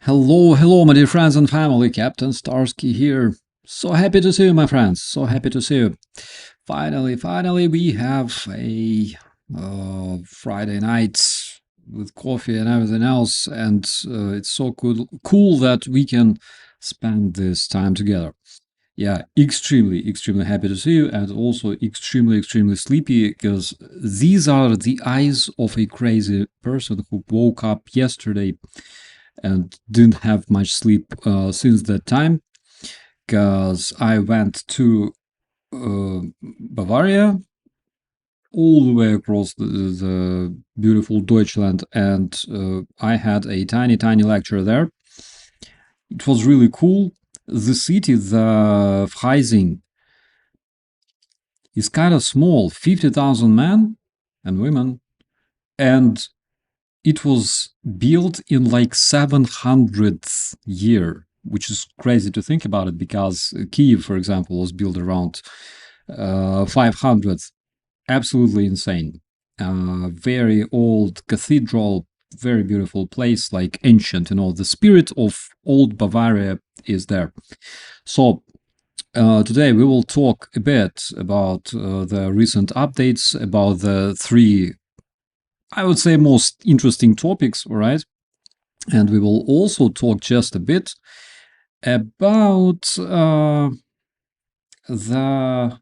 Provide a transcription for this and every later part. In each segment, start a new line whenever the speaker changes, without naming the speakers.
Hello, my dear friends and family. Captain Starsky here. So happy to see you, my friends. So happy to see you. Finally, we have a Friday night with coffee and everything else, and it's so cool that we can spend this time together. Yeah, extremely happy to see you, and also extremely sleepy because these are the eyes of a crazy person who woke up yesterday and didn't have much sleep since that time because I went to Bavaria all the way across the beautiful Deutschland, and I had a tiny lecture there. It was really cool. The city, the Freising, is kind of small, 50,000 men and women, and it was built in like 700th year, which is crazy to think about it because Kiev, for example, was built around 500th. Absolutely insane. Very old cathedral, very beautiful place, like ancient. The spirit of old Bavaria is there. So today we will talk a bit about the recent updates, about the three, I would say, most interesting topics, all right? And we will also talk just a bit about the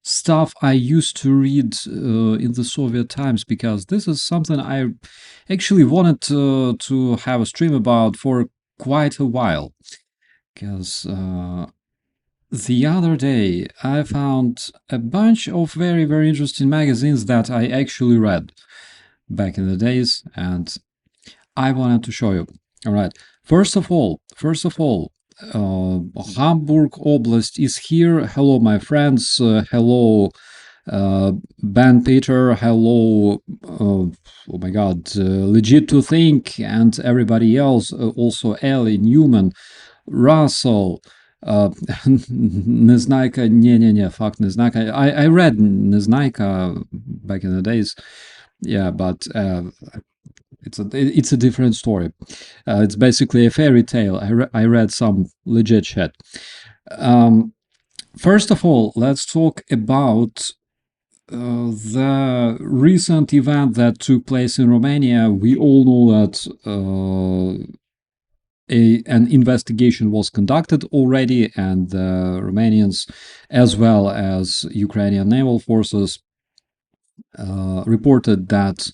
stuff I used to read in the Soviet times, because this is something I actually wanted to have a stream about for quite a while. Because the other day I found a bunch of very interesting magazines that I actually read back in the days, and I wanted to show you. All right. First of all, Hamburg Oblast is here. Hello, my friends. Hello, Ben Peter. Hello. Oh my God. Legit to think, and everybody else. Also, Ellie Newman, Russell. Neznайka, не, fuck Neznайka. I read Neznайka back in the days. Yeah, but it's a different story. It's basically a fairy tale. I read some legit shit. First of all, let's talk about the recent event that took place in Romania. We all know that an investigation was conducted already, and the Romanians, as well as Ukrainian naval forces, reported that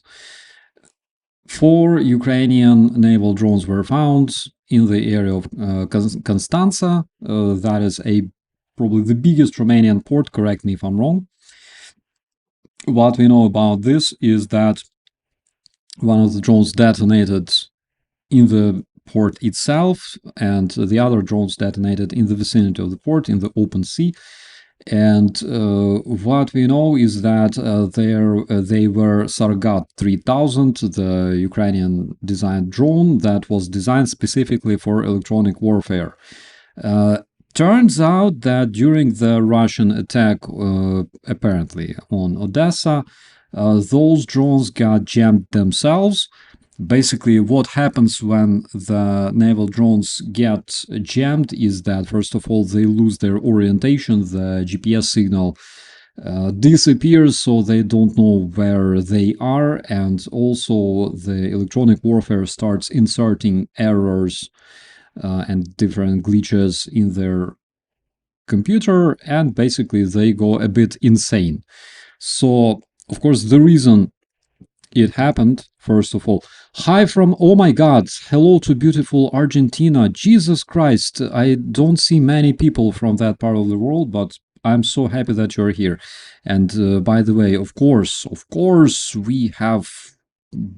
4 Ukrainian naval drones were found in the area of Constanța. That is probably the biggest Romanian port, correct me if I'm wrong. What we know about this is that one of the drones detonated in the port itself, and the other drones detonated in the vicinity of the port in the open sea. And what we know is that they were Sargat 3000, the Ukrainian designed drone that was designed specifically for electronic warfare. Turns out that during the Russian attack, apparently on Odessa, those drones got jammed themselves. Basically, what happens when the naval drones get jammed is that, first of all, they lose their orientation. The GPS signal disappears, so they don't know where they are, and also the electronic warfare starts inserting errors and different glitches in their computer, and basically they go a bit insane. So, of course, the reason it happened, first of all, hi from, oh my God, hello to beautiful Argentina. Jesus Christ, I don't see many people from that part of the world, but I'm so happy that you're here. And by the way, of course, we have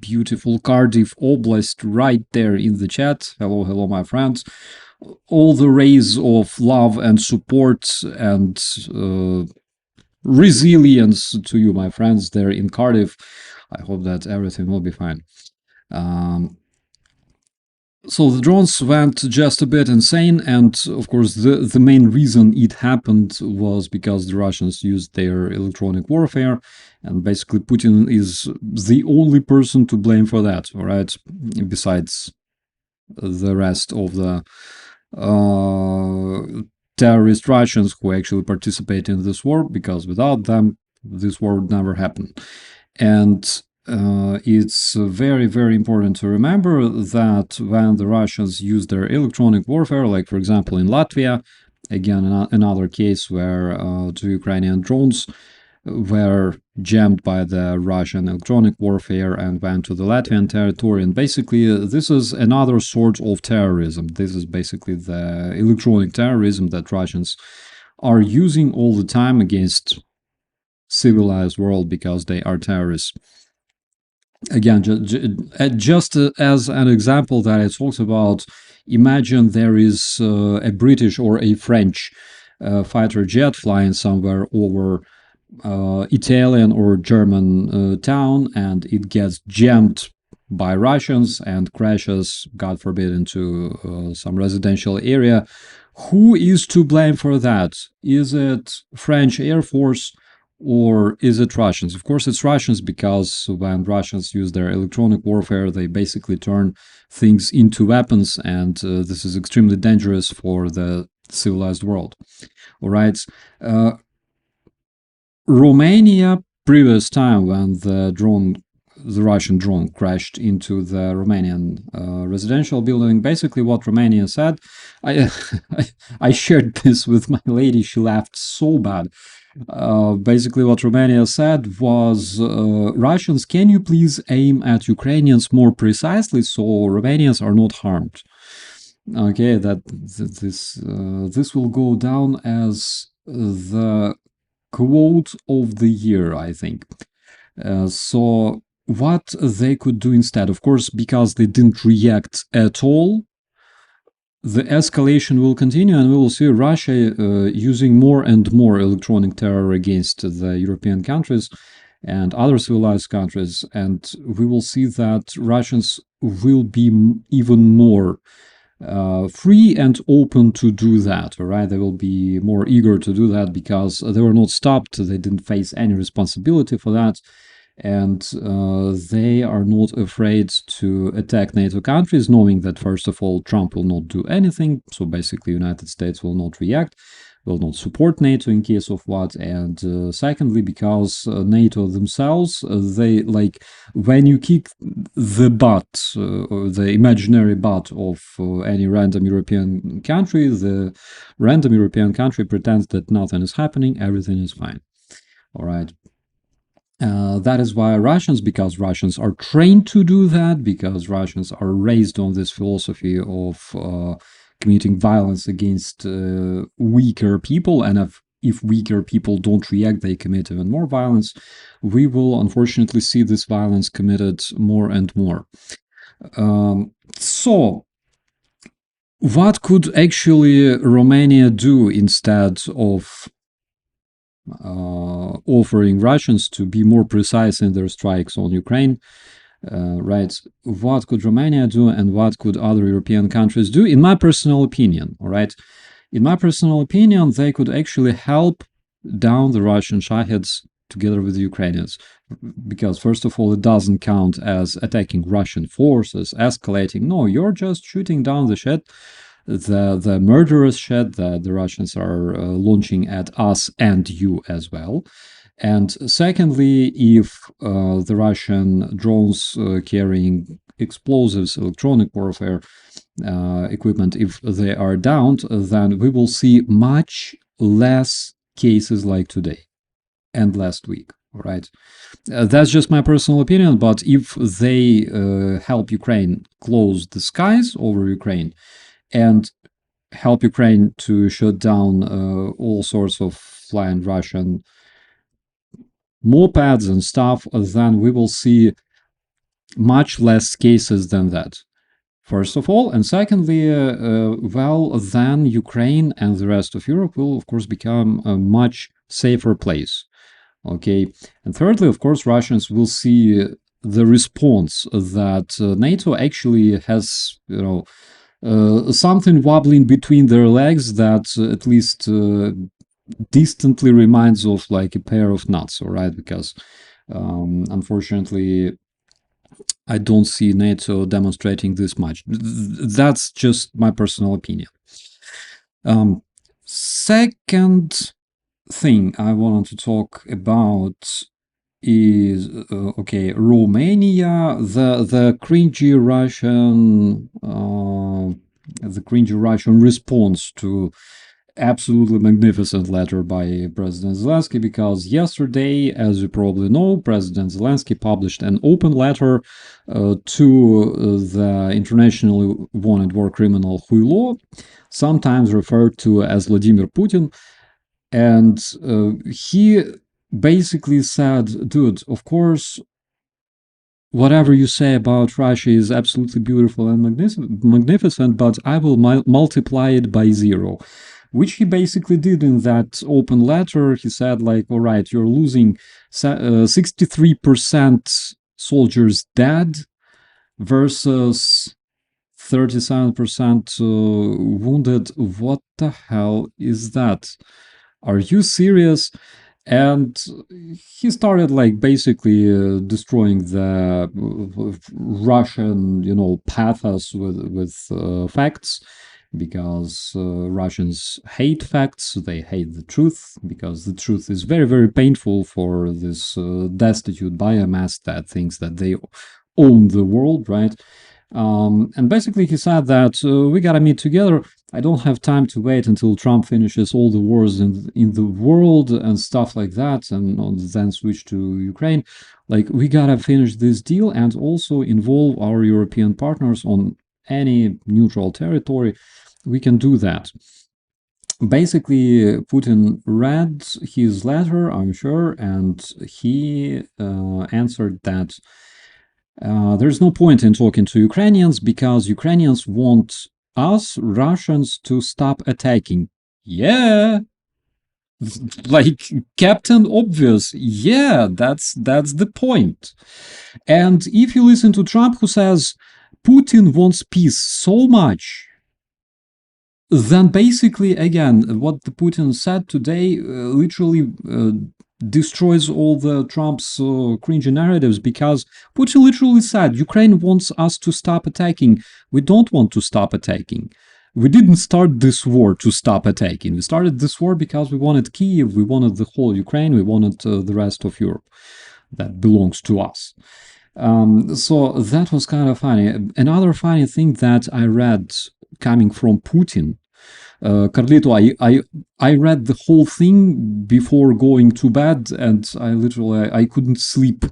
beautiful Cardiff Oblast right there in the chat. Hello, my friends. All the rays of love and support and resilience to you, my friends, there in Cardiff. I hope that everything will be fine. So the drones went just a bit insane, and of course the main reason it happened was because the Russians used their electronic warfare, and basically Putin is the only person to blame for that, all right, besides the rest of the uh, terrorist Russians who actually participate in this war, because without them, this war would never happen. And it's very, very important to remember that when the Russians use their electronic warfare, like for example in Latvia, again, another case where two Ukrainian drones were jammed by the Russian electronic warfare and went to the Latvian territory. And basically, this is another sort of terrorism. This is basically the electronic terrorism that Russians are using all the time against civilized world because they are terrorists. Again, just as an example that it talks about, imagine there is a British or a French fighter jet flying somewhere over Italian or German town, and it gets jammed by Russians and crashes, God forbid, into some residential area. Who is to blame for that? Is it French Air Force or is it Russians? Of course, it's Russians, because when Russians use their electronic warfare, they basically turn things into weapons, and this is extremely dangerous for the civilized world. All right. Romania, previous time when the Russian drone crashed into the Romanian residential building, basically what Romania said, I, I shared this with my lady, she laughed so bad. Basically what Romania said was, Russians, can you please aim at Ukrainians more precisely so Romanians are not harmed? Okay, this will go down as the quote of the year, I think. So what they could do instead, of course, because they didn't react at all, the escalation will continue, and we will see Russia using more and more electronic terror against the European countries and other civilized countries, and we will see that Russians will be even more free and open to do that. All right, they will be more eager to do that because they were not stopped, they didn't face any responsibility for that, and they are not afraid to attack NATO countries, knowing that first of all Trump will not do anything, so basically United States will not react, will not support NATO in case of what, and secondly because NATO themselves, they like when you kick the butt, the imaginary butt of any random European country, the random European country pretends that nothing is happening, everything is fine. All right. That is why Russians, because Russians are trained to do that, because Russians are raised on this philosophy of committing violence against weaker people, and if weaker people don't react, they commit even more violence. We will unfortunately see this violence committed more and more. So, what could actually Romania do instead of offering Russians to be more precise in their strikes on Ukraine? Right? What could Romania do, and what could other European countries do? In my personal opinion, all right? In my personal opinion, they could actually help down the Russian Shaheeds together with the Ukrainians. Because, first of all, it doesn't count as attacking Russian forces, escalating. No, you're just shooting down the shit, the murderous shit that the Russians are launching at us and you as well. And secondly, if the Russian drones carrying explosives, electronic warfare equipment, if they are downed, then we will see much less cases like today and last week. All right. That's just my personal opinion, but if they help Ukraine close the skies over Ukraine and help Ukraine to shut down all sorts of flying Russian mopeds and stuff, then we will see much less cases than that. First of all, and secondly, well, then Ukraine and the rest of Europe will, of course, become a much safer place. Okay, and thirdly, of course, Russians will see the response that NATO actually has, something wobbling between their legs that at least distantly reminds of like a pair of nuts, all right? Because unfortunately, I don't see NATO demonstrating this much. That's just my personal opinion. Second thing I wanted to talk about is okay, Romania, the cringy Russian response to absolutely magnificent letter by President Zelensky, because yesterday, as you probably know, President Zelensky published an open letter to the internationally wanted war criminal Huilo, sometimes referred to as Vladimir Putin, and he basically said, dude, of course, whatever you say about Russia is absolutely beautiful and magnificent, but I will multiply it by 0, which he basically did in that open letter. He said, like, all right, you're losing 63% soldiers dead versus 37% wounded. What the hell is that? Are you serious? And he started like basically destroying the Russian, pathos with facts, because Russians hate facts. They hate the truth, because the truth is very, very painful for this destitute biomass that thinks that they own the world, right? And basically, he said that we gotta meet together. I don't have time to wait until Trump finishes all the wars in the world and stuff like that, and then switch to Ukraine. Like, we gotta finish this deal and also involve our European partners on any neutral territory. We can do that. Basically, Putin read his letter, I'm sure, and he answered that there's no point in talking to Ukrainians because Ukrainians want us, Russians, to stop attacking. Yeah, like Captain Obvious. Yeah, that's the point. And if you listen to Trump, who says Putin wants peace so much, then basically, again, what the Putin said today literally destroys all the Trump's cringy narratives, because Putin literally said Ukraine wants us to stop attacking. We don't want to stop attacking. We didn't start this war to stop attacking. We started this war because we wanted Kyiv, we wanted the whole Ukraine, we wanted the rest of Europe that belongs to us. So that was kind of funny. Another funny thing that I read coming from Putin, Carlito, I read the whole thing before going to bed, and I couldn't sleep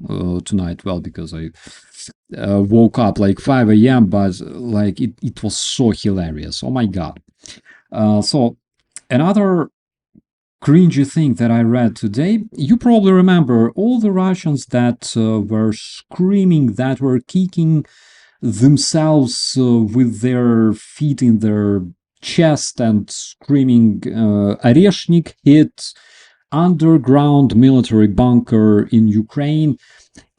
tonight. Well, because I woke up like 5 a.m., but like it was so hilarious. Oh my god! So another cringy thing that I read today. You probably remember all the Russians that were screaming, that were kicking themselves with their feet in their chest and screaming, Oreshnik hit underground military bunker in Ukraine.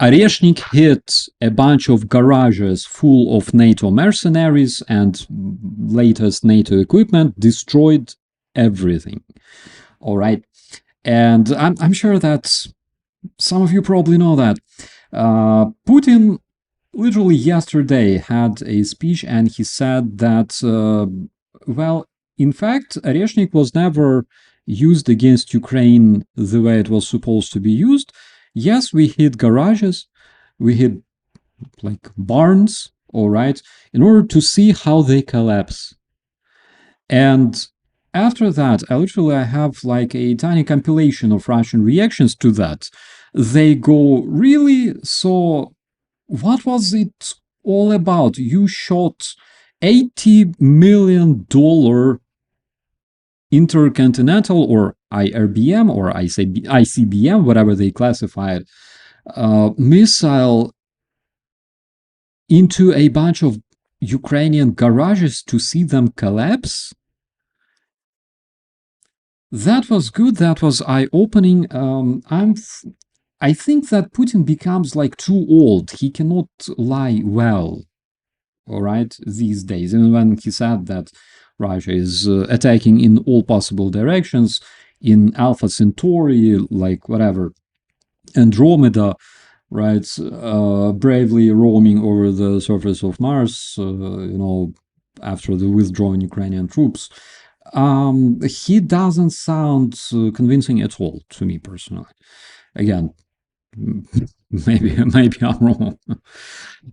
Oreshnik hit a bunch of garages full of NATO mercenaries and latest NATO equipment, destroyed everything. All right. And I'm sure that some of you probably know that Putin literally yesterday had a speech, and he said that, well, in fact, Oreshnik was never used against Ukraine the way it was supposed to be used. Yes, we hit garages, we hit like barns, all right, in order to see how they collapse. And after that, I have like a tiny compilation of Russian reactions to that. They go, really? So what was it all about? You shot $80 million intercontinental, or IRBM, or ICBM, whatever they classify it, missile into a bunch of Ukrainian garages to see them collapse? That was good. That was eye-opening. I think that Putin becomes like too old. He cannot lie well, all right, these days. Even when he said that Russia is attacking in all possible directions, in Alpha Centauri, like whatever, Andromeda, right? Bravely roaming over the surface of Mars, after the withdrawn Ukrainian troops. He doesn't sound convincing at all to me personally. Again, maybe I'm wrong.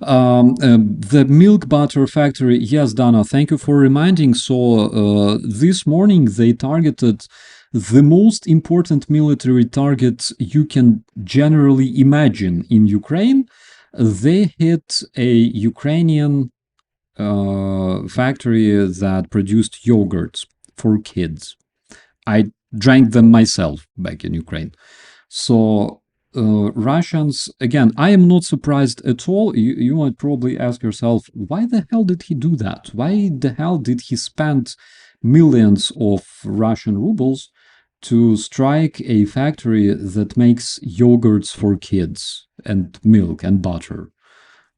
The milk butter factory. Yes, Dana, thank you for reminding. So this morning they targeted the most important military target you can generally imagine in Ukraine. They hit a Ukrainian factory that produced yogurts for kids. I drank them myself back in Ukraine. So Russians, again, I am not surprised at all. You might probably ask yourself, why the hell did he do that? Why the hell did he spend millions of Russian rubles to strike a factory that makes yogurts for kids and milk and butter?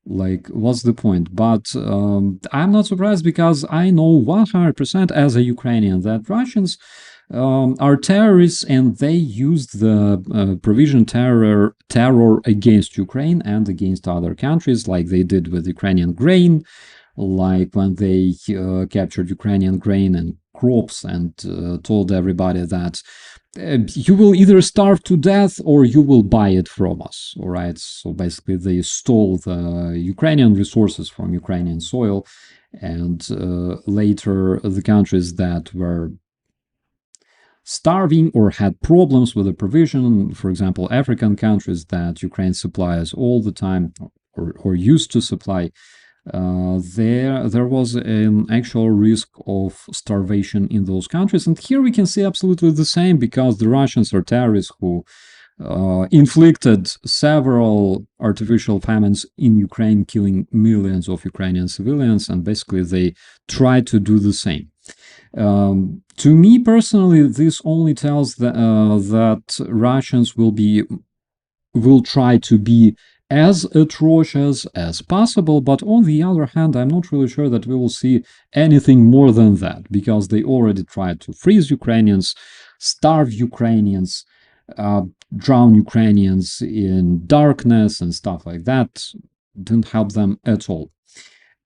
Like, what's the point? But I'm not surprised because I know 100% as a Ukrainian that Russians are terrorists and they used the provision terror against Ukraine and against other countries, like they did with Ukrainian grain, like when they captured Ukrainian grain and crops and told everybody that you will either starve to death or you will buy it from us. All right. So basically, they stole the Ukrainian resources from Ukrainian soil. And later, the countries that were starving or had problems with the provision, for example, African countries that Ukraine supplies all the time or used to supply, there was an actual risk of starvation in those countries. And here we can see absolutely the same, because the Russians are terrorists who inflicted several artificial famines in Ukraine, killing millions of Ukrainian civilians, and basically they tried to do the same. To me personally, this only tells that Russians will try to be as atrocious as possible, but on the other hand, I'm not really sure that we will see anything more than that, because they already tried to freeze Ukrainians, starve Ukrainians, drown Ukrainians in darkness and stuff like that. Didn't help them at all.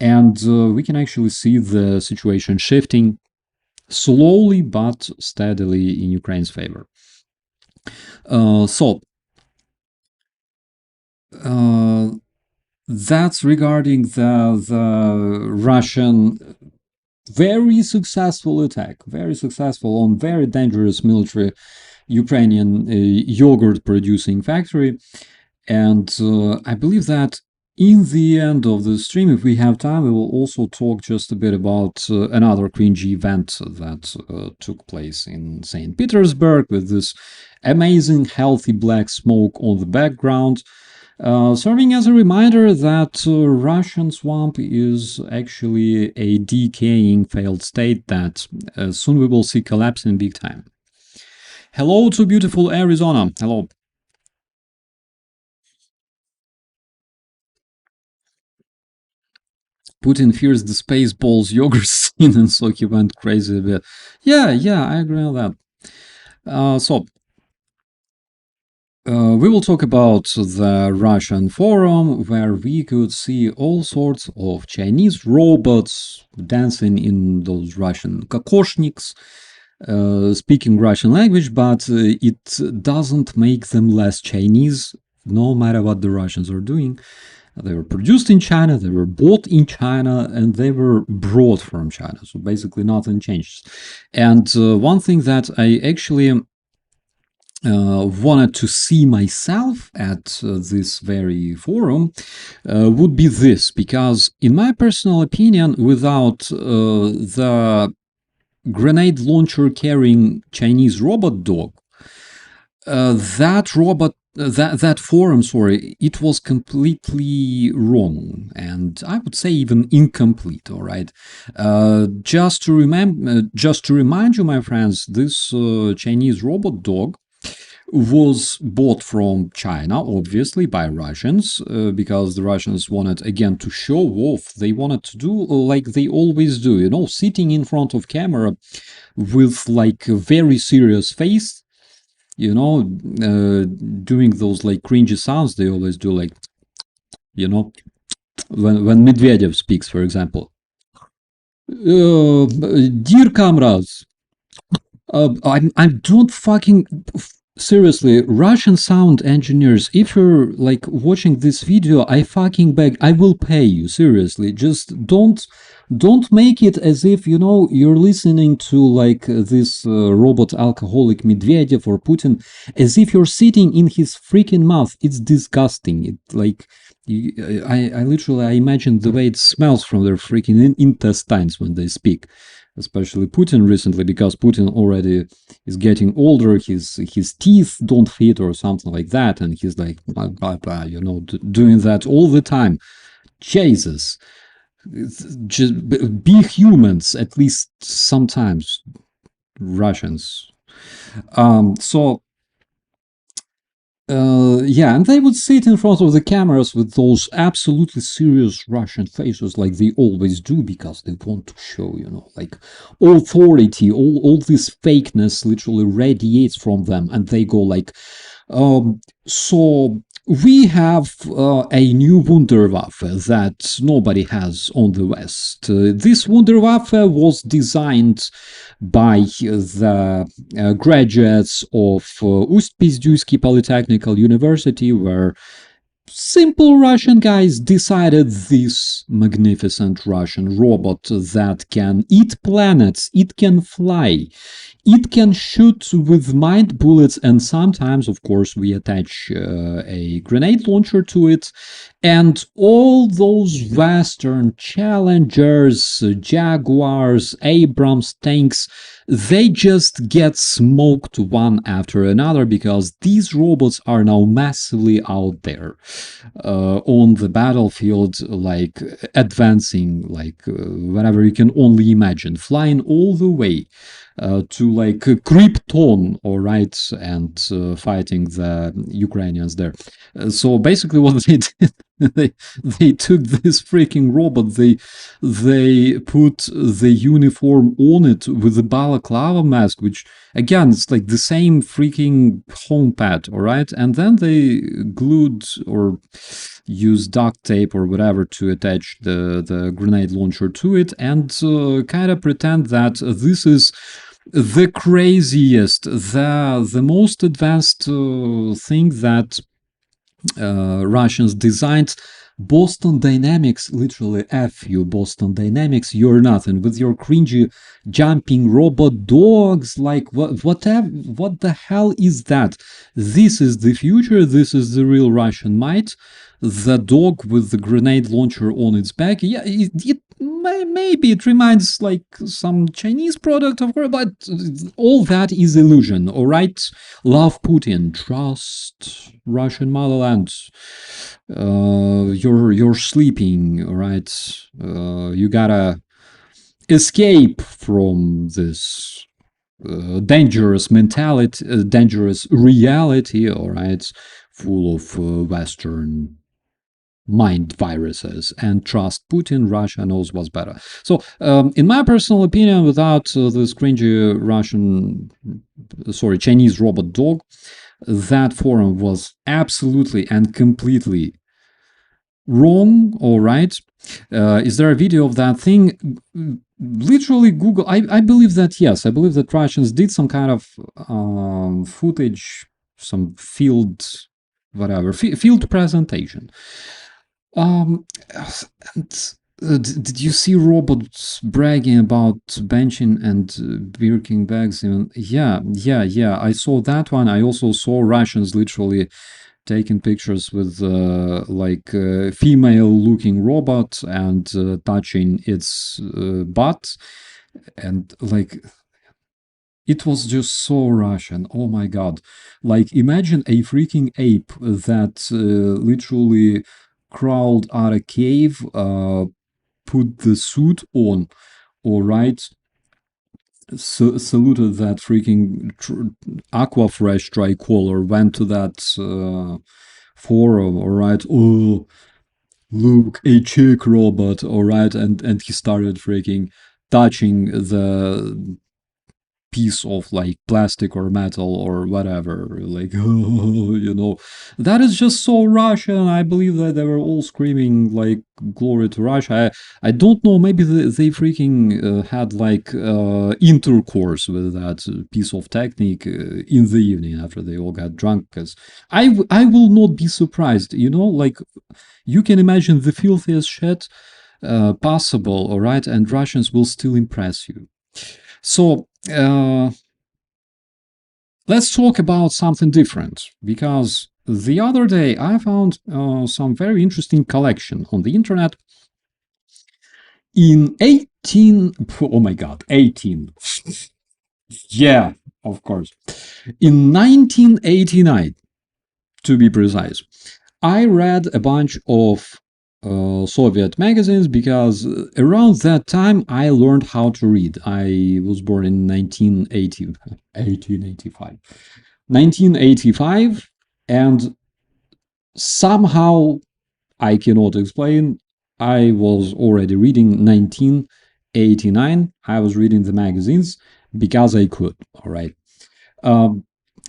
And we can actually see the situation shifting slowly but steadily in Ukraine's favor. So that's regarding the Russian very successful attack, very successful on very dangerous military Ukrainian yogurt producing factory. And I believe that in the end of the stream, if we have time, we will also talk just a bit about another cringy event that took place in St. Petersburg, with this amazing healthy black smoke on the background, serving as a reminder that Russian swamp is actually a decaying failed state that soon we will see collapsing big time. Hello to beautiful Arizona. Hello. Putin fears the Spaceballs yogurt scene, and so he went crazy a bit. Yeah, I agree on that. We will talk about the Russian forum, where we could see all sorts of Chinese robots dancing in those Russian kokoshniks, speaking Russian language, but it doesn't make them less Chinese, no matter what the Russians are doing. They were produced in China, they were bought in China, and they were brought from China. So basically nothing changed. And one thing that I actually wanted to see myself at this very forum would be this, because in my personal opinion, without the grenade launcher carrying Chinese robot dog, that forum, it was completely wrong, and I would say even incomplete. All right, just to remind you, my friends, this Chinese robot dog was bought from China, obviously, by Russians, because the Russians wanted, again, to show off. They wanted to do like they always do, sitting in front of camera with like a very serious face, you know, doing those like cringy sounds they always do, like, you know, when Medvedev speaks, for example. Dear comrades, I don't fucking seriously, Russian sound engineers. If you're like watching this video, I fucking beg, I will pay you. Seriously, just don't make it as if, you know, you're listening to like this robot alcoholic Medvedev or Putin, as if you're sitting in his freaking mouth. It's disgusting. It like. I literally I imagine the way it smells from their freaking intestines when they speak, especially Putin recently, because Putin already is getting older. His teeth don't fit or something like that, and he's like blah, blah, blah, you know, doing that all the time. Jesus, just be humans at least sometimes, Russians. So yeah, and they would sit in front of the cameras with those absolutely serious Russian faces, like they always do, because they want to show, you know, like authority. All this fakeness literally radiates from them, and they go like, so we have a new Wunderwaffe that nobody has on the West. This Wunderwaffe was designed by the graduates of Ust-Pizdusky Polytechnical University, where simple Russian guys decided this magnificent Russian robot that can eat planets, it can fly, it can shoot with mind bullets, and sometimes, of course, we attach a grenade launcher to it. And all those Western Challengers, Jaguars, Abrams tanks, they just get smoked one after another, because these robots are now massively out there on the battlefield, like advancing, like whatever you can only imagine, flying all the way to like Krypton, all right, and fighting the Ukrainians there. So basically, what they did, they took this freaking robot, they put the uniform on it with the balaclava mask, which again, it's like the same freaking home pad, all right, and then they glued or used duct tape or whatever to attach the grenade launcher to it, and kind of pretend that this is the craziest, the most advanced thing that Russians designed. Boston Dynamics, literally F you, Boston Dynamics, you're nothing with your cringy jumping robot dogs. Like what the hell is that? This is the future. This is the real Russian might. The dog with the grenade launcher on its back. Yeah, maybe it reminds like some Chinese product, of course, but all that is illusion. All right, love Putin, trust Russian motherland. You're sleeping, all right. You gotta escape from this dangerous mentality, dangerous reality, all right, full of Western mind viruses, and trust Putin. Russia knows what's better. So, in my personal opinion, without this cringy Chinese robot dog, that forum was absolutely and completely wrong. All right. Is there a video of that thing? Literally Google. I believe that, yes, I believe that Russians did some kind of footage, some field, whatever, field presentation. And did you see robots bragging about benching and Birkin bags? Even yeah. I saw that one. I also saw Russians literally taking pictures with like female-looking robot and touching its butt, and like it was just so Russian. Oh my god! Like imagine a freaking ape that literally crawled out a cave, put the suit on, all right, saluted that freaking Aquafresh tricolor, went to that forum, all right, oh, look, a chick robot, all right, and he started freaking touching piece of like plastic or metal or whatever, like that is just so Russian. I believe that they were all screaming like glory to Russia. I don't know, maybe they freaking had like intercourse with that piece of technique in the evening after they all got drunk, because I will not be surprised, like you can imagine the filthiest shit possible, all right, and Russians will still impress you. So let's talk about something different, because the other day I found some very interesting collection on the internet. In 18, oh my god, 18. Yeah, of course. In 1989, to be precise, I read a bunch of Soviet magazines, because around that time I learned how to read. I was born in 1985, and somehow I cannot explain. I was already reading 1989. I was reading the magazines because I could. All right. Um,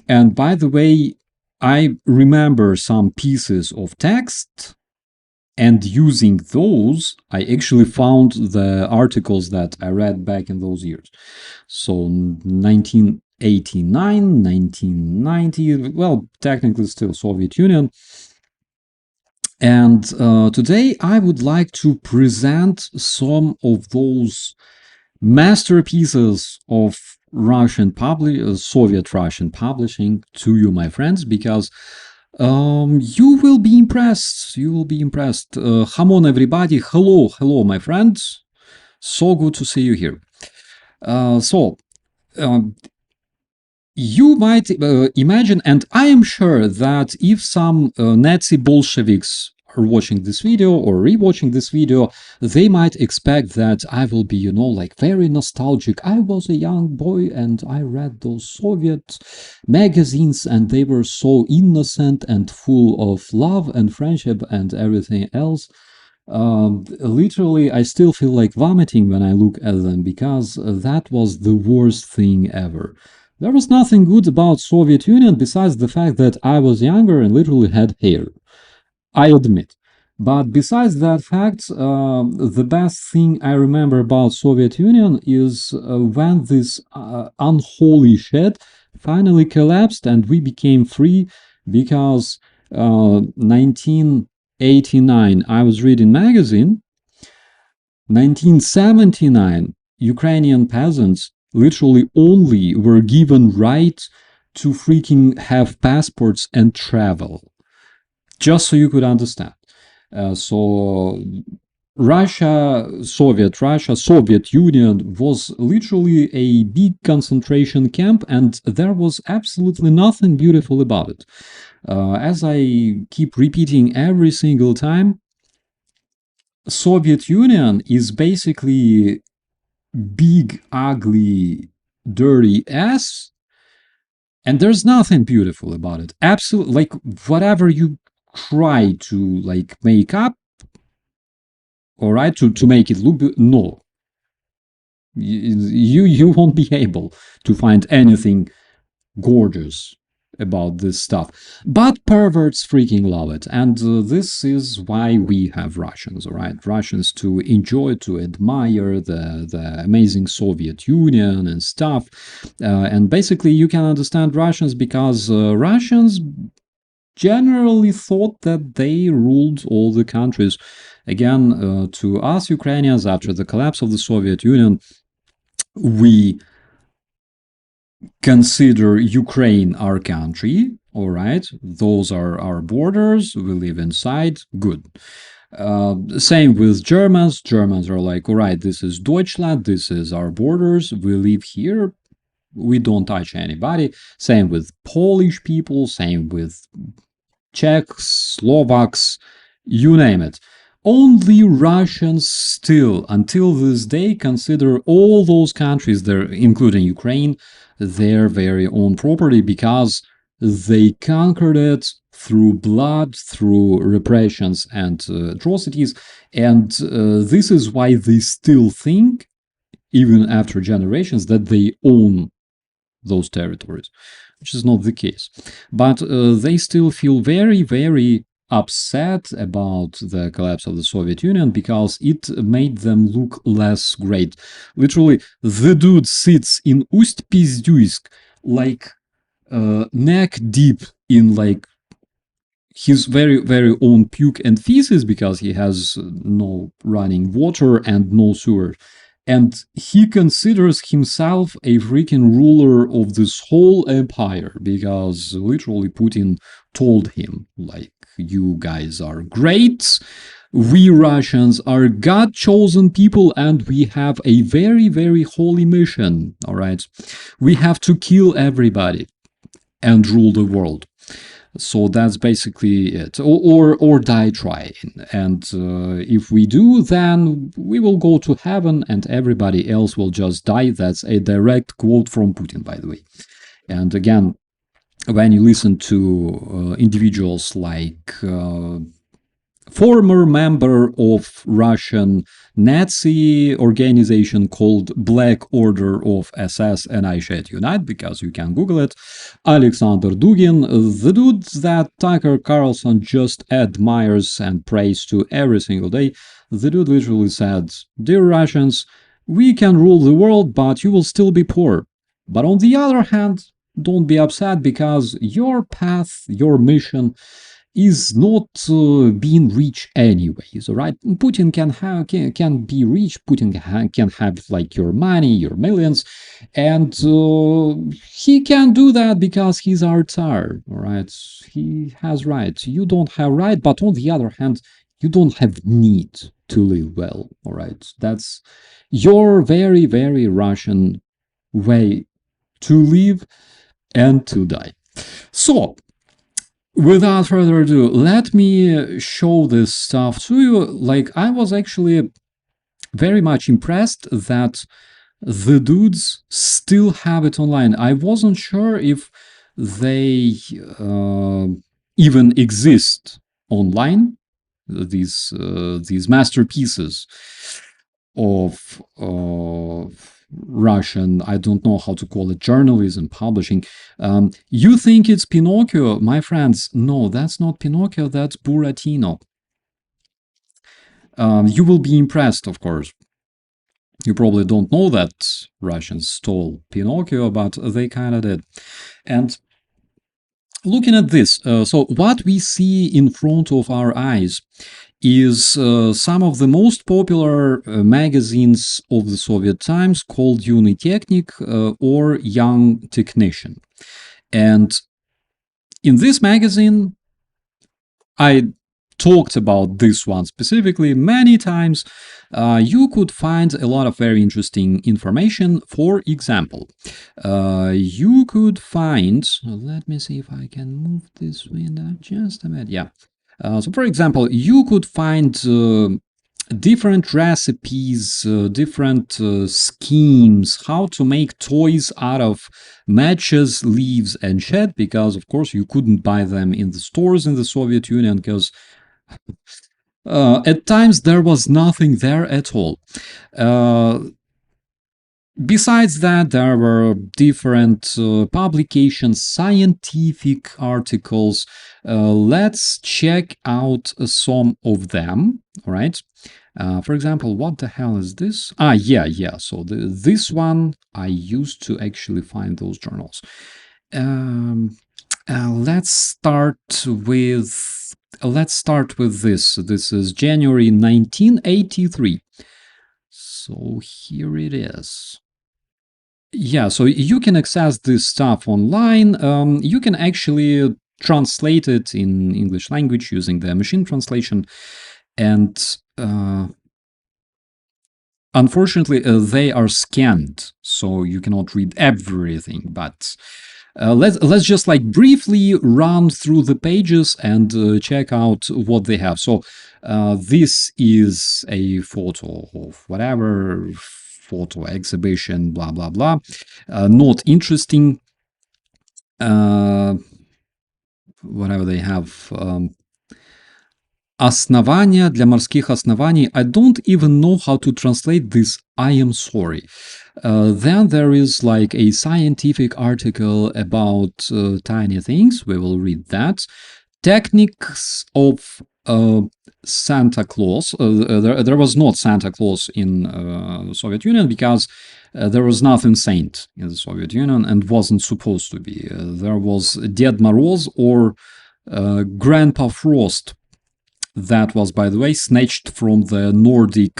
and by the way, I remember some pieces of text, and using those, I actually found the articles that I read back in those years. So 1989, 1990, well, technically still Soviet Union. And today I would like to present some of those masterpieces of Soviet Russian publishing to you, my friends, because you will be impressed. You will be impressed. Come on, everybody. Hello, my friends. So good to see you here. So, you might imagine, and I am sure that if some Nazi Bolsheviks are watching this video or rewatching this video, they might expect that I will be, like very nostalgic. I was a young boy and I read those Soviet magazines, and they were so innocent and full of love and friendship and everything else. Literally, I still feel like vomiting when I look at them, because that was the worst thing ever. There was nothing good about Soviet Union besides the fact that I was younger and literally had hair. I admit. But besides that fact, the best thing I remember about Soviet Union is when this unholy shit finally collapsed and we became free, because 1989 I was reading magazine. 1979 Ukrainian peasants literally only were given right to freaking have passports and travel. Just so you could understand. So Soviet Union was literally a big concentration camp, and there was absolutely nothing beautiful about it. As I keep repeating every single time, Soviet Union is basically big, ugly, dirty ass, and there's nothing beautiful about it. Absolutely, like whatever you try to like make up, all right, to make it look, no, you won't be able to find anything gorgeous about this stuff. But perverts freaking love it, and this is why we have Russians, all right? Russians to enjoy, to admire the amazing Soviet Union and stuff. And basically, you can understand Russians because Russians generally thought that they ruled all the countries. Again, to us Ukrainians, after the collapse of the Soviet Union, we consider Ukraine our country, all right? Those are our borders. We live inside. Good. Same with Germans. Germans are like, all right, this is Deutschland. This is our borders. We live here. We don't touch anybody. Same with Polish people. Same with Czechs, Slovaks, you name it. Only Russians still, until this day, consider all those countries, there, including Ukraine, their very own property, because they conquered it through blood, through repressions and atrocities. And this is why they still think, even after generations, that they own those territories, which is not the case. But they still feel very, very upset about the collapse of the Soviet Union because it made them look less great. Literally, the dude sits in Ust-Pizduysk like neck deep in like his very, very own puke and feces because he has no running water and no sewer. And he considers himself a freaking ruler of this whole empire because literally Putin told him, like, you guys are great. We Russians are God chosen people and we have a very, very holy mission. All right. We have to kill everybody and rule the world. So that's basically it, or die trying. And if we do, then we will go to heaven, and everybody else will just die. That's a direct quote from Putin, by the way. And again, when you listen to individuals like former member of Russian Nazi organization called Black Order of SS, and I shed you not because you can Google it, Alexander Dugin, the dude that Tucker Carlson just admires and prays to every single day. The dude literally said, "Dear Russians, we can rule the world, but you will still be poor. But on the other hand, don't be upset because your path, your mission is not being reached anyways, right? Putin can be rich. Putin can have like your money, your millions, and he can do that because he's our Tsar, right? He has rights. You don't have right, but on the other hand, you don't have need to live well, all right? That's your very, very Russian way to live and to die. So, without further ado, let me show this stuff to you. Like, I was actually very much impressed that the dudes still have it online. I wasn't sure if they even exist online, these masterpieces of Russian, I don't know how to call it, journalism, publishing. You think it's Pinocchio, my friends? No, that's not Pinocchio, that's Buratino. You will be impressed, of course. You probably don't know that Russians stole Pinocchio, but they kind of did. And looking at this, so what we see in front of our eyes is some of the most popular magazines of the Soviet times called Юный Technik or Young Technician. And in this magazine, I talked about this one specifically many times. You could find a lot of very interesting information. For example, you could find, let me see if I can move this window just a minute. Yeah. So, for example, you could find different recipes, different schemes, how to make toys out of matches, leaves, and shit, because, of course, you couldn't buy them in the stores in the Soviet Union, because at times there was nothing there at all. Besides that, there were different publications, scientific articles. Let's check out some of them, all right? For example, what the hell is this? Yeah. So this one, I used to actually find those journals. Let's start with this. This is January 1983. So here it is. Yeah, so you can access this stuff online. You can actually translate it in English language using the machine translation. And unfortunately, they are scanned, so you cannot read everything. But let's just like briefly run through the pages and check out what they have. So this is a photo of whatever photo exhibition, blah blah blah. Not interesting. Whatever they have. Основания для морских оснований. I don't even know how to translate this. I am sorry. Then there is like a scientific article about tiny things. We will read that. Techniques of Santa Claus. There was not Santa Claus in the Soviet Union because there was nothing saint in the Soviet Union and wasn't supposed to be. There was Ded Moroz or Grandpa Frost. That was, by the way, snatched from the Nordic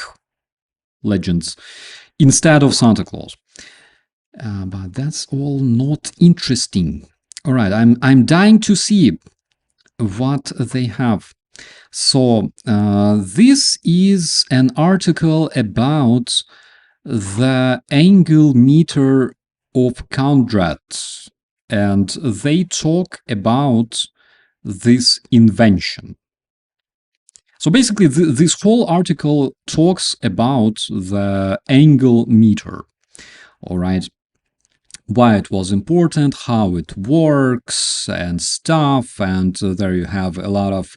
legends instead of Santa Claus. But that's all not interesting. All right, I'm dying to see what they have. So this is an article about the angle meter of Conrad, and they talk about this invention. So basically, this whole article talks about the angle meter, all right? Why it was important, how it works, and stuff. And there you have a lot of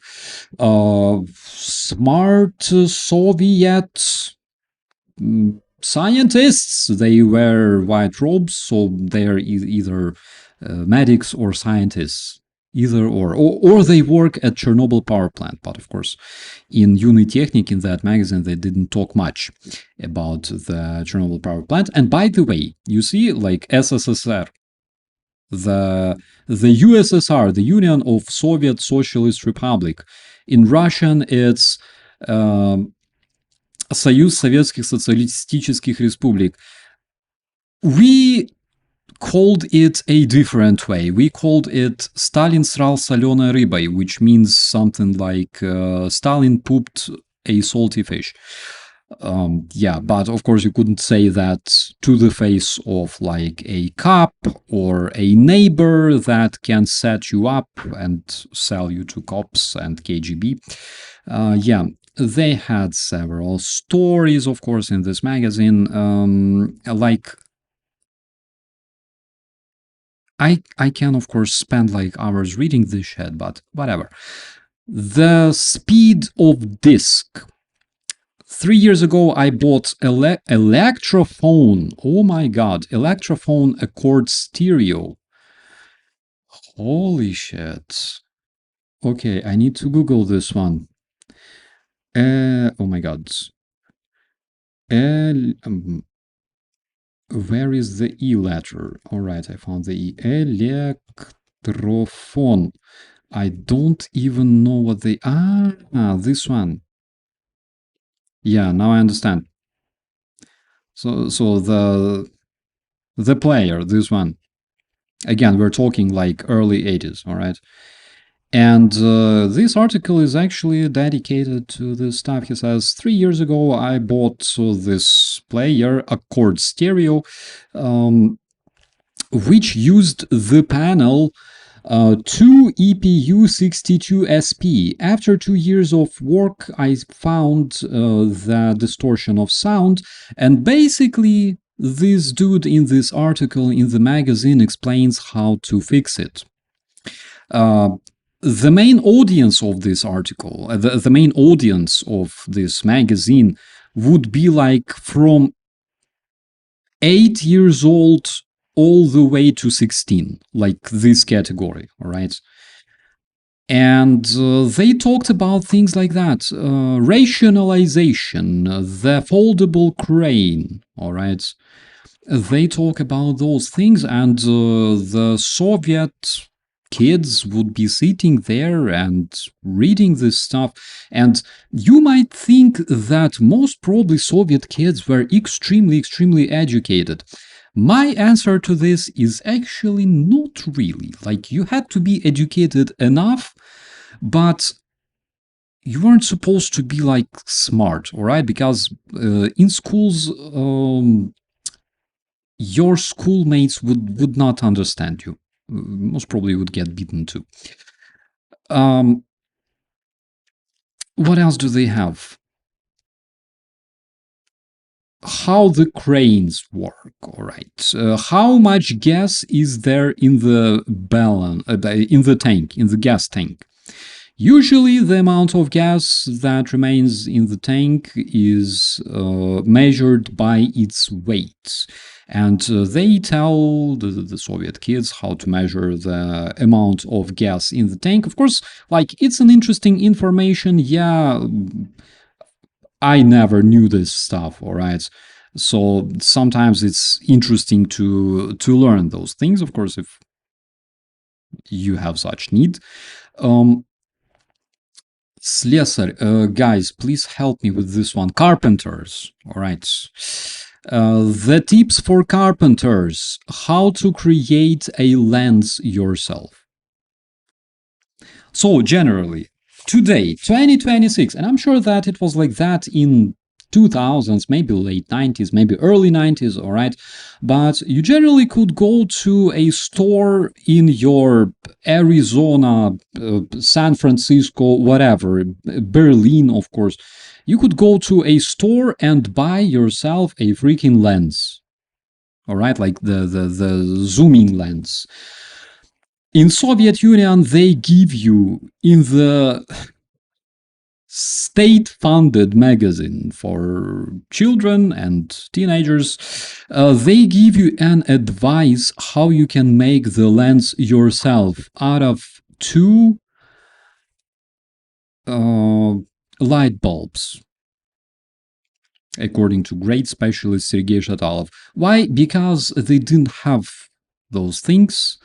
smart Soviet scientists. They wear white robes, so they're either medics or scientists. Either or they work at Chernobyl power plant. But of course, in Unitechnik, in that magazine, they didn't talk much about the Chernobyl power plant. And by the way, you see, like SSSR, the USSR, the Union of Soviet Socialist Republic. In Russian, it's Союз Советских Социалистических Республик. We called it a different way. We called it Stalin sral соленой рыбой, which means something like Stalin pooped a salty fish. Yeah, but of course you couldn't say that to the face of like a cop or a neighbor that can set you up and sell you to cops and KGB. Yeah, they had several stories, of course, in this magazine, like I can, of course, spend like hours reading this shit, but whatever. The speed of disc. 3 years ago, I bought Electrophone. Oh my god, Electrophone Accord Stereo. Holy shit. Okay, I need to Google this one. Oh my god. Where is the E letter? All right, I found the E. Electrophone. I don't even know what they... this one. Yeah, now I understand. So the player, this one. Again, we're talking like early 80s, all right? And this article is actually dedicated to this stuff. He says, 3 years ago, I bought this player, Accord Stereo, which used the panel 2EPU62SP. After 2 years of work, I found the distortion of sound, and basically this dude in this article in the magazine explains how to fix it. The main audience of this article, the main audience of this magazine would be like from 8 years old all the way to 16, like this category, all right? And they talked about things like that. Rationalization, the foldable crane, all right? They talk about those things, and the Soviet kids would be sitting there and reading this stuff. And you might think that most probably Soviet kids were extremely, extremely educated. My answer to this is actually not really. Like, you had to be educated enough, but you weren't supposed to be like smart, all right? Because in schools, your schoolmates would not understand you. Most probably would get beaten too. What else do they have? How the cranes work, all right. How much gas is there in the balloon, in the tank, in the gas tank? Usually, the amount of gas that remains in the tank is measured by its weight. And they tell the Soviet kids how to measure the amount of gas in the tank. Of course, like, it's an interesting information. Yeah, I never knew this stuff, all right? So sometimes it's interesting to learn those things, of course, if you have such need. Slesar, guys, please help me with this one. Carpenters, all right. The tips for carpenters: how to create a lens yourself. So generally, today, 2026, and I'm sure that it was like that in 2000s, maybe late 90s, maybe early 90s, all right? But you generally could go to a store in your Arizona, San Francisco, whatever, Berlin, of course. You could go to a store and buy yourself a freaking lens, all right? Like the zooming lens. In Soviet Union, they give you in the state-funded magazine for children and teenagers, they give you an advice how you can make the lens yourself out of two light bulbs, according to great specialist Sergei Shatalov. Why? Because they didn't have those things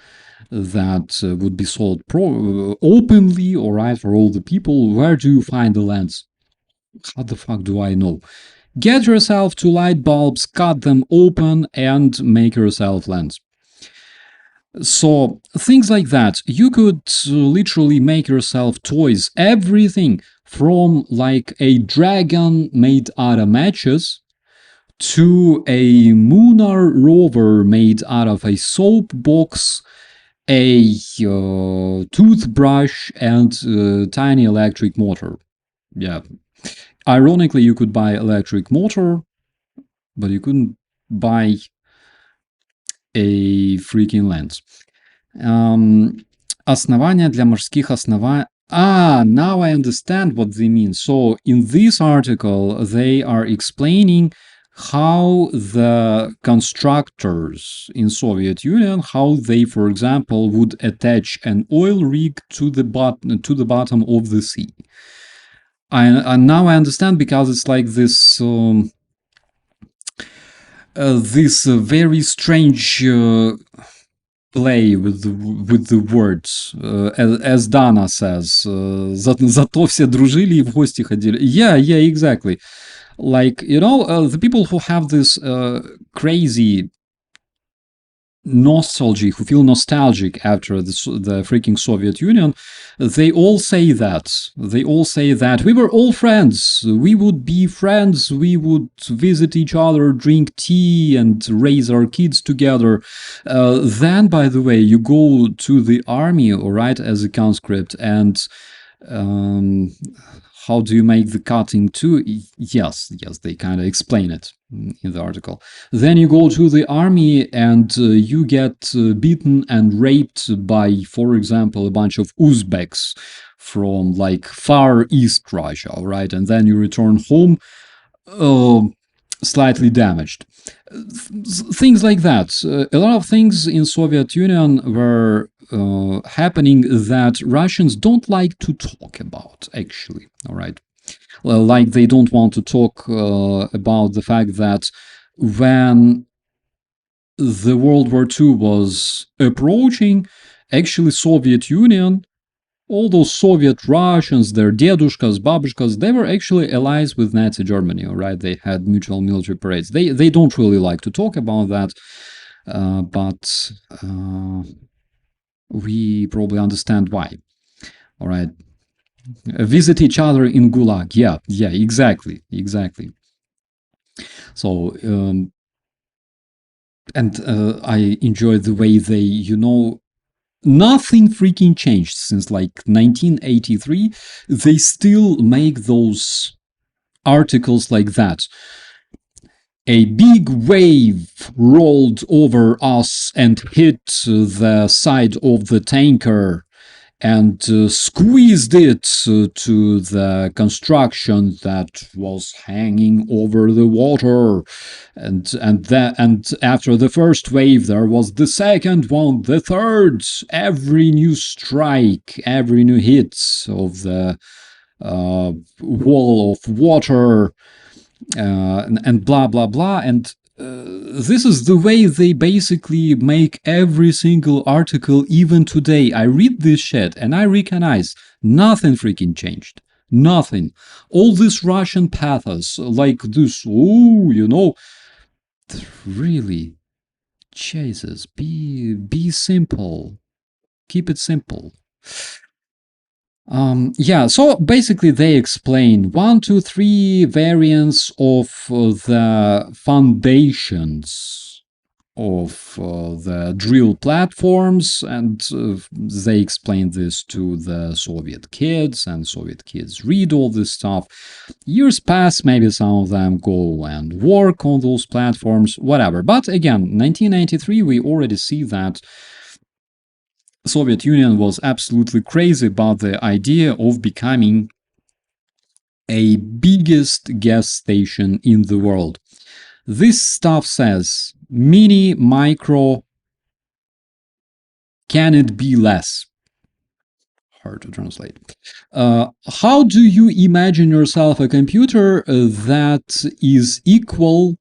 that would be sold openly, all right, for all the people. Where do you find the lens? How the fuck do I know? Get yourself two light bulbs, cut them open, and make yourself lens. So things like that. You could literally make yourself toys, everything from like a dragon made out of matches to a lunar rover made out of a soap box, a toothbrush, and a tiny electric motor. Yeah. Ironically, you could buy electric motor, but you couldn't buy a freaking lens. Основания для морских оснований. Now I understand what they mean. So in this article, they are explaining how the constructors in Soviet Union, how they, for example, would attach an oil rig to the bottom of the sea. And now I understand, because it's like this this very strange play with the words, as Dana says. Зато все дружили и в гости ходили. Yeah, exactly. Like, the people who have this crazy nostalgia, who feel nostalgic after the freaking Soviet Union, they all say that. They all say that we were all friends. We would be friends. We would visit each other, drink tea, and raise our kids together. Then, by the way, you go to the army, all right, as a conscript, and how do you make the cutting too? Yes, they kind of explain it in the article. Then you go to the army and you get beaten and raped by, for example, a bunch of Uzbeks from like far east Russia, all right? And then you return home slightly damaged. Things like that. A lot of things in Soviet Union were happening that Russians don't like to talk about, actually, all right? Well, like, they don't want to talk about the fact that when the World War II was approaching, actually Soviet Union, all those Soviet Russians, their dedushkas, babushkas, they were actually allies with Nazi Germany, all right? They had mutual military parades. They don't really like to talk about that, but we probably understand why, all right? Visit each other in Gulag. Yeah, exactly. So, and I enjoy the way they, nothing freaking changed since like 1983. They still make those articles like that. A big wave rolled over us and hit the side of the tanker. and squeezed it to the construction that was hanging over the water. And after the first wave, there was the second one, the third. Every new strike, every new hit of the wall of water, and blah blah blah. And this is the way they basically make every single article. Even today I read this shit and I recognize nothing freaking changed. Nothing. All this Russian pathos, like this, oh, really, Jesus, be simple. Keep it simple. Yeah, so basically they explain 1, 2, 3 variants of the foundations of the drill platforms, and they explain this to the Soviet kids, and Soviet kids read all this stuff. Years pass, maybe some of them go and work on those platforms, whatever. But again, 1993, we already see that Soviet Union was absolutely crazy about the idea of becoming a biggest gas station in the world. This stuff says mini, micro, can it be less? Hard to translate. How do you imagine yourself a computer that is equal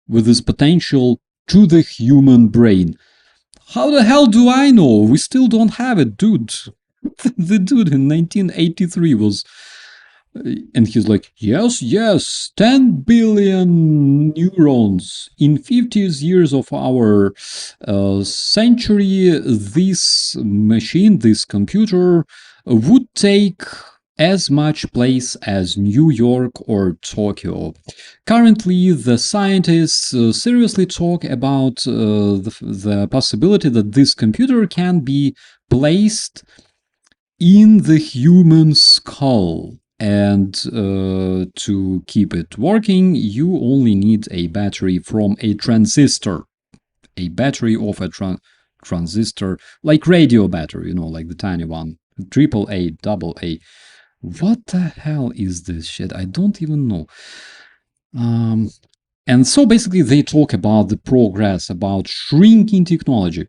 with this potential to the human brain? How the hell do I know? We still don't have it, dude. The dude in 1983 was, and he's like, yes, 10 billion neurons in 50 years of our century. This machine, this computer, would take as much place as New York or Tokyo. Currently, the scientists seriously talk about the possibility that this computer can be placed in the human skull. And to keep it working, you only need a battery from a transistor. A battery of a transistor, like radio battery, like the tiny one. AAA, double A. What the hell is this shit? I don't even know. And so basically they talk about the progress, about shrinking technology.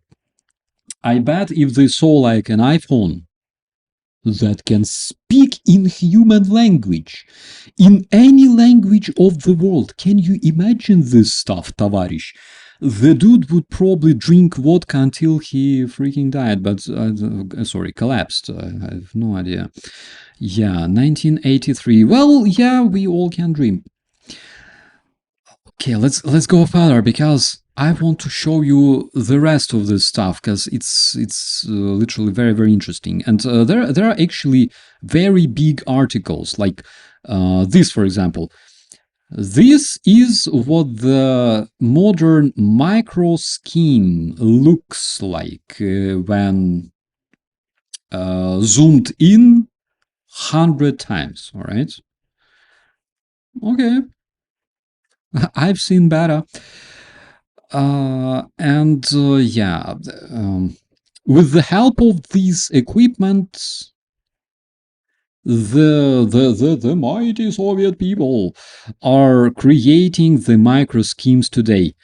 I bet if they saw like an iPhone that can speak in human language, in any language of the world, can you imagine this stuff, товарищ? The dude would probably drink vodka until he freaking died, but sorry, collapsed. I have no idea. Yeah, 1983. Well, yeah, we all can dream. Okay, let's go further, because I want to show you the rest of this stuff, because it's literally very, very interesting. And there are actually very big articles, like this, for example. This is what the modern micro scheme looks like when zoomed in 100 times, all right? Okay. I've seen better. Yeah, with the help of these equipment, the mighty Soviet people are creating the micro schemes today.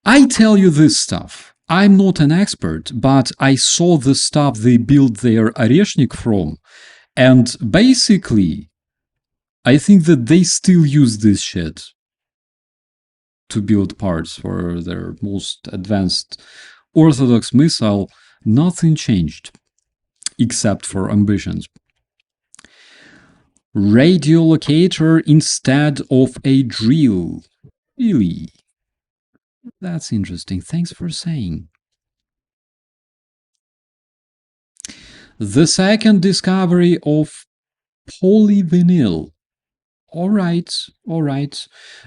I tell you this stuff. I'm not an expert, but I saw the stuff they built their Oreshnik from, and basically, I think that they still use this shit to build parts for their most advanced orthodox missile. Nothing changed, except for ambitions. Radio locator instead of a drill. Really? That's interesting. Thanks for saying. The second discovery of polyvinyl. All right.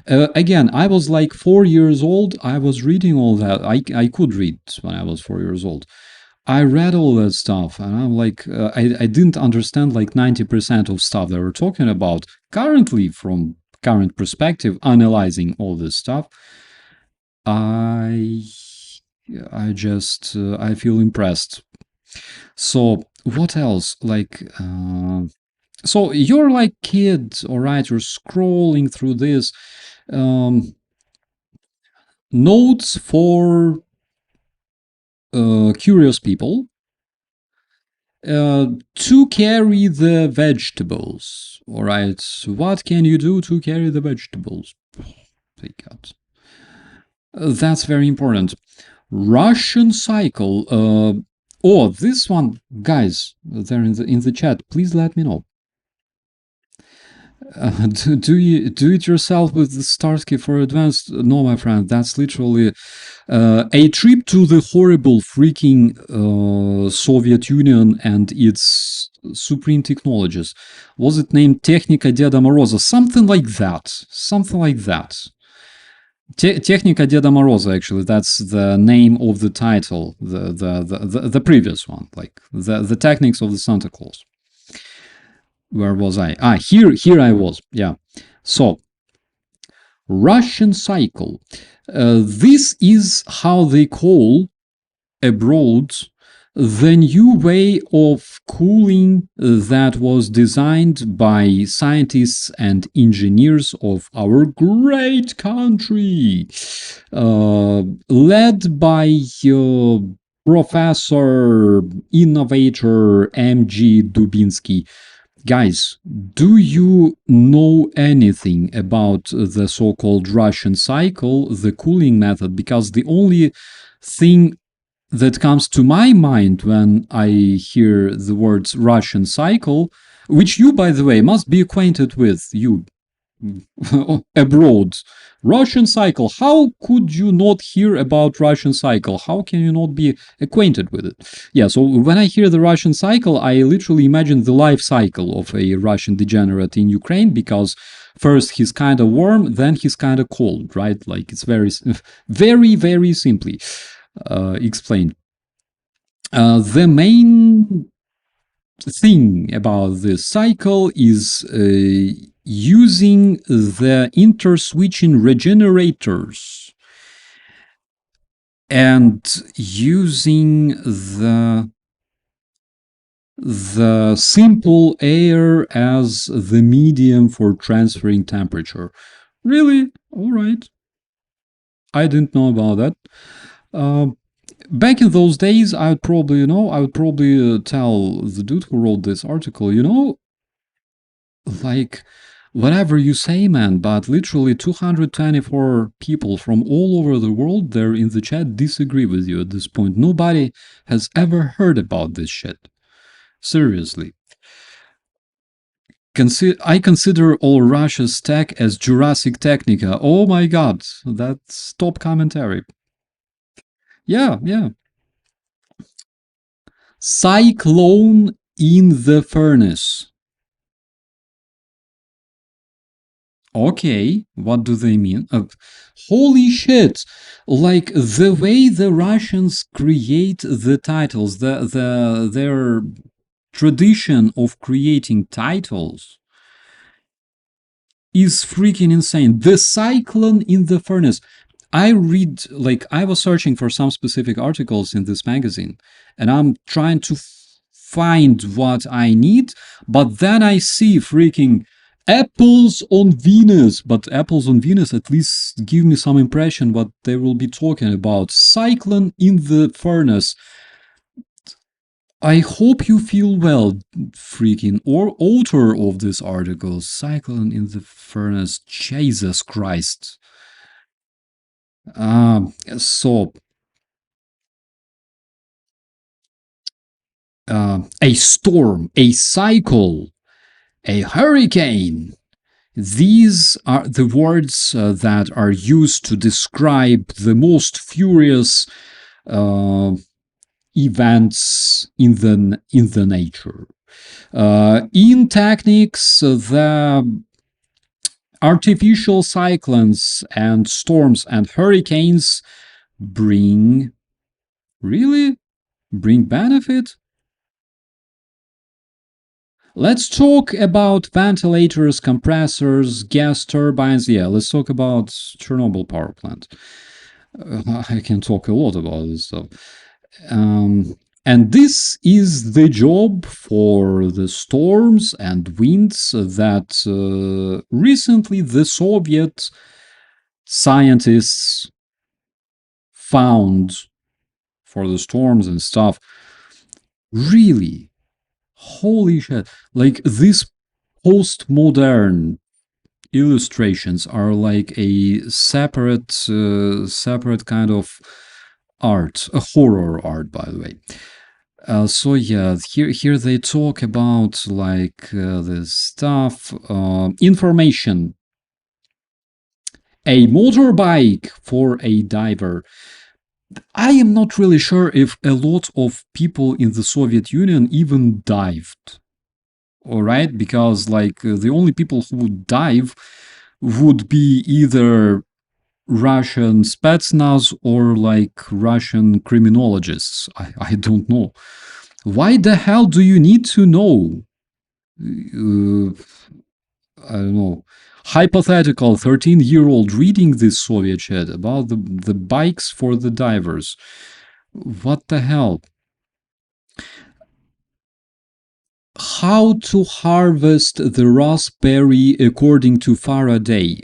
Again, I was like 4 years old. I was reading all that. I could read when I was 4 years old. I read all that stuff, and I'm like, I didn't understand like 90% of stuff they were talking about. Currently, from current perspective, analyzing all this stuff, I feel impressed So what else? So you're like kid, all right? You're scrolling through this um, notes for curious people to carry the vegetables. All right. What can you do to carry the vegetables? Take out. That's very important. Russian cycle. Oh, this one, guys, there in the chat. Please let me know. Do you do it yourself with the Starsky for advanced? No, my friend, that's literally a trip to the horrible freaking Soviet Union and its supreme technologies. Was it named Technika Deda Moroza? Something like that. Something like that. Technika Deda Moroza, actually, that's the name of the title, the previous one, like the techniques of the Santa Claus. Where was I? Here I was. Yeah. So, Russian cycle. This is how they call abroad the new way of cooling that was designed by scientists and engineers of our great country, led by Professor Innovator M.G. Dubinsky. Guys, do you know anything about the so-called Russian cycle, the cooling method? Because the only thing that comes to my mind when I hear the words Russian cycle, which you, by the way, must be acquainted with, you abroad. Russian cycle. How could you not hear about Russian cycle? How can you not be acquainted with it? Yeah, so when I hear the Russian cycle, I literally imagine the life cycle of a Russian degenerate in Ukraine, because first he's kind of warm, then he's kind of cold, right? Like it's very simply explained. The main thing about this cycle is using the interswitching regenerators and using the simple air as the medium for transferring temperature. Really? All right. I didn't know about that. Back in those days, I would probably, tell the dude who wrote this article, like, whatever you say, man, but literally 224 people from all over the world there in the chat disagree with you at this point. Nobody has ever heard about this shit. Seriously. I consider all Russia's tech as Jurassic Technica. Oh my god, that's top commentary. Yeah. Cyclone in the furnace. Okay, what do they mean? Holy shit! Like the way the Russians create the titles, their tradition of creating titles is freaking insane. The cyclone in the furnace. I was searching for some specific articles in this magazine, and I'm trying to find what I need, but then I see freaking apples on Venus. But apples on Venus at least give me some impression what they will be talking about. Cyclone in the furnace. I hope you feel well, freaking or author of this article. Cyclone in the furnace. Jesus Christ. So a storm, a cycle, a hurricane. These are the words that are used to describe the most furious events in the nature. In techniques, the artificial cyclones and storms and hurricanes bring benefit. Let's talk about ventilators, compressors, gas turbines. Yeah, let's talk about Chernobyl power plant. I can talk a lot about this stuff. And this is the job for the storms and winds that recently the Soviet scientists found for the storms and stuff. Really, holy shit. Like these postmodern illustrations are like a separate kind of art, a horror art, by the way. So yeah, here they talk about like this stuff, information. A motorbike for a diver. I am not really sure if a lot of people in the Soviet Union even dived. All right, because like the only people who would dive would be either Russian Spetsnaz or like Russian criminologists. I don't know. Why the hell do you need to know? Uh, I don't know. Hypothetical 13-year-old reading this Soviet shit about the bikes for the divers. What the hell? How to harvest the raspberry according to Faraday.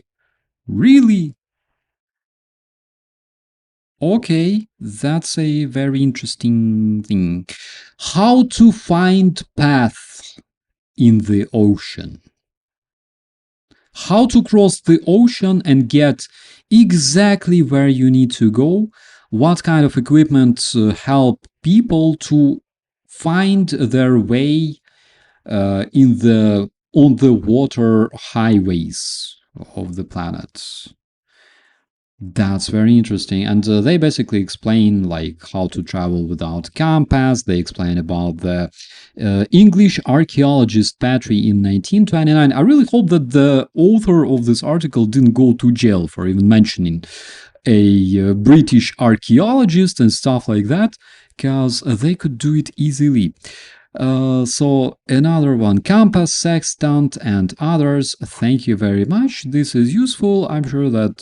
Really? Okay, that's a very interesting thing. How to find path in the ocean. How to cross the ocean and get exactly where you need to go. What kind of equipment help people to find their way in the on the water highways of the planet. That's very interesting. And they basically explain like how to travel without compass. They explain about the English archaeologist Petrie in 1929. I really hope that the author of this article didn't go to jail for even mentioning a British archaeologist and stuff like that, because they could do it easily. So another one, compass, sextant, and others. Thank you very much. This is useful. I'm sure that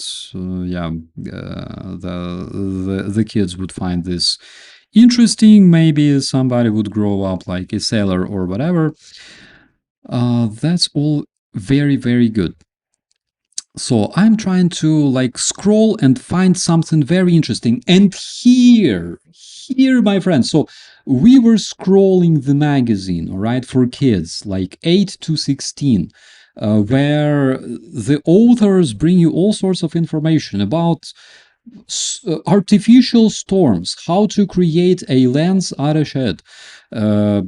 the kids would find this interesting. Maybe somebody would grow up like a sailor or whatever. That's all very, very good. So I'm trying to like scroll and find something very interesting. And here, my friends. So we were scrolling the magazine, all right, for kids like 8 to 16, where the authors bring you all sorts of information about artificial storms, how to create a lens out of shed, the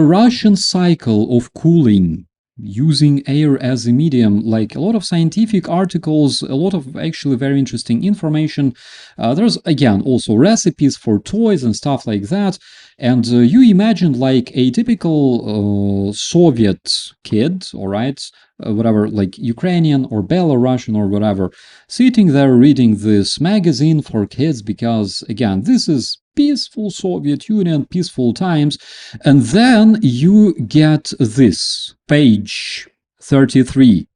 Russian cycle of cooling using air as a medium, like a lot of scientific articles, a lot of actually very interesting information. There's again also recipes for toys and stuff like that. And you imagine like a typical Soviet kid, all right, whatever, like Ukrainian or Belarusian or whatever, sitting there reading this magazine for kids because, again, this is peaceful Soviet Union, peaceful times. And then you get this, page 33,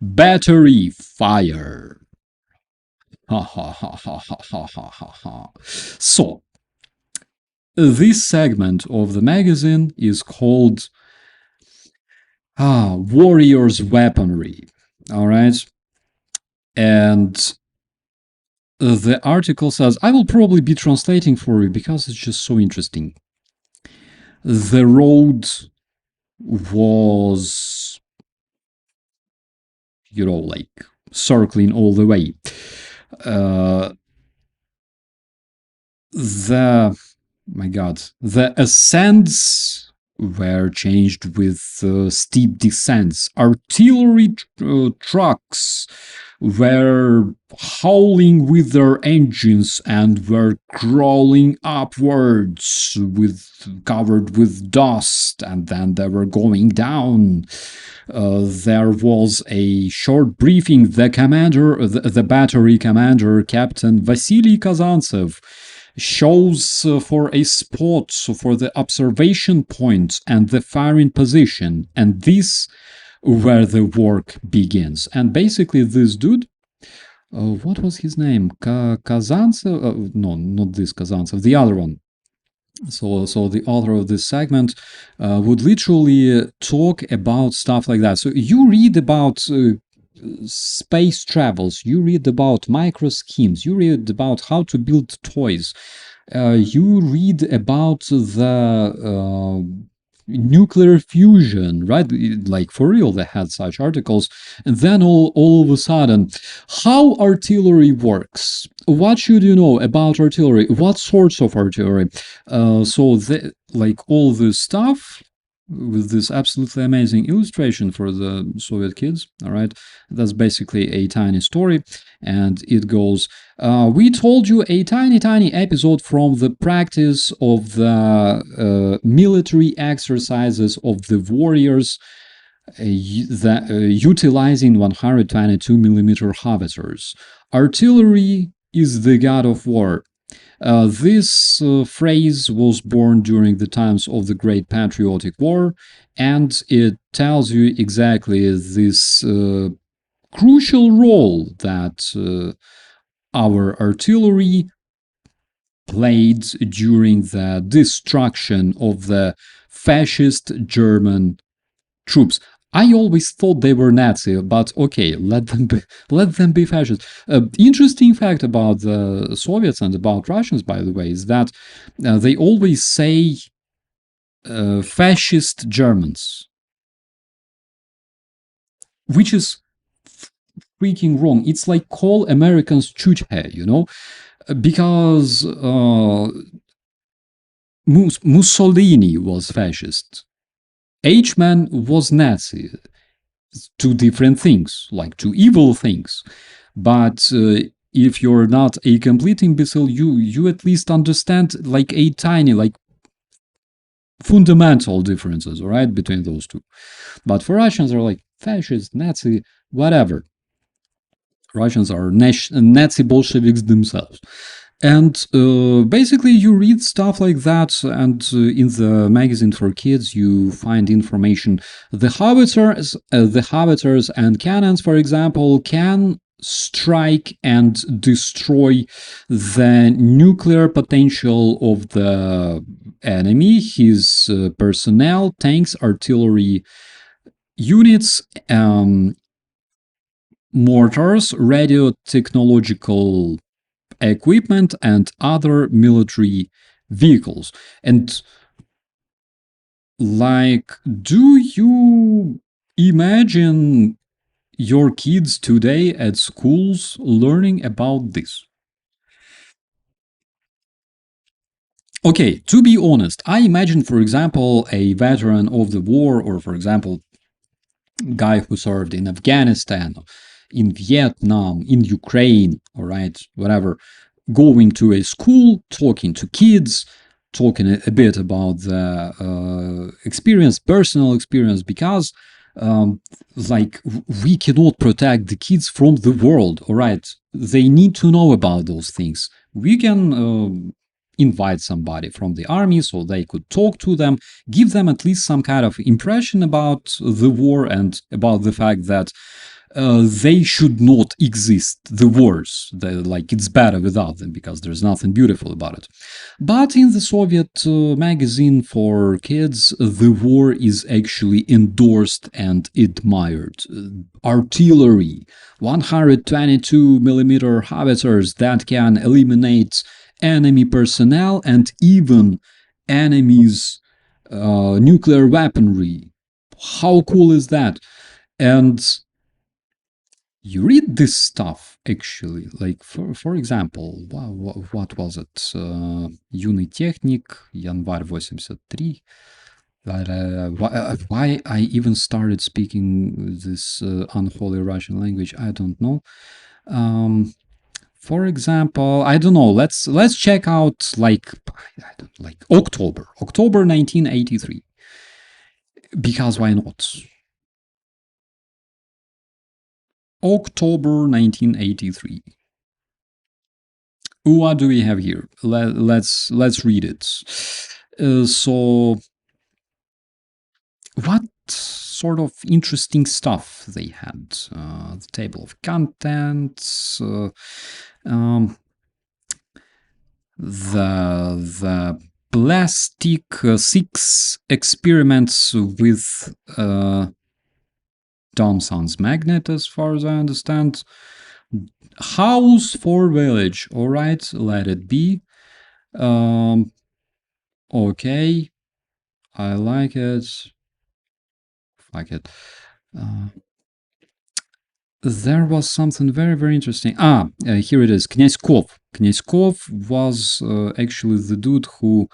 battery fire. Ha ha ha ha ha ha ha ha. So, this segment of the magazine is called Warrior's Weaponry. All right. And the article says, I will probably be translating for you because it's just so interesting. The road was, like circling all the way. The ascents were changed with steep descents. Artillery trucks were howling with their engines and were crawling upwards covered with dust, and then they were going down. There was a short briefing. The battery commander, Captain Vasily Kazantsev, shows for a spot for the observation point and the firing position, and this where the work begins. And basically this dude What was his name? Kazantsev? No, not this Kazantsev, the other one. So the author of this segment would literally talk about stuff like that. So you read about space travels, you read about micro schemes, you read about how to build toys, you read about the nuclear fusion, right? Like for real, they had such articles. And then all of a sudden, how artillery works. What should you know about artillery? What sorts of artillery? Like all this stuff with this absolutely amazing illustration for the Soviet kids. All right, that's basically a tiny story, and it goes. We told you a tiny episode from the practice of the military exercises of the warriors utilizing 122 millimeter howitzers. Artillery is the god of war. This phrase was born during the times of the Great Patriotic War, and it tells you exactly this crucial role that our artillery played during the destruction of the fascist German troops. I always thought they were Nazi, but okay, let them be fascist. Interesting fact about the Soviets and about Russians, by the way, is that they always say fascist Germans, which is freaking wrong. It's like call Americans chuche, because Mussolini was fascist. H-Man was Nazi. Two different things, like two evil things. But if you're not a complete imbecile, you at least understand like a tiny, like fundamental differences, all right, between those two. But for Russians, they're like fascist, Nazi, whatever. Russians are Nazi Bolsheviks themselves. And basically, you read stuff like that, and in the magazine for kids, you find information. The howitzers and cannons, for example, can strike and destroy the nuclear potential of the enemy, his personnel, tanks, artillery units, mortars, radio technological equipment, and other military vehicles. And like, do you imagine your kids today at schools learning about this? Okay, to be honest, I imagine, for example, a veteran of the war, or for example, guy who served in Afghanistan, in Vietnam, in Ukraine, all right, whatever, going to a school, talking to kids, talking a bit about the experience, personal experience, because like we cannot protect the kids from the world, all right? They need to know about those things. We can invite somebody from the army so they could talk to them, give them at least some kind of impression about the war and about the fact that they should not exist, the wars. Like it's better without them because there's nothing beautiful about it. But in the Soviet magazine for kids, the war is actually endorsed and admired. Artillery, 122 millimeter howitzers that can eliminate enemy personnel and even enemies' nuclear weaponry. How cool is that? And you read this stuff actually, like for example, what was it? Юный техник, январь 83. Why I even started speaking this unholy Russian language, I don't know. For example, I don't know. Let's check out like October 1983, because why not? October 1983. What do we have here? Let's read it. So what sort of interesting stuff they had. The table of contents, the plastic six experiments with Thomson's magnet, as far as I understand. House for village. All right, let it be. Okay, I like it. Like it. There was something very, very interesting. Here it is. Knyazkov. Knyazkov was actually the dude who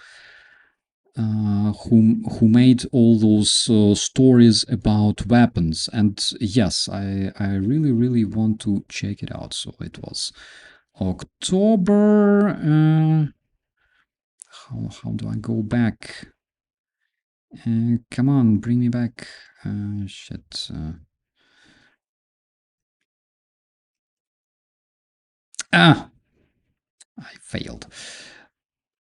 made all those stories about weapons. And yes, I really, really want to check it out. So it was October. How do I go back? Come on, bring me back. Shit. I failed.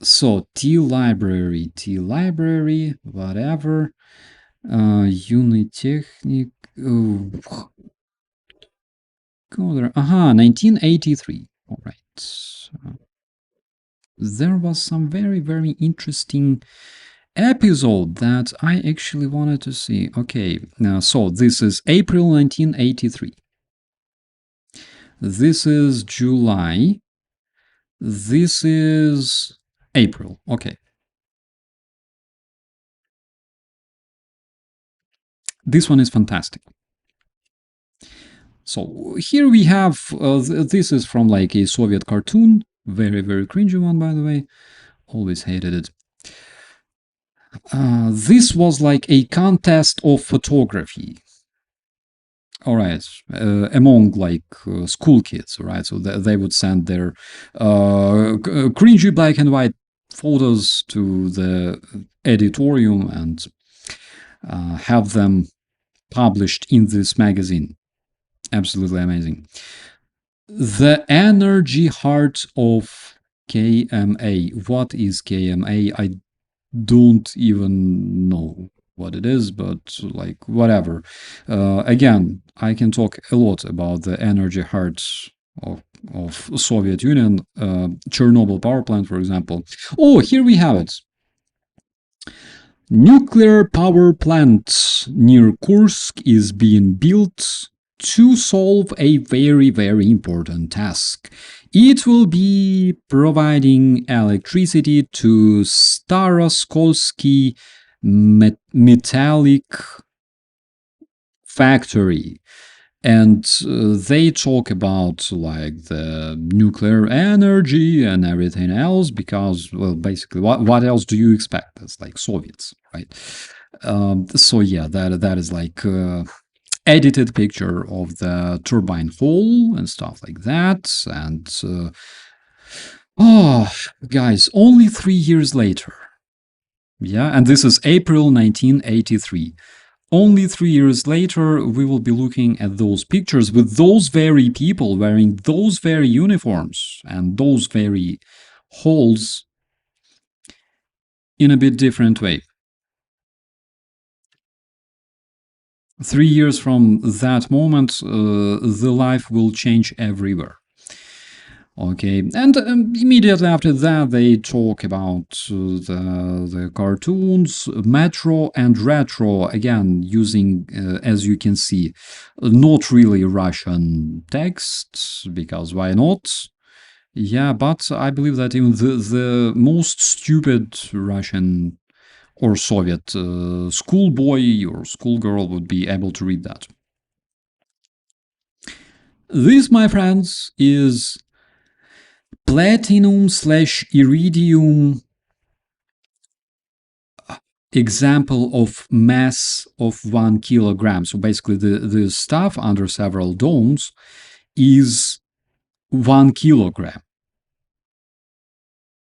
So T library, whatever. Unitechnik. Go there. 1983. All right. There was some very, very interesting episode that I actually wanted to see. Okay, so this is April 1983. This is July. This is April. Okay. This one is fantastic. So here we have, this is from like a Soviet cartoon. Very, very cringy one, by the way. Always hated it. This was like a contest of photography. All right, among like school kids, right? So they would send their cringy black and white photos to the editorium and have them published in this magazine. Absolutely amazing. The energy heart of KMA. What is KMA? I don't even know what it is, but like whatever. Again, I can talk a lot about the energy heart of Soviet Union, Chernobyl power plant, for example. Oh, here we have it. Nuclear power plant near Kursk is being built to solve a very, very important task. It will be providing electricity to Starsky metallic factory. And they talk about like the nuclear energy and everything else because, well, basically, what else do you expect? It's like Soviets, right? So yeah, that is like edited picture of the turbine hole and stuff like that. And oh, guys, only 3 years later. Yeah, and this is April 1983. Only 3 years later, we will be looking at those pictures with those very people wearing those very uniforms and those very holes in a bit different way. 3 years from that moment, the life will change everywhere. Okay, and immediately after that, they talk about the cartoons, Metro and Retro, again, using, as you can see, not really Russian text, because why not? Yeah, but I believe that even the most stupid Russian or Soviet schoolboy or schoolgirl would be able to read that. This, my friends, is platinum/iridium example of mass of 1 kilogram. So basically the stuff under several domes is 1 kilogram.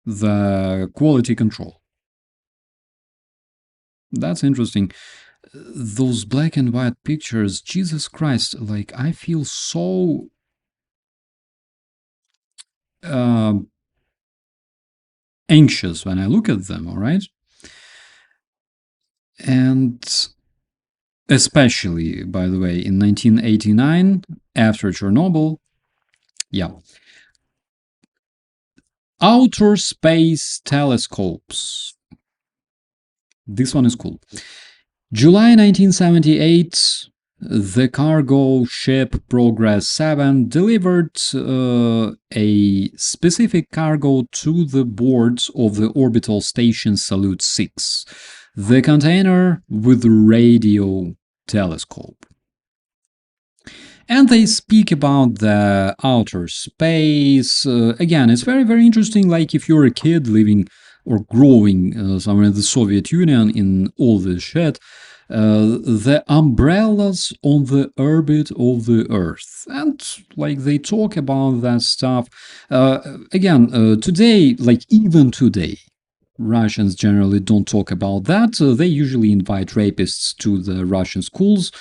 The quality control. That's interesting. Those black and white pictures, Jesus Christ, like I feel so anxious when I look at them, all right? And especially, by the way, in 1989, after Chernobyl. Yeah. Outer space telescopes. This one is cool. July 1978, the cargo ship Progress 7 delivered a specific cargo to the boards of the orbital station Salyut 6, the container with the radio telescope. And they speak about the outer space. Again, it's very, very interesting. Like if you're a kid living or growing somewhere in the Soviet Union in all this shit, the umbrellas on the orbit of the Earth. And like they talk about that stuff. Again, today, like even today, Russians generally don't talk about that. They usually invite rapists to the Russian schools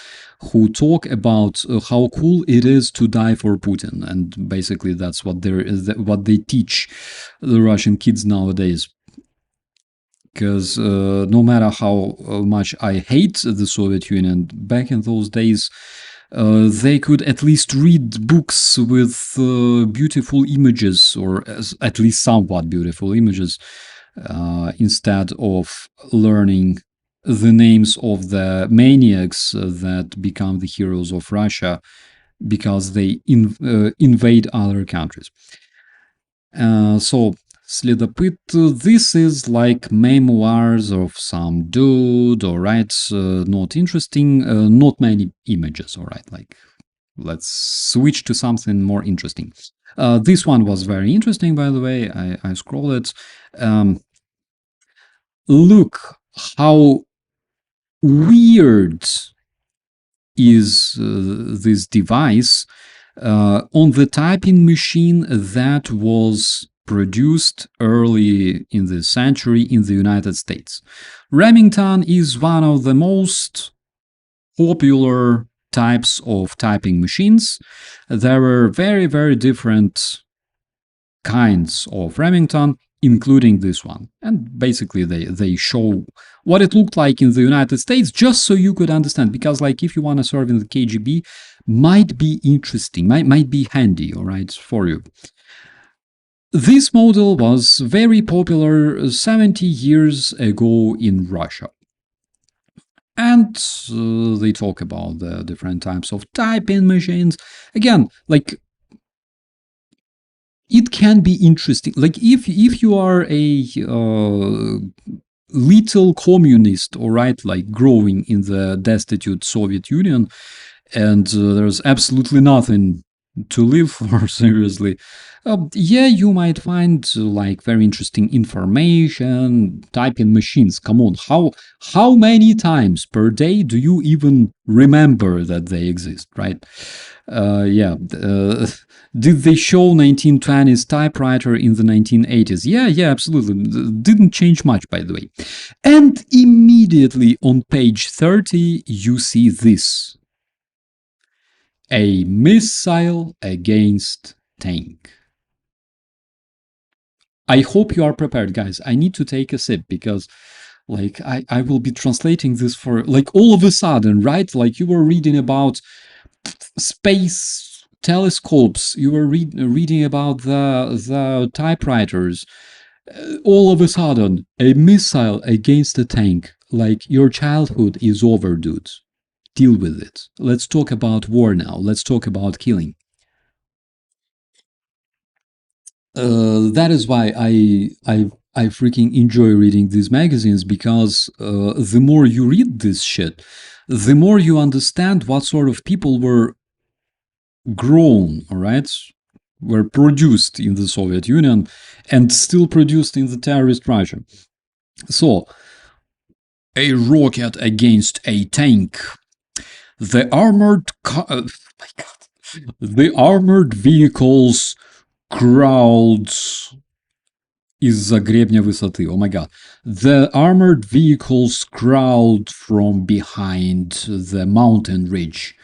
who talk about how cool it is to die for Putin. And basically that's what they teach the Russian kids nowadays. Because no matter how much I hate the Soviet Union, back in those days, they could at least read books with beautiful images, or at least somewhat beautiful images, instead of learning the names of the maniacs that become the heroes of Russia because they invade other countries. So, Следопыт, this is like memoirs of some dude, alright, not interesting, not many images, alright, like, let's switch to something more interesting. This one was very interesting, by the way, I scrolled it. Look how weird is this device on the typing machine that was produced early in the century in the United States. Remington is one of the most popular types of typing machines. There are very, very different kinds of Remington, including this one. And basically they show what it looked like in the United States, just so you could understand, because like if you want to serve in the KGB, might be interesting, might be handy, all right, for you. This model was very popular 70 years ago in Russia. And they talk about the different types of typing machines. Again, like, it can be interesting. Like if you are a little communist, all right, like growing in the destitute Soviet Union, and there's absolutely nothing to live for, seriously, yeah, you might find like very interesting information. Typing machines, come on, how many times per day do you even remember that they exist, right? Yeah. Did they show 1920s typewriter in the 1980s? Yeah, absolutely. Didn't change much, by the way. And immediately on page 30, you see this. A missile against tank. I hope you are prepared, guys. I need to take a sip because like I will be translating this for like all of a sudden, right? Like you were reading about space telescopes, you were reading about the typewriters. All of a sudden, a missile against a tank. Like your childhood is over, dude. Deal with it. Let's talk about war now. Let's talk about killing. That is why I freaking enjoy reading these magazines, because the more you read this shit, the more you understand what sort of people were grown, all right, were produced in the Soviet Union and still produced in the terrorist Russia. So, a rocket against a tank. The armored the armored vehicles crowds из-за гребня высоты. Oh my god. The armored vehicles crowd from behind the mountain ridge.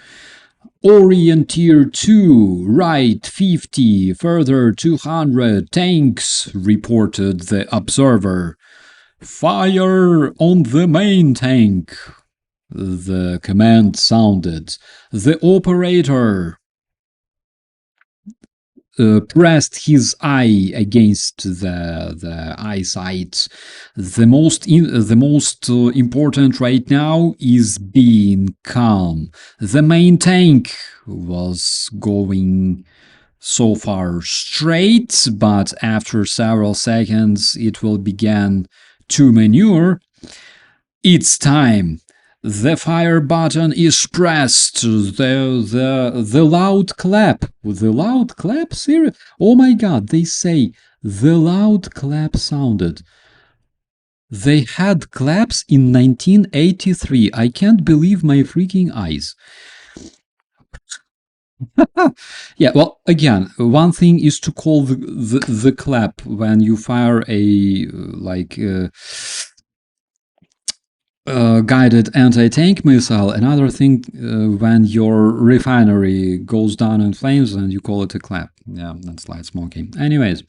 Orienteer 2, right 50, further 200 tanks, reported the observer. Fire on the main tank. The command sounded. The operator pressed his eye against the eyesight. The most important right now is being calm. The main tank was going so far straight, but after several seconds it will begin to maneuver. It's time. The fire button is pressed. The loud clap. The loud clap? Serious? Oh my god, they say the loud clap sounded. They had claps in 1983. I can't believe my freaking eyes. Yeah, well, again, one thing is to call the clap when you fire a guided anti-tank missile. Another thing when your refinery goes down in flames and you call it a clap. Yeah, that's light smoking. Anyways,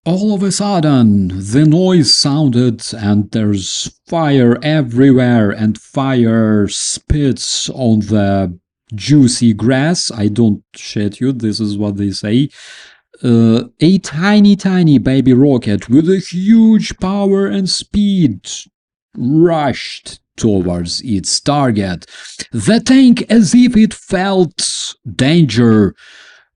all of a sudden the noise sounded and there's fire everywhere and fire spits on the juicy grass. I don't shit you, this is what they say. A tiny baby rocket with a huge power and speed rushed towards its target. The tank, as if it felt danger,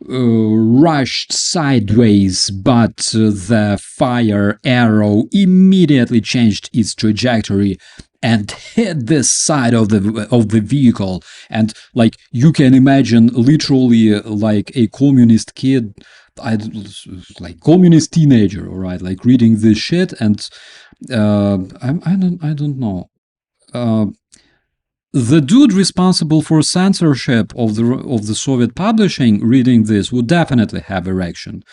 rushed sideways, but the fire arrow immediately changed its trajectory and hit the side of the vehicle. And like you can imagine, literally like a communist kid, like communist teenager, all right, like reading this shit, and I don't know. The dude responsible for censorship of the Soviet publishing reading this would definitely have erection.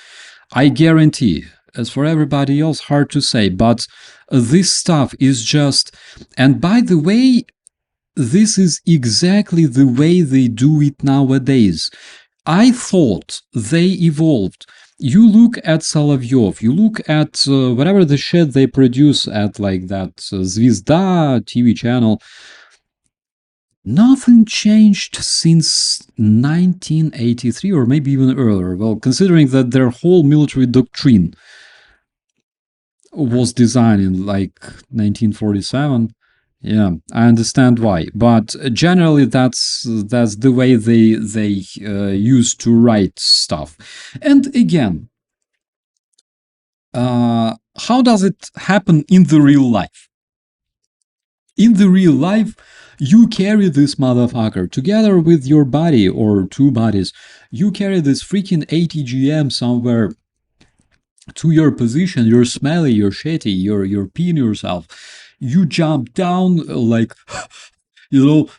I guarantee. As for everybody else, hard to say, but this stuff is just. And by the way, this is exactly the way they do it nowadays. I thought they evolved. You look at Solovyov, you look at whatever the shit they produce at like that Zvezda TV channel. Nothing changed since 1983 or maybe even earlier. Well, considering that their whole military doctrine was designed in like 1947. Yeah, I understand why, but generally that's the way they used to write stuff. And again, how does it happen in the real life? In the real life, you carry this motherfucker together with your body or two bodies. You carry this freaking ATGM somewhere to your position. You're smelly, you're shitty, you're peeing yourself. You jump down like,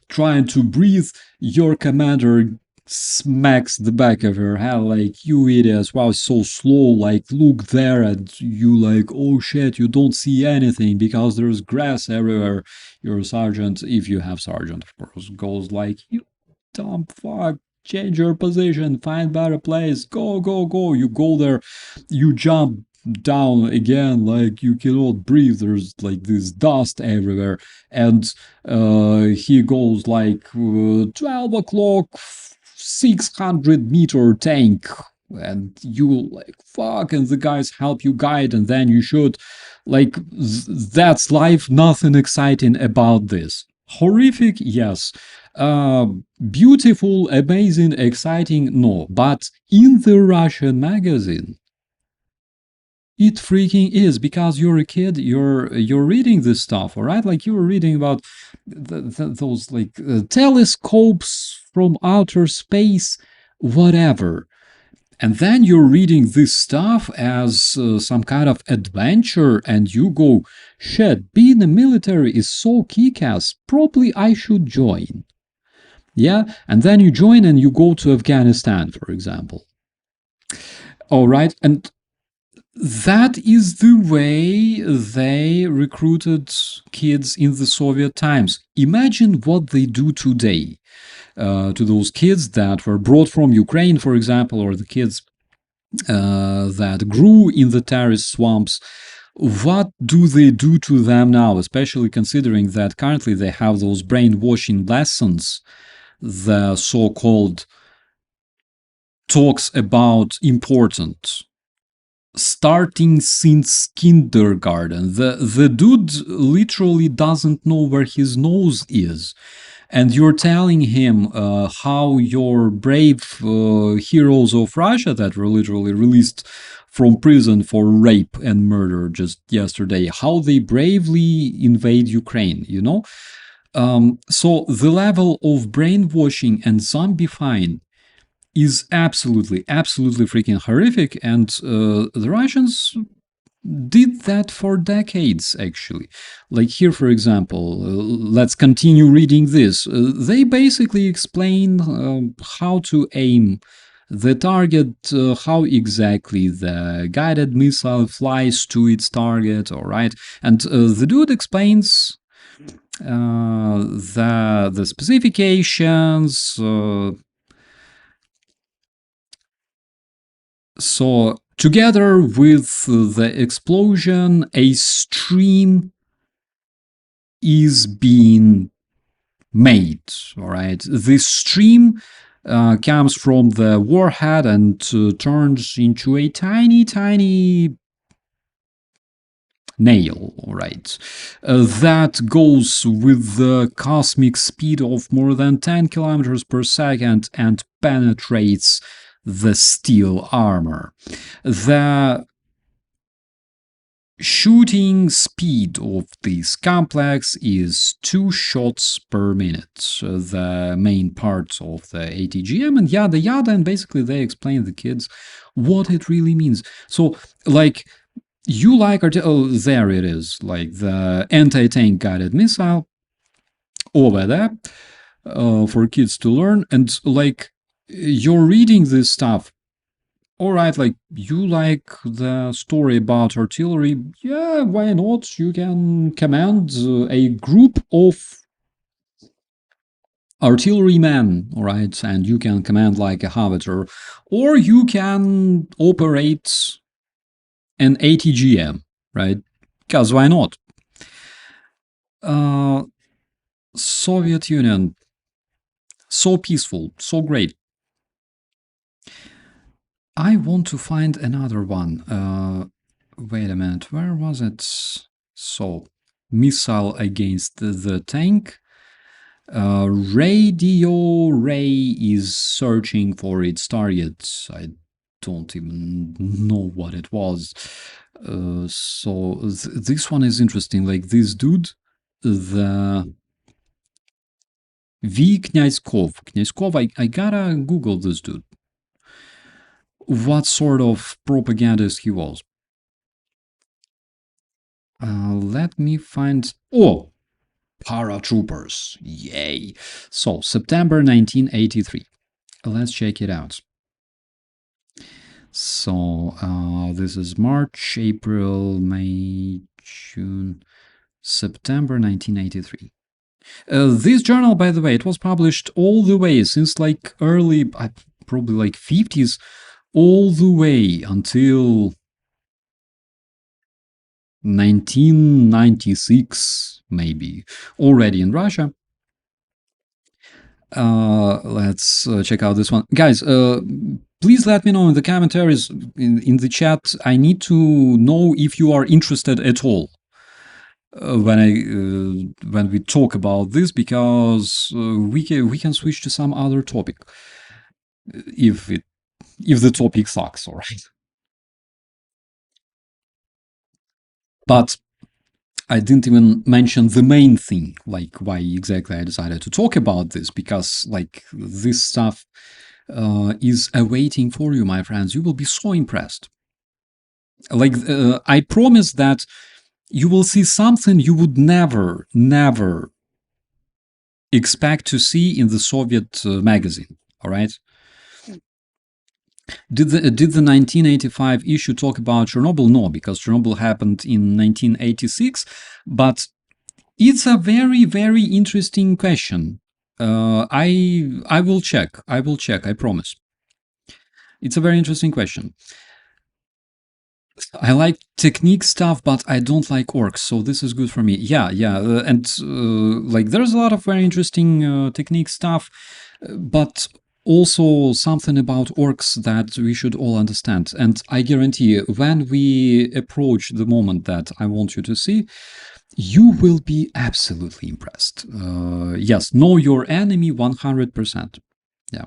trying to breathe. Your commander smacks the back of her head like, you idiots, wow, so slow, like look there, and you like, oh shit, you don't see anything because there's grass everywhere. Your sergeant, if you have sergeant of course, goes like, you dumb fuck, change your position, find better place, go. You go there, you jump down again, like you cannot breathe, there's like this dust everywhere, and he goes like 12 o'clock, 600-meter tank, and you like fuck, and the guys help you guide, and then you shoot. Like that's life, nothing exciting about this. Horrific, yes. Beautiful, amazing, exciting, no. But in the Russian magazine, it freaking is, because you're a kid, you're reading this stuff, all right? Like you were reading about those like telescopes from outer space, whatever. And then you're reading this stuff as some kind of adventure, and you go, shit, being a military is so kick-ass, probably I should join. Yeah, and then you join and you go to Afghanistan, for example. All right, and that is the way they recruited kids in the Soviet times. Imagine what they do today to those kids that were brought from Ukraine, for example, or the kids that grew in the terrorist swamps. What do they do to them now, especially considering that currently they have those brainwashing lessons, the so-called talks about important starting since kindergarten. The dude literally doesn't know where his nose is, and you're telling him how your brave heroes of Russia that were literally released from prison for rape and murder just yesterday, how they bravely invade Ukraine, you know? So the level of brainwashing and zombifying is absolutely, absolutely freaking horrific. And the Russians did that for decades, actually. Like here, for example, let's continue reading this. They basically explain how to aim the target, how exactly the guided missile flies to its target, all right? And the dude explains the specifications. So together with the explosion, a stream is being made. All right, this stream comes from the warhead and turns into a tiny, tiny nail, all right, that goes with the cosmic speed of more than 10 kilometers per second and penetrates the steel armor. The shooting speed of this complex is 2 shots per minute, the main part of the ATGM, and yada yada. And basically, they explain the kids what it really means. So, like, you like oh, there it is, like the anti-tank guided missile over there for kids to learn. And like, you're reading this stuff, all right, like, you like the story about artillery, yeah, why not? You can command a group of artillerymen, all right, and you can command like a howitzer, or you can operate an ATGM, right? Because why not? uh, Soviet Union, so peaceful, so great. I want to find another one. Wait a minute, where was it? So, missile against the tank. Radio Ray is searching for its target. I don't even know what it was. So this one is interesting. Like this dude, the V. Knyazkov. Knyazkov, I gotta Google this dude. What sort of propagandist he was. Let me find. Oh, paratroopers. Yay. So, September 1983. Let's check it out. So, this is March, April, May, June, September 1983. This journal, by the way, it was published all the way since like early, probably like 50s, all the way until 1996, maybe, already in Russia. Let's check out this one. Guys, please let me know in the commentaries, in the chat. I need to know if you are interested at all when we talk about this, because we can switch to some other topic if the topic sucks, all right? But I didn't even mention the main thing, like why exactly I decided to talk about this, because like this stuff is awaiting for you, my friends. You will be so impressed. Like I promise that you will see something you would never, never expect to see in the Soviet magazine. All right. Did the 1985 issue talk about Chernobyl? No, because Chernobyl happened in 1986. But it's a very, very interesting question. I will check. I will check. I promise. It's a very interesting question. I like technique stuff, but I don't like orcs, so this is good for me. Yeah, yeah, and like there's a lot of very interesting technique stuff, but also something about orcs that we should all understand. And I guarantee you, when we approach the moment that I want you to see, you will be absolutely impressed. Yes, know your enemy 100%. Yeah.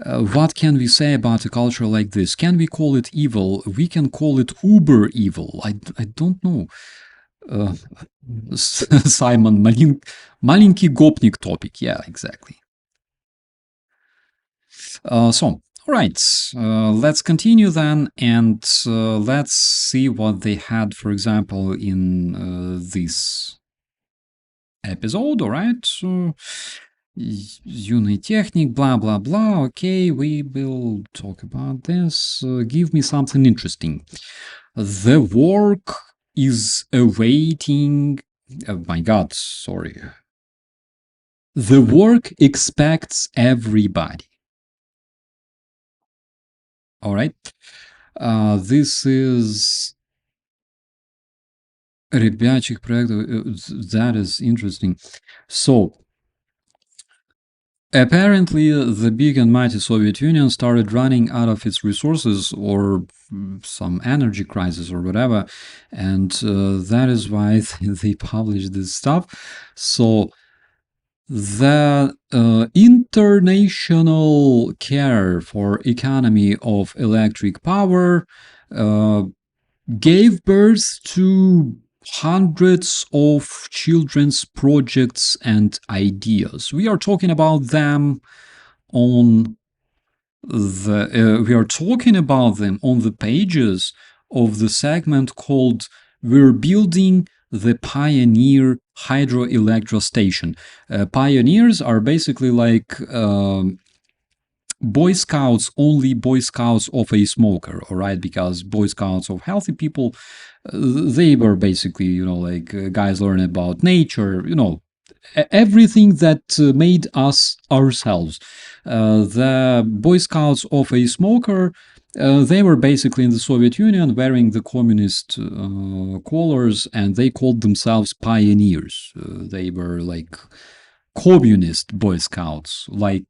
What can we say about a culture like this? Can we call it evil? We can call it uber evil. I don't know. Uh, Simon, маленький гопник topic. Yeah, exactly. All right, let's continue then, and let's see what they had, for example, in this episode. All right. Юный техник, blah, blah, blah. Okay, we will talk about this. Give me something interesting. The work is awaiting. Oh my god, sorry. The work expects everybody. All right. This is ребячих проектов. That is interesting. So, apparently, the big and mighty Soviet Union started running out of its resources or some energy crisis or whatever, and that is why they published this stuff. So, the international care for economy of electric power gave birth to hundreds of children's projects and ideas. We are talking about them on we are talking about them on the pages of the segment called "We're Building the Pioneer Hydroelectro Station." Pioneers are basically like Boy Scouts, only Boy Scouts of a smoker, all right? Because Boy Scouts of healthy people, they were basically, like guys learning about nature, everything that made us ourselves. The Boy Scouts of a smoker, they were basically in the Soviet Union wearing the communist collars, and they called themselves pioneers. They were like communist Boy Scouts, like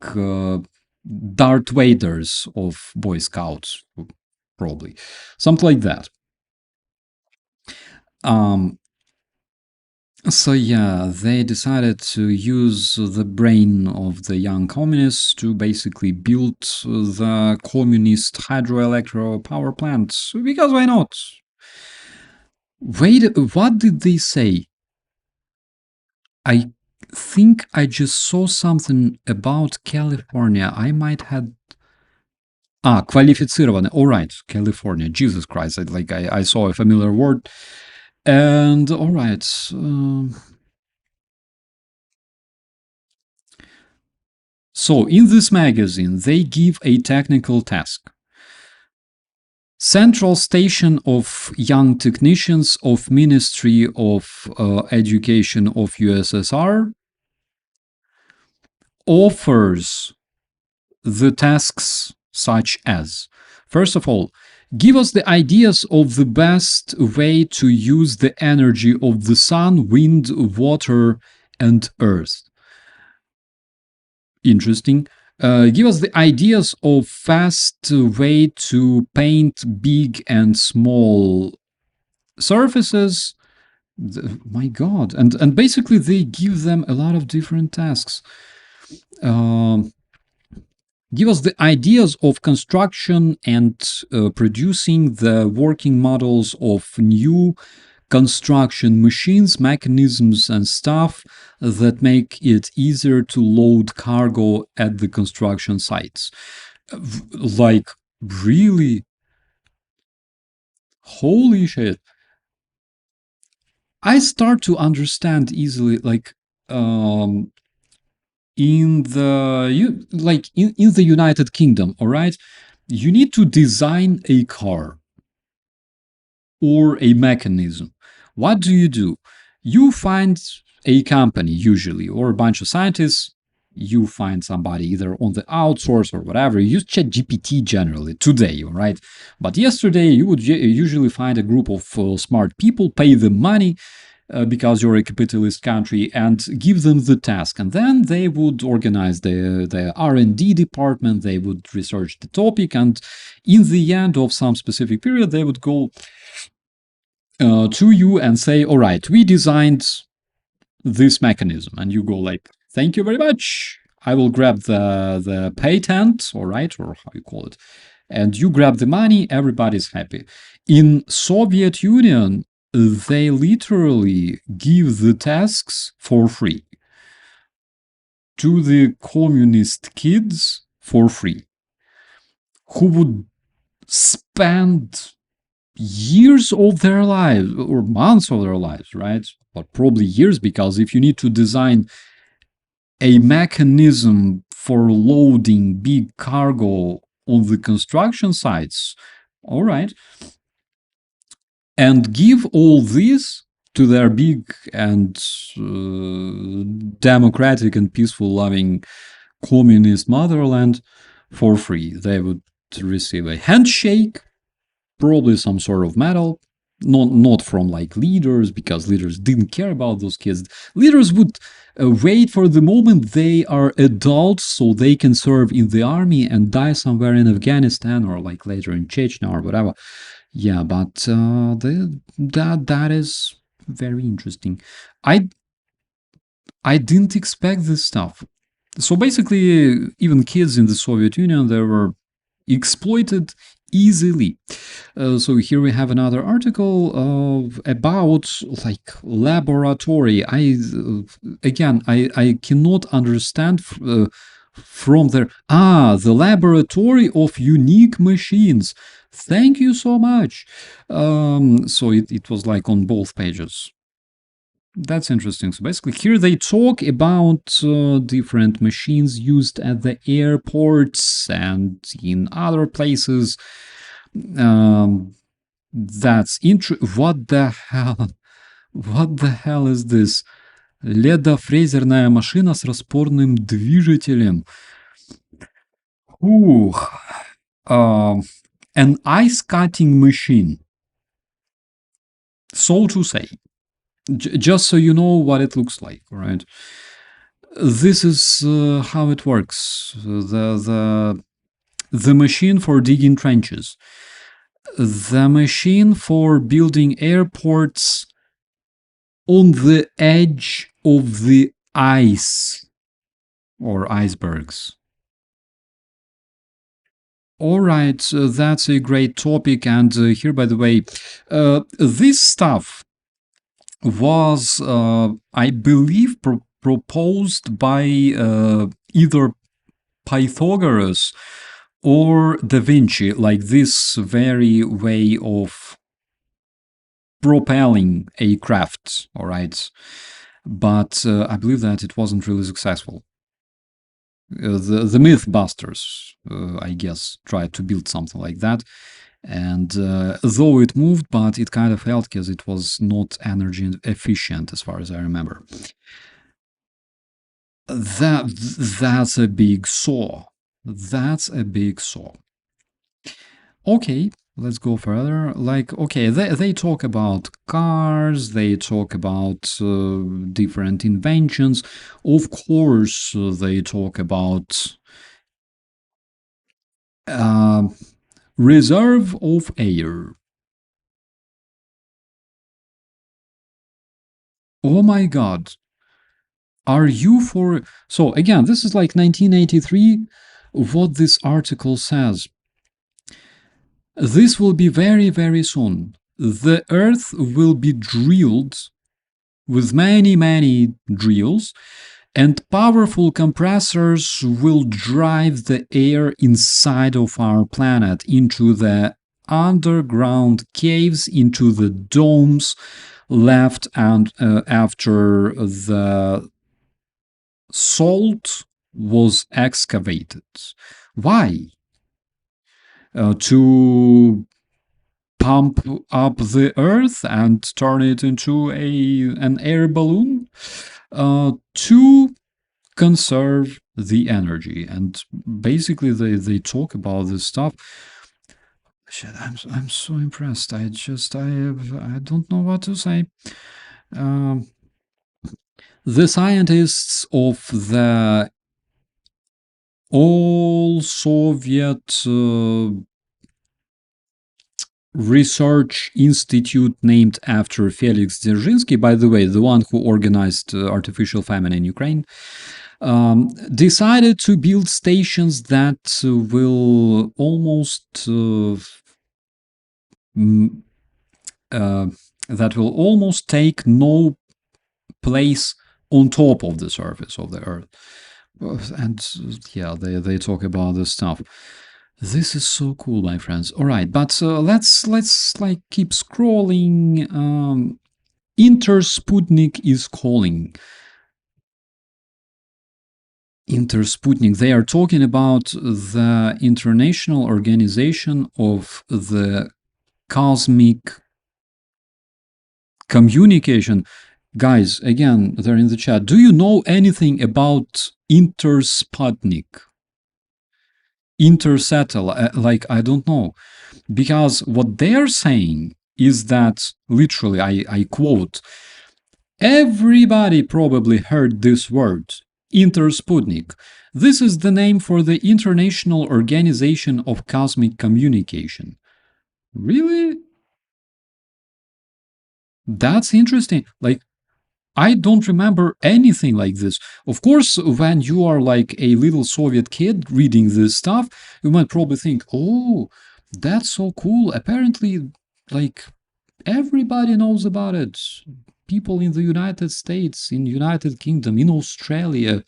Darth Vaders of Boy Scouts, probably something like that. So yeah, they decided to use the brain of the young communists to basically build the communist hydroelectro power plants, because why not? Wait, what did they say? I think I just saw something about California. I might have квалифицированные. All right, California. Jesus Christ! I saw a familiar word. And all right. So in this magazine, they give a technical task. Central Station of Young Technicians of Ministry of Education of USSR offers the tasks such as, first of all, give us the ideas of the best way to use the energy of the sun, wind, water, and earth. Interesting. Give us the ideas of fast way to paint big and small surfaces. My God. And basically they give them a lot of different tasks. Give us the ideas of construction and producing the working models of new construction machines, mechanisms, and stuff that make it easier to load cargo at the construction sites. Like, really? Holy shit. I start to understand easily, like, in the United Kingdom, all right, you need to design a car or a mechanism. What do? You find a company usually or a bunch of scientists you find somebody either on the outsource or whatever. You use ChatGPT generally today, right? But yesterday, you would usually find a group of smart people, pay them money because you're a capitalist country, and give them the task, and then they would organize the R&D department. They would research the topic, and in the end of some specific period, they would go to you and say, all right, we designed this mechanism, and you go like, thank you very much, I will grab the patent, all right, or how you call it, and you grab the money, everybody's happy. In Soviet Union, they literally give the tasks for free to the communist kids for free, who would spend years of their lives or months of their lives, right? But probably years, because if you need to design a mechanism for loading big cargo on the construction sites, all right, and give all this to their big and democratic and peaceful loving communist motherland for free. They would receive a handshake, probably some sort of medal, not from like leaders, because leaders didn't care about those kids. Leaders would wait for the moment they are adults so they can serve in the army and die somewhere in Afghanistan or like later in Chechnya or whatever. Yeah, but that is very interesting. I I didn't expect this stuff. So basically, even kids in the Soviet Union, they were exploited easily. So here we have another article about like laboratory. I cannot understand from there. The laboratory of unique machines. Thank you so much. So it was like on both pages. That's interesting. So basically, here they talk about different machines used at the airports and in other places. That's interesting. What the hell? What the hell is this? Ледофрезерная машина с распорным движителем. Ooh. An ice cutting machine, so to say. Just so you know what it looks like, right? This is how it works. The machine for digging trenches, the machine for building airports on the edge of the ice or icebergs. All right, that's a great topic. And here, by the way, this stuff was, I believe, proposed by either Pythagoras or Da Vinci, like this very way of propelling a craft, all right? But I believe that it wasn't really successful. The Mythbusters, I guess, tried to build something like that. And though it moved, but it kind of failed because it was not energy efficient, as far as I remember. That's a big saw. That's a big saw. Okay, let's go further. Like, okay, they talk about cars, they talk about different inventions. Of course, they talk about reserve of air. Oh my god. Are you for... So again, this is like 1983, what this article says. This will be very, very soon. The Earth will be drilled with many, many drills, and powerful compressors will drive the air inside of our planet into the underground caves, into the domes left and after the salt was excavated. Why? To pump up the earth and turn it into an air balloon, to conserve the energy. And basically, they talk about this stuff. Shit, I'm so impressed. I don't know what to say. Um, the scientists of the all Soviet research institute named after Felix Dzerzhinsky, by the way, the one who organized artificial famine in Ukraine, decided to build stations that will almost take no place on top of the surface of the Earth. And yeah, they talk about this stuff. This is so cool, my friends. All right, but let's like keep scrolling. Intersputnik is calling. Intersputnik. They are talking about the International Organization of the Cosmic Communication. Guys, again, they're in the chat. Do you know anything about Intersputnik? Intersatellite, like, I don't know. Because what they're saying is that, literally, I quote, everybody probably heard this word, Intersputnik. This is the name for the International Organization of Cosmic Communication. Really? That's interesting. Like, I don't remember anything like this. Of course, when you are like a little Soviet kid reading this stuff, you might probably think, oh, that's so cool. Apparently, like, everybody knows about it. People in the United States, in United Kingdom, in Australia,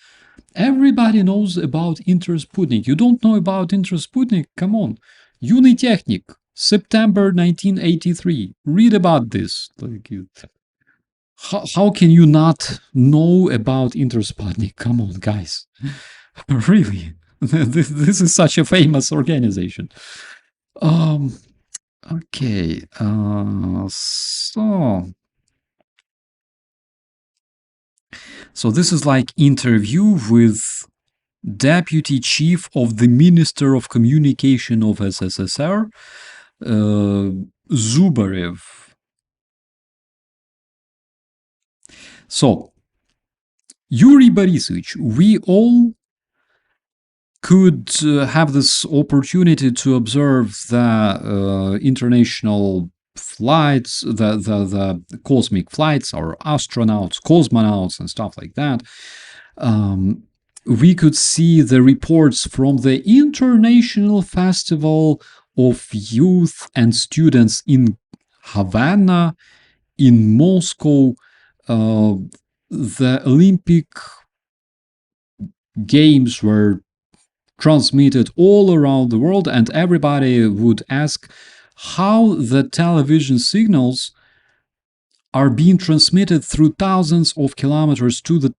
everybody knows about Intersputnik. You don't know about Intersputnik? Come on. Unitechnik, September 1983. Read about this. Like, how can you not know about Intersputnik? Come on, guys. Really? This is such a famous organization. Okay. So this is like interview with Deputy Chief of the Minister of Communication of SSSR, Zubarev. So, Yuri Borisovich, we all could have this opportunity to observe the international flights, the cosmic flights, or astronauts, cosmonauts, and stuff like that. We could see the reports from the International Festival of Youth and Students in Havana, in Moscow, the Olympic Games were transmitted all around the world, and everybody would ask how the television signals are being transmitted through thousands of kilometers to the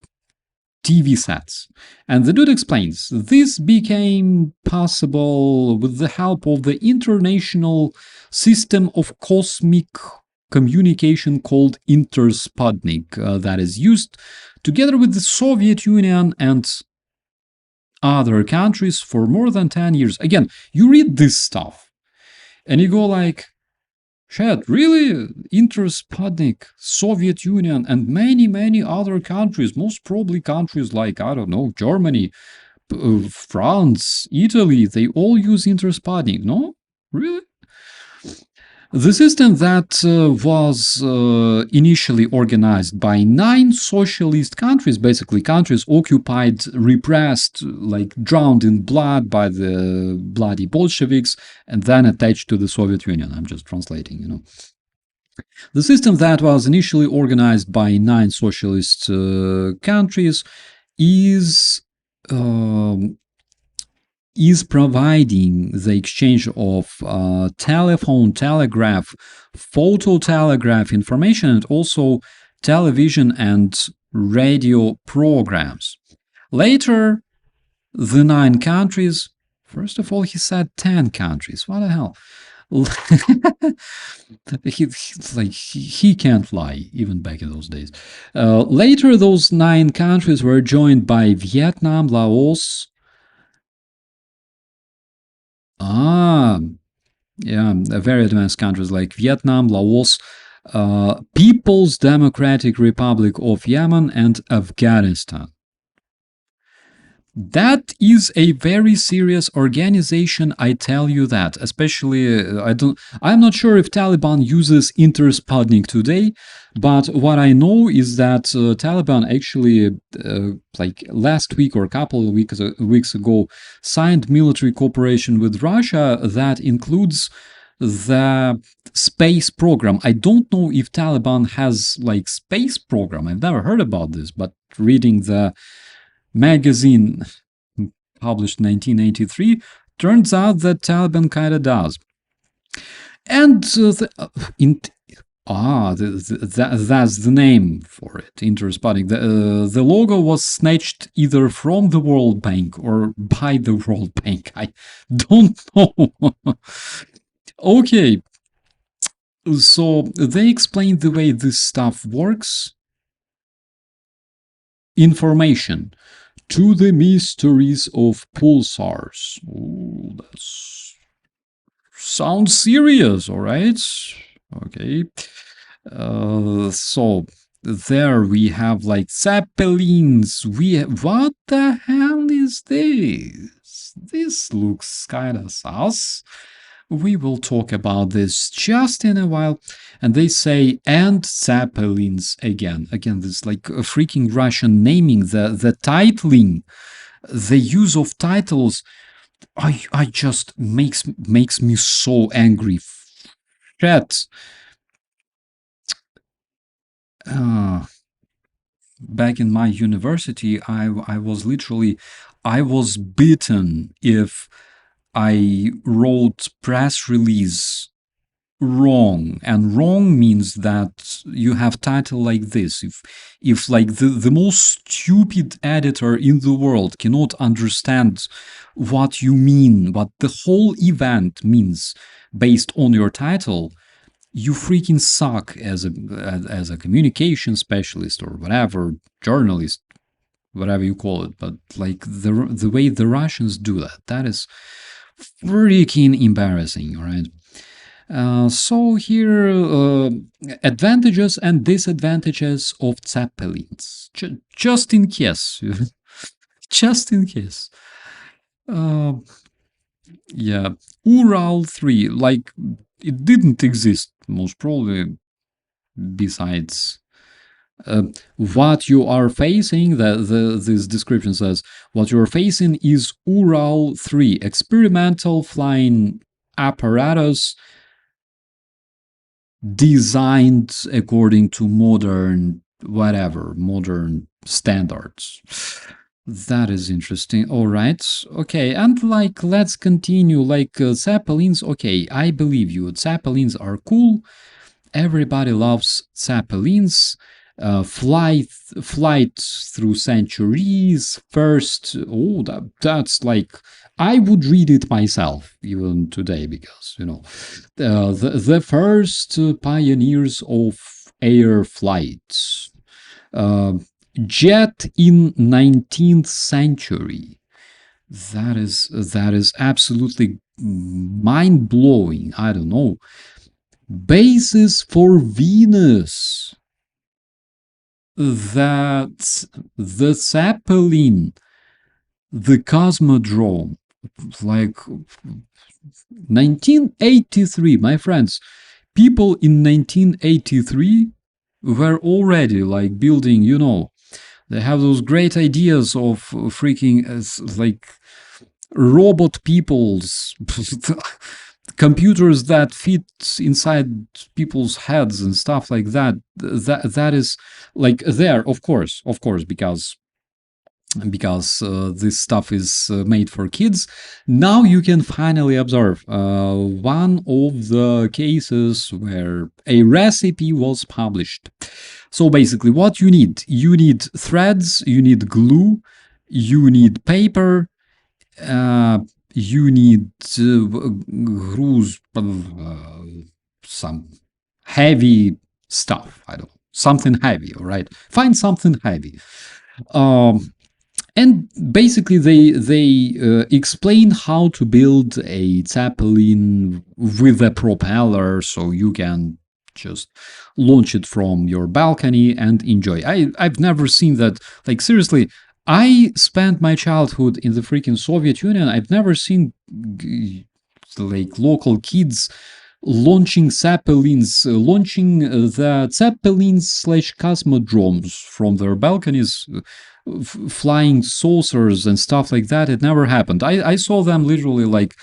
TV sets. And the dude explains, this became possible with the help of the international system of cosmic communication called Intersputnik that is used together with the Soviet Union and other countries for more than 10 years. Again, you read this stuff and you go like, shit, really? Intersputnik, Soviet Union, and many, many other countries, most probably countries like, I don't know, Germany, France, Italy, they all use Intersputnik, no? Really? The system that was initially organized by 9 socialist countries, basically countries occupied, repressed, like drowned in blood by the bloody Bolsheviks, and then attached to the Soviet Union. I'm just translating, you know. The system that was initially organized by 9 socialist countries is providing the exchange of telephone, telegraph, phototelegraph information, and also television and radio programs. Later, the 9 countries, first of all, he said 10 countries, what the hell? He can't lie, even back in those days. Later, those 9 countries were joined by Vietnam, Laos. Ah, yeah, very advanced countries like Vietnam, Laos, People's Democratic Republic of Yemen, and Afghanistan. That is a very serious organization, I tell you that. Especially, I'm not sure if Taliban uses Intersputnik today, but what I know is that Taliban actually, like last week or a couple of weeks ago, signed military cooperation with Russia that includes the space program. I don't know if Taliban has like space program. I've never heard about this, but reading the magazine published in 1983, turns out that Taliban kind of does. And that's the name for it, Intersputnik. The logo was snatched either from the World Bank or by the World Bank. I don't know. Okay, so they explained the way this stuff works. Information to the mysteries of pulsars. Oh, that sounds serious, all right? Okay. So there we have like zeppelins. What the hell is this? This looks kind of sus. We will talk about this just in a while. And they say, and zeppelins again. Again, this like a freaking Russian naming, the titling, the use of titles. I just makes me so angry. Shit. Back in my university, I was literally, I was bitten if I wrote press release wrong, and wrong means that you have title like this. If like the most stupid editor in the world cannot understand what you mean, what the whole event means based on your title, you freaking suck as a communication specialist or whatever, journalist, whatever you call it. But like the way the Russians do that is freaking embarrassing, all right? So here, advantages and disadvantages of zeppelins, just in case, just in case. Yeah, Ural 3, like it didn't exist, most probably, besides what you are facing. This description says, what you are facing is Ural 3, experimental flying apparatus designed according to modern standards. That is interesting. All right. Okay. And like, let's continue. Like Zeppelins. Okay. I believe you. Zeppelins are cool. Everybody loves Zeppelins. Flight through centuries. First. Oh, that's like, I would read it myself even today, because the first pioneers of air flight. Jet in 19th century. That is absolutely mind blowing. I don't know. Basis for Venus. That the Zeppelin, the Cosmodrome, like 1983, my friends. People in 1983 were already like building, they have those great ideas of freaking like robot peoples, computers that fit inside people's heads and stuff like that. That is like there, of course, because this stuff is made for kids. Now you can finally observe one of the cases where a recipe was published. So basically, what you need threads, you need glue, you need paper, you need груз, some heavy stuff. I don't know, something heavy. All right, find something heavy. Um, and basically, they explain how to build a zeppelin with a propeller, so you can just launch it from your balcony and enjoy. I've never seen that. Like seriously, I spent my childhood in the freaking Soviet Union. I've never seen like local kids launching zeppelins, launching the zeppelins slash cosmodromes from their balconies, flying saucers and stuff like that. It never happened. I saw them literally like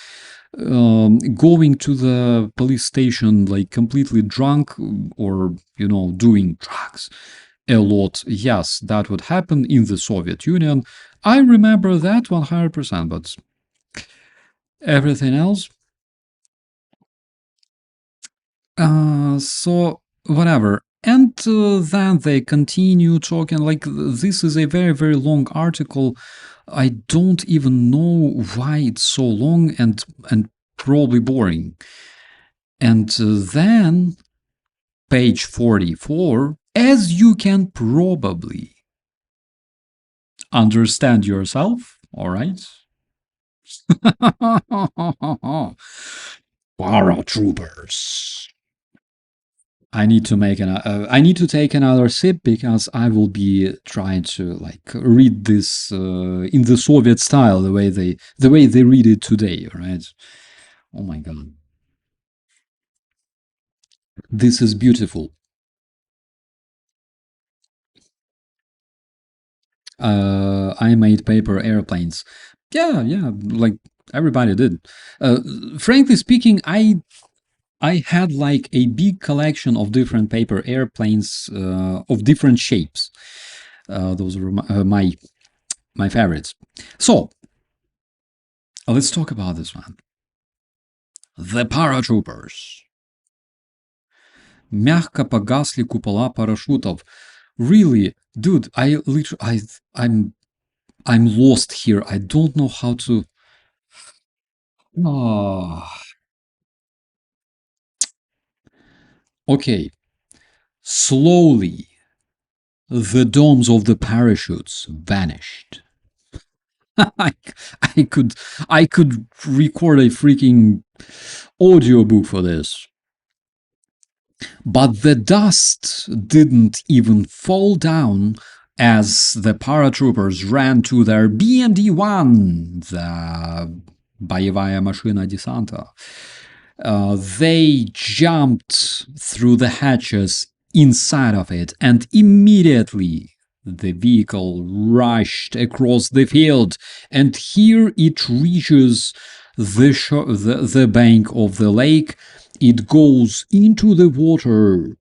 going to the police station like completely drunk, or doing drugs a lot. Yes, that would happen in the Soviet Union. I remember that 100%, but everything else, so whatever. And then they continue talking. Like, this is a very, very long article. I don't even know why it's so long and probably boring. And then page 44, as you can probably understand yourself, all right? Paratroopers. I need to take another sip because I will be trying to like read this in the Soviet style, the way they read it today, right? Oh my god. This is beautiful. I made paper airplanes. Yeah, yeah, like everybody did. Uh, Frankly speaking, I had like a big collection of different paper airplanes of different shapes. Those were my favorites. So let's talk about this one. The paratroopers. Мягко погасли купола парашютов. Really, dude, I'm lost here. I don't know how to. Oh, okay. Slowly, the domes of the parachutes vanished. I, I could I could record a freaking audiobook for this. But the dust didn't even fall down as the paratroopers ran to their BMD-1, the Боевая машина десанта. They jumped through the hatches inside of it, and immediately the vehicle rushed across the field, and here it reaches the bank of the lake. It goes into the water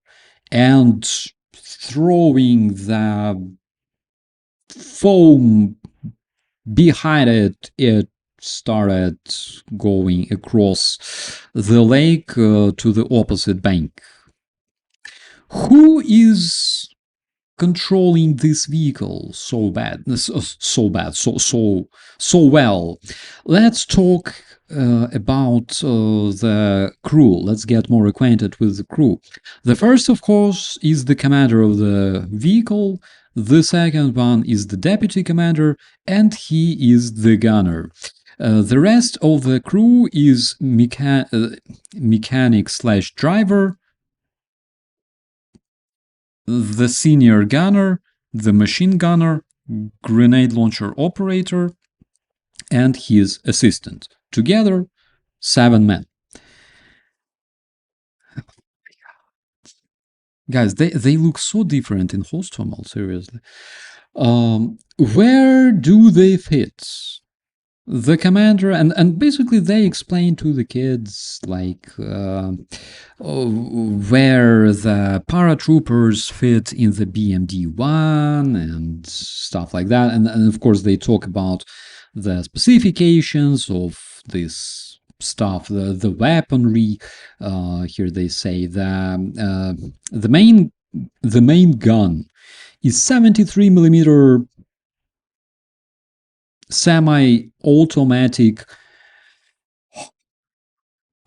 and throwing the foam behind it, it started going across the lake to the opposite bank. Who is controlling this vehicle so bad, so well? Let's talk about the crew. Let's get more acquainted with the crew. The first, of course, is the commander of the vehicle. The second one is the deputy commander, and he is the gunner. The rest of the crew is mechanic slash driver, the senior gunner, the machine gunner, grenade launcher operator, and his assistant. Together, 7 men. Guys, they look so different in Hostomel, seriously. Where do they fit? The commander, and basically they explain to the kids like where the paratroopers fit in the BMD-1 and stuff like that, and of course they talk about the specifications of this stuff, the weaponry. Here they say the main gun is 73 millimeter semi-automatic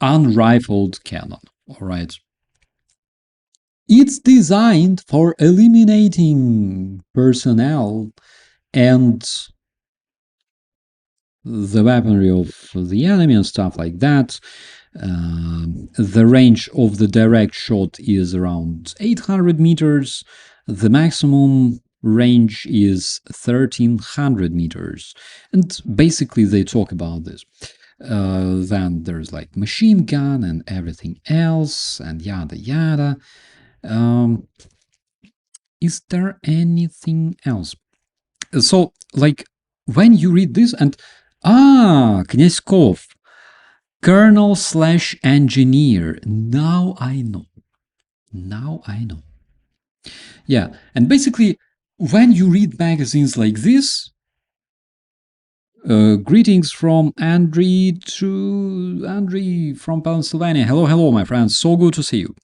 unrifled cannon. All right. It's designed for eliminating personnel and the weaponry of the enemy and stuff like that. The range of the direct shot is around 800 meters. The maximum range is 1300 meters. And basically, they talk about this. Then there's like machine gun and everything else, and yada yada. Is there anything else? So, like, when you read this, and Knyazkov, colonel slash engineer. Now I know. Now I know. Yeah, and basically, when you read magazines like this, greetings from Andre from Pennsylvania. Hello, hello, my friends. So good to see you.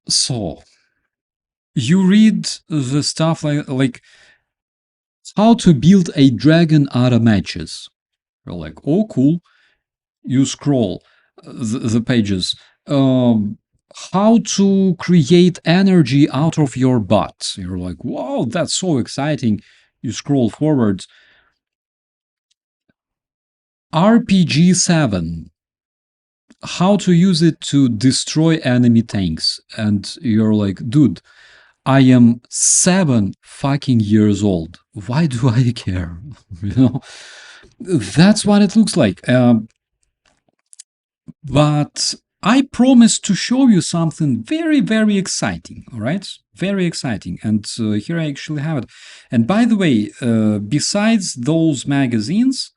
So you read the stuff like how to build a dragon out of matches. You're like, oh, cool. You scroll the pages. How to create energy out of your butt. You're like, wow, that's so exciting. You scroll forward. RPG 7. How to use it to destroy enemy tanks. And you're like, dude, I am 7 fucking years old. Why do I care? You know, that's what it looks like. But I promised to show you something very, very exciting. All right, very exciting. And here I actually have it. And by the way, besides those magazines,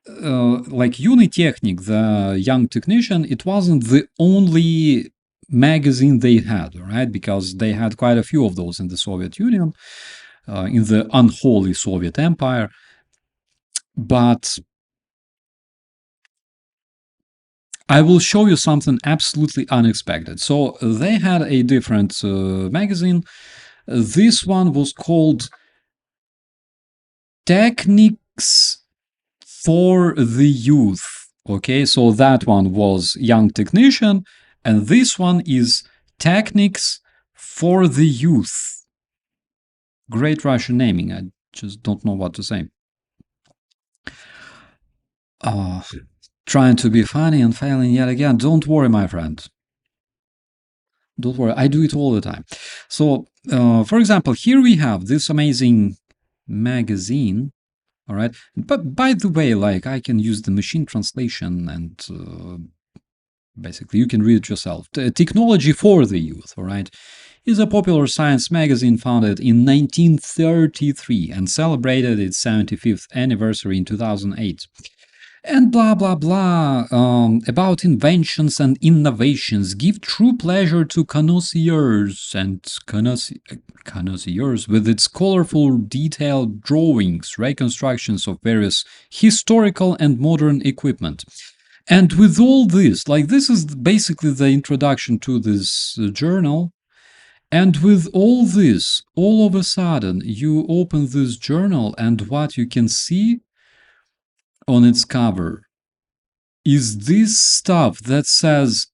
like Unitechnik, the young technician, it wasn't the only magazine they had, right? Because they had quite a few of those in the Soviet Union, in the unholy Soviet Empire. But I will show you something absolutely unexpected. So they had a different magazine. This one was called Techniques for the Youth. Okay, so that one was Young Technician, and this one is Techniques for the Youth. Great Russian naming. I just don't know what to say. Trying to be funny and failing yet again. Don't worry, my friend. Don't worry, I do it all the time. So, for example, here we have this amazing magazine. All right. But by the way, like I can use the machine translation and basically you can read it yourself. Technology for the Youth, all right, is a popular science magazine founded in 1933 and celebrated its 75th anniversary in 2008. And blah blah blah about inventions and innovations give true pleasure to connoisseurs and connoisseurs with its colorful detailed drawings, reconstructions of various historical and modern equipment. And with all this, like this is basically the introduction to this journal. And with all this, all of a sudden, you open this journal and what you can see on its cover is this stuff that says,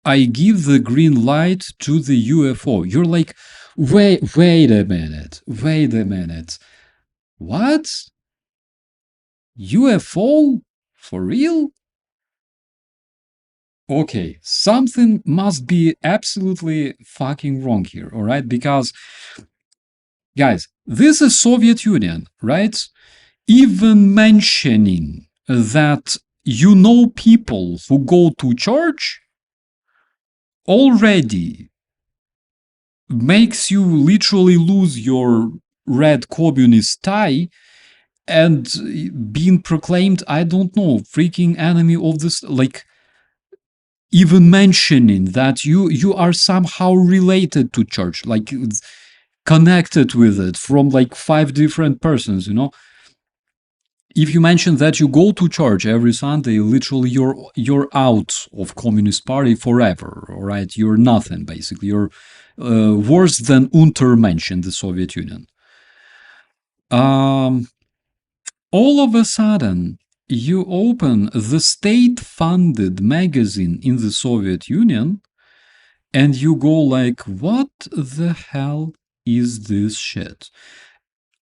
I give the green light to the UFO. You're like, wait a minute. What? UFO? For real? Okay, something must be absolutely fucking wrong here, all right? Because, guys, this is Soviet Union, right? Even mentioning that you know people who go to church already makes you literally lose your red communist tie and being proclaimed, I don't know, freaking enemy of this, like even mentioning that you are somehow related to church, like connected with it from like 5 different persons, you know. If you mention that you go to church every Sunday, literally you're out of Communist Party forever, all right? You're nothing, basically. You're worse than Untermensch in the Soviet Union. All of a sudden, you open the state-funded magazine in the Soviet Union and you go like, what the hell is this shit?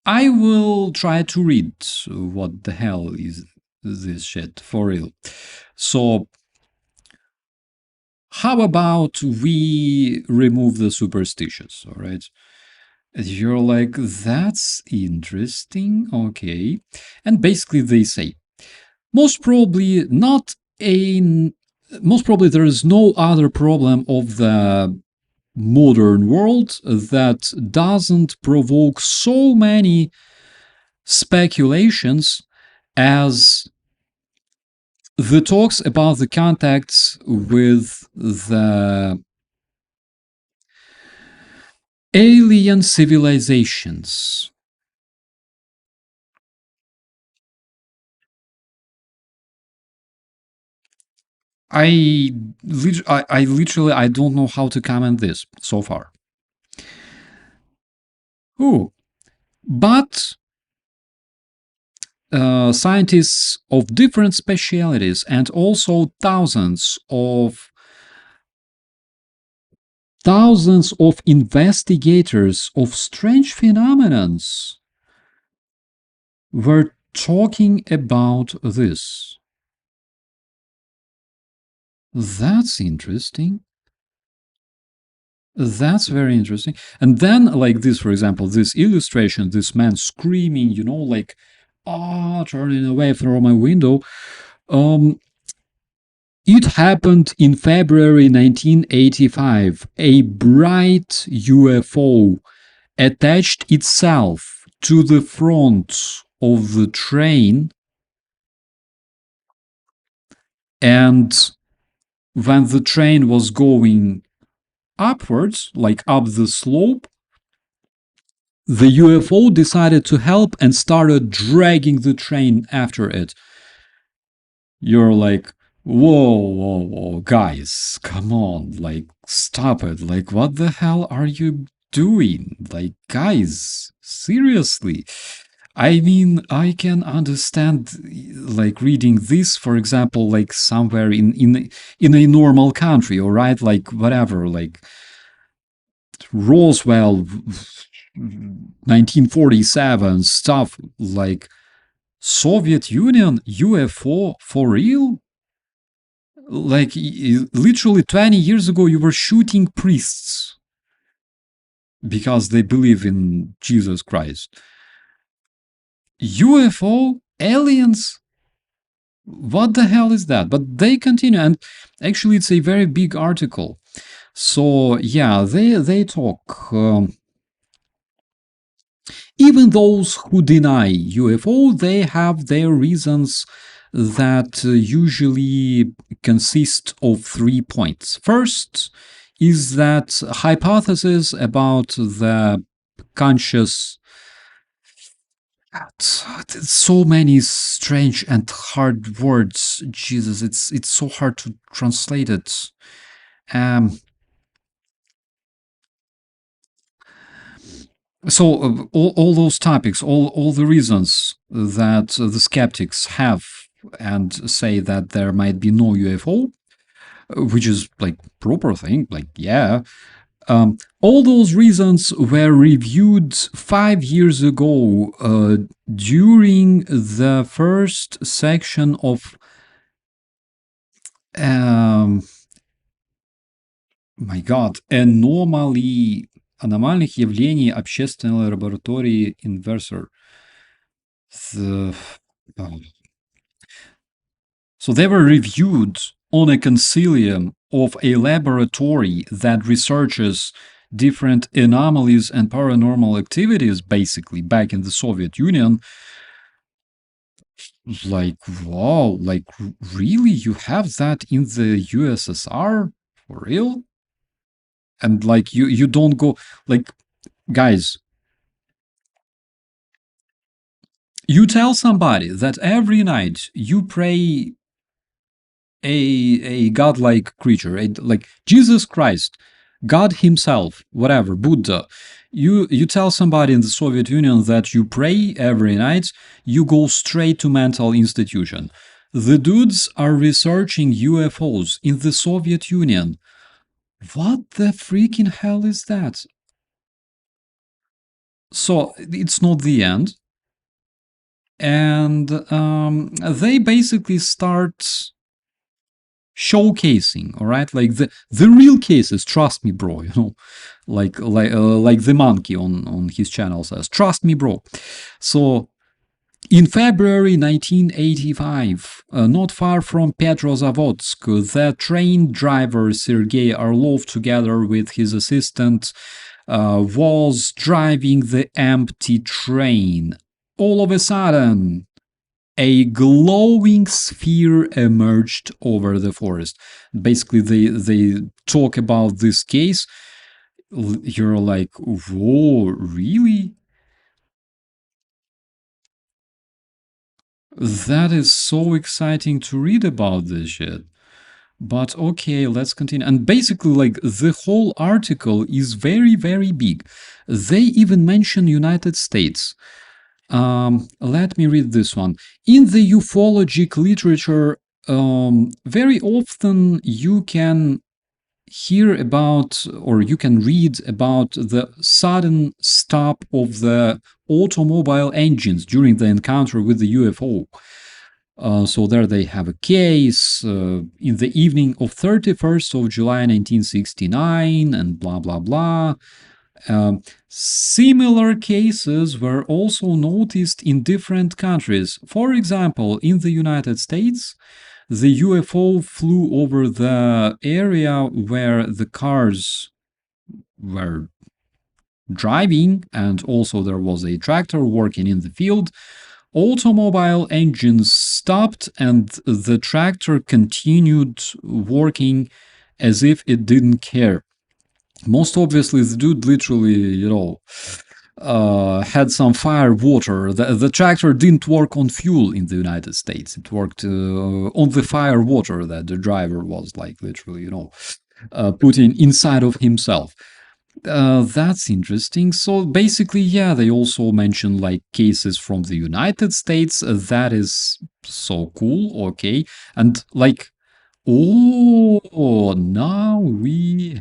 I will try to read what the hell is this shit for real. So how about we remove the superstitious, all right? And you're like, that's interesting, okay. And basically they say, most probably not a most probably there is no other problem of the modern world that doesn't provoke so many speculations as the talks about the contacts with the alien civilizations. I literally I don't know how to comment this so far. Ooh, but scientists of different specialities and also thousands of investigators of strange phenomenons were talking about this. That's interesting. That's very interesting. And then, like this, for example, this illustration, this man screaming, like, turning away from my window. Um, it happened in February 1985. A bright UFO attached itself to the front of the train, and when the train was going upwards, like up the slope, the UFO decided to help and started dragging the train after it. You're like, whoa, guys, come on, like, stop it. Like, what the hell are you doing? Like, guys, seriously. I mean, I can understand, like, reading this, for example, like somewhere in a normal country, all right, like whatever, like Roswell, 1947 stuff, like Soviet Union UFO for real. Like literally 20 years ago, you were shooting priests because they believe in Jesus Christ. UFO aliens, what the hell is that? But they continue, and actually it's a very big article. So yeah, they talk. Even those who deny UFO, they have their reasons that usually consist of 3 points. First is that hypothesis about the conscious. So many strange and hard words. Jesus, it's so hard to translate it. Um, so all those topics, all the reasons that the skeptics have and say that there might be no UFO, which is like proper thing, like yeah. All those reasons were reviewed 5 years ago during the first section of my God, аномальных явлений общественной лаборатории Inversor. So they were reviewed on a concilium of a laboratory that researches different anomalies and paranormal activities, basically, back in the Soviet Union. Like, wow, like, really? You have that in the USSR? For real? And like, you don't go, like, guys, you tell somebody that every night you pray a godlike creature, like Jesus Christ, God himself, whatever, Buddha. You tell somebody in the Soviet Union that you pray every night, you go straight to mental institution. The dudes are researching UFOs in the Soviet Union. What the freaking hell is that? So it's not the end. And they basically start showcasing, all right, like the real cases. Trust me, bro. Like the monkey on his channel says, trust me, bro. So in February 1985, not far from Petrozavodsk, the train driver Sergei Orlov, together with his assistant, was driving the empty train. All of a sudden, a glowing sphere emerged over the forest. Basically, they talk about this case. You're like, whoa, really? That is so exciting to read about this shit. But okay, let's continue. And basically, like, the whole article is very, very big. They even mention United States. Let me read this one. In the ufologic literature, very often you can hear about, or you can read about, the sudden stop of the automobile engines during the encounter with the UFO. So there they have a case in the evening of 31st of July 1969, and blah blah blah. Similar cases were also noticed in different countries. For example, in the United States, the UFO flew over the area where the cars were driving, and also there was a tractor working in the field. Automobile engines stopped, and the tractor continued working as if it didn't care. Most obviously, the dude literally, had some fire water. The tractor didn't work on fuel in the United States. It worked on the fire water that the driver was, like, literally, putting inside of himself. That's interesting. So basically, yeah, they also mention, like, cases from the United States. That is so cool. Okay. And, like, oh, now we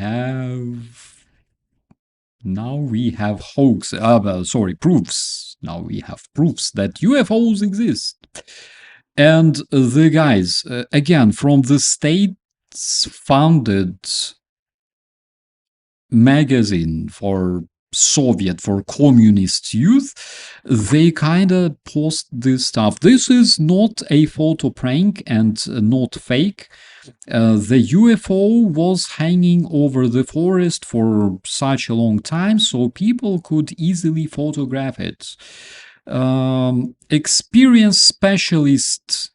have hoax. Sorry, proofs. Now we have proofs that UFOs exist. And the guys, again, from the states founded magazine for communist youth, they kind of post this stuff. This is not a photo prank and not fake. The UFO was hanging over the forest for such a long time, so people could easily photograph it. Experienced specialist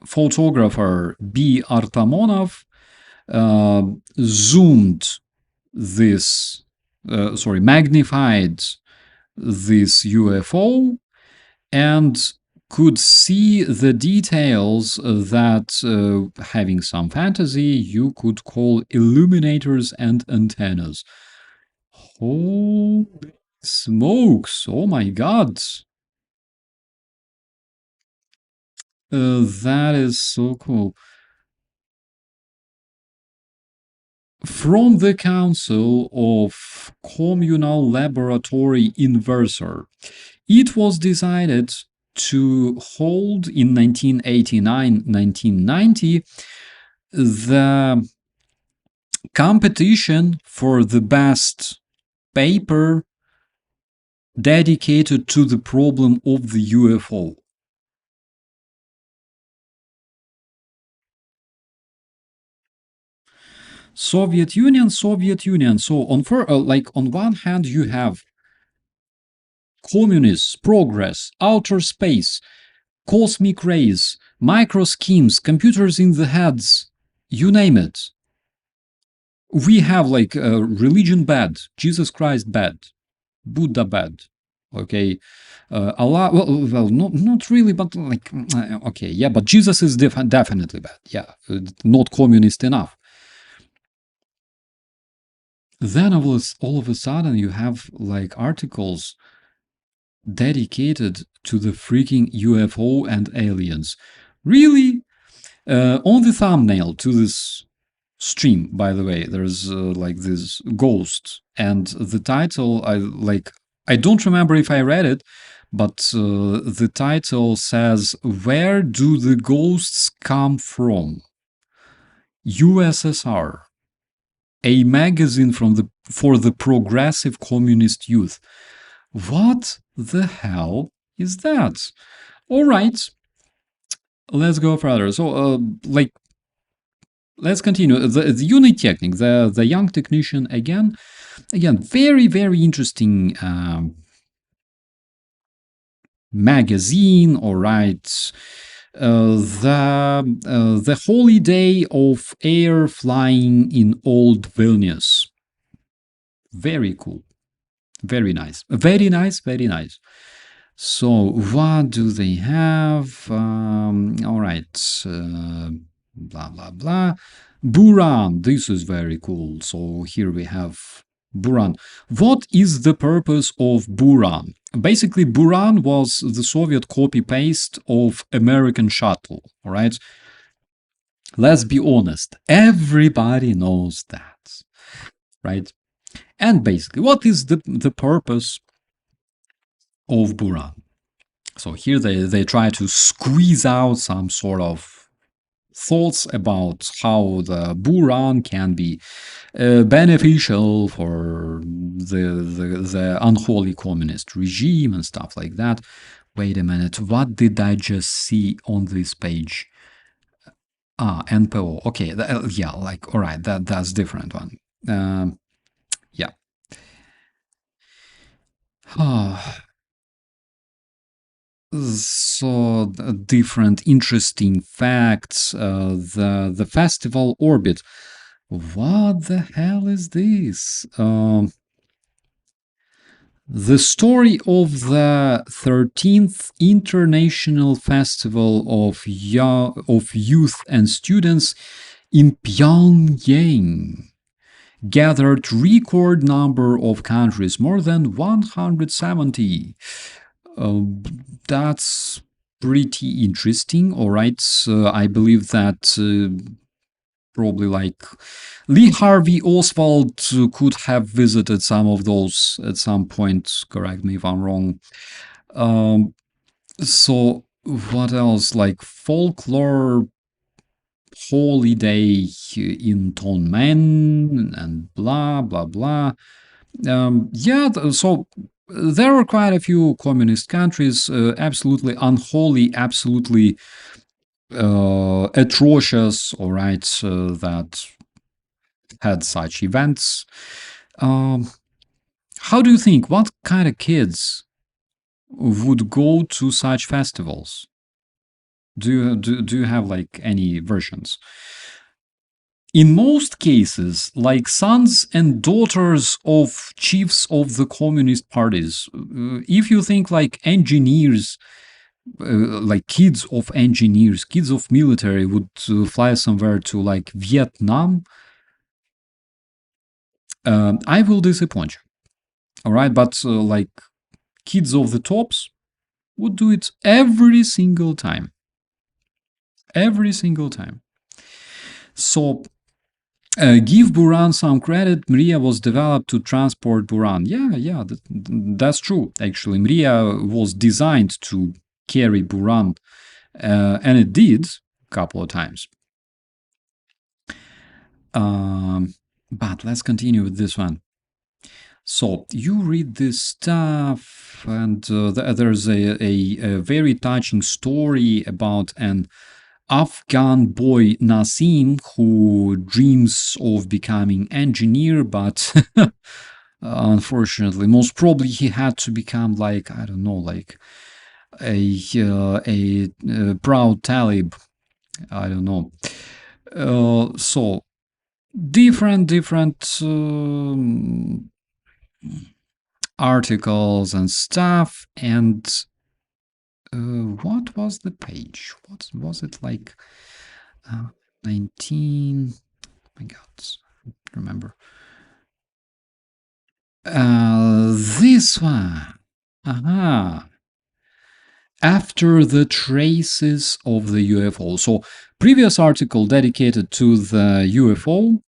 photographer B. Artamonov magnified this UFO and could see the details that, having some fantasy, you could call illuminators and antennas. Holy smokes! Oh my god! That is so cool. From the Council of Communal Laboratory Inverser, it was decided to hold in 1989-1990 the competition for the best paper dedicated to the problem of the UFO. Soviet Union. So on one hand, you have communists, progress, outer space, cosmic rays, micro schemes, computers in the heads, you name it. We have, like, religion bad, Jesus Christ bad, Buddha bad, okay, Allah, well, not really, but, like, okay, yeah, but Jesus is definitely bad, yeah, not communist enough. then all of a sudden you have like articles dedicated to the freaking UFO and aliens. Really? On the thumbnail to this stream, by the way, there's like this ghost, and the title, I don't remember if I read it, but the title says, "Where do the ghosts come from? USSR, a magazine for the progressive communist youth." What the hell is that? All right, let's go further. So, let's continue. The unit technique, the young technician again, very very interesting magazine. All right, the holy day of air flying in old Vilnius. Very cool. Very nice. Very nice. Very nice. So, what do they have? All right. Blah, blah, blah. Buran. This is very cool. So, here we have Buran. What is the purpose of Buran? Basically, Buran was the Soviet copy paste of American Shuttle. All right. Let's be honest. Everybody knows that. Right. And basically, what is the purpose of Buran? So here they try to squeeze out some sort of thoughts about how the Buran can be beneficial for the unholy communist regime and stuff like that. Wait a minute, what did I just see on this page? NPO. Okay, yeah, like all right, that's different one. Yeah. So different interesting facts. The festival orbit. What the hell is this? The story of the 13th International Festival of Youth and Students in Pyongyang gathered record number of countries, more than 170. That's pretty interesting. All right. I believe that probably like Lee Harvey Oswald could have visited some of those at some point. Correct me if I'm wrong. So, what else? Like folklore holiday in Tonmen and blah, blah, blah. So there are quite a few communist countries, absolutely unholy, absolutely atrocious, all right, that had such events. How do you think? What kind of kids would go to such festivals? Do you have like any versions? In most cases, like sons and daughters of chiefs of the communist parties, if you think like engineers, like kids of engineers, kids of military would fly somewhere to like Vietnam, I will disappoint you. All right, but like kids of the tops would do it every single time. Every single time. So give Buran some credit. Mria was developed to transport Buran. Yeah, that's true. Actually, Mria was designed to carry Buran, and it did a couple of times. But let's continue with this one. So you read this stuff, and there's a very touching story about an Afghan boy Nasim who dreams of becoming engineer, but unfortunately, most probably he had to become like I don't know, like a proud Talib. I don't know. So different articles and stuff, and what was the page? What was it like? 19. Oh my God, remember. This one. Aha. After the traces of the UFO. So, previous article dedicated to the UFO,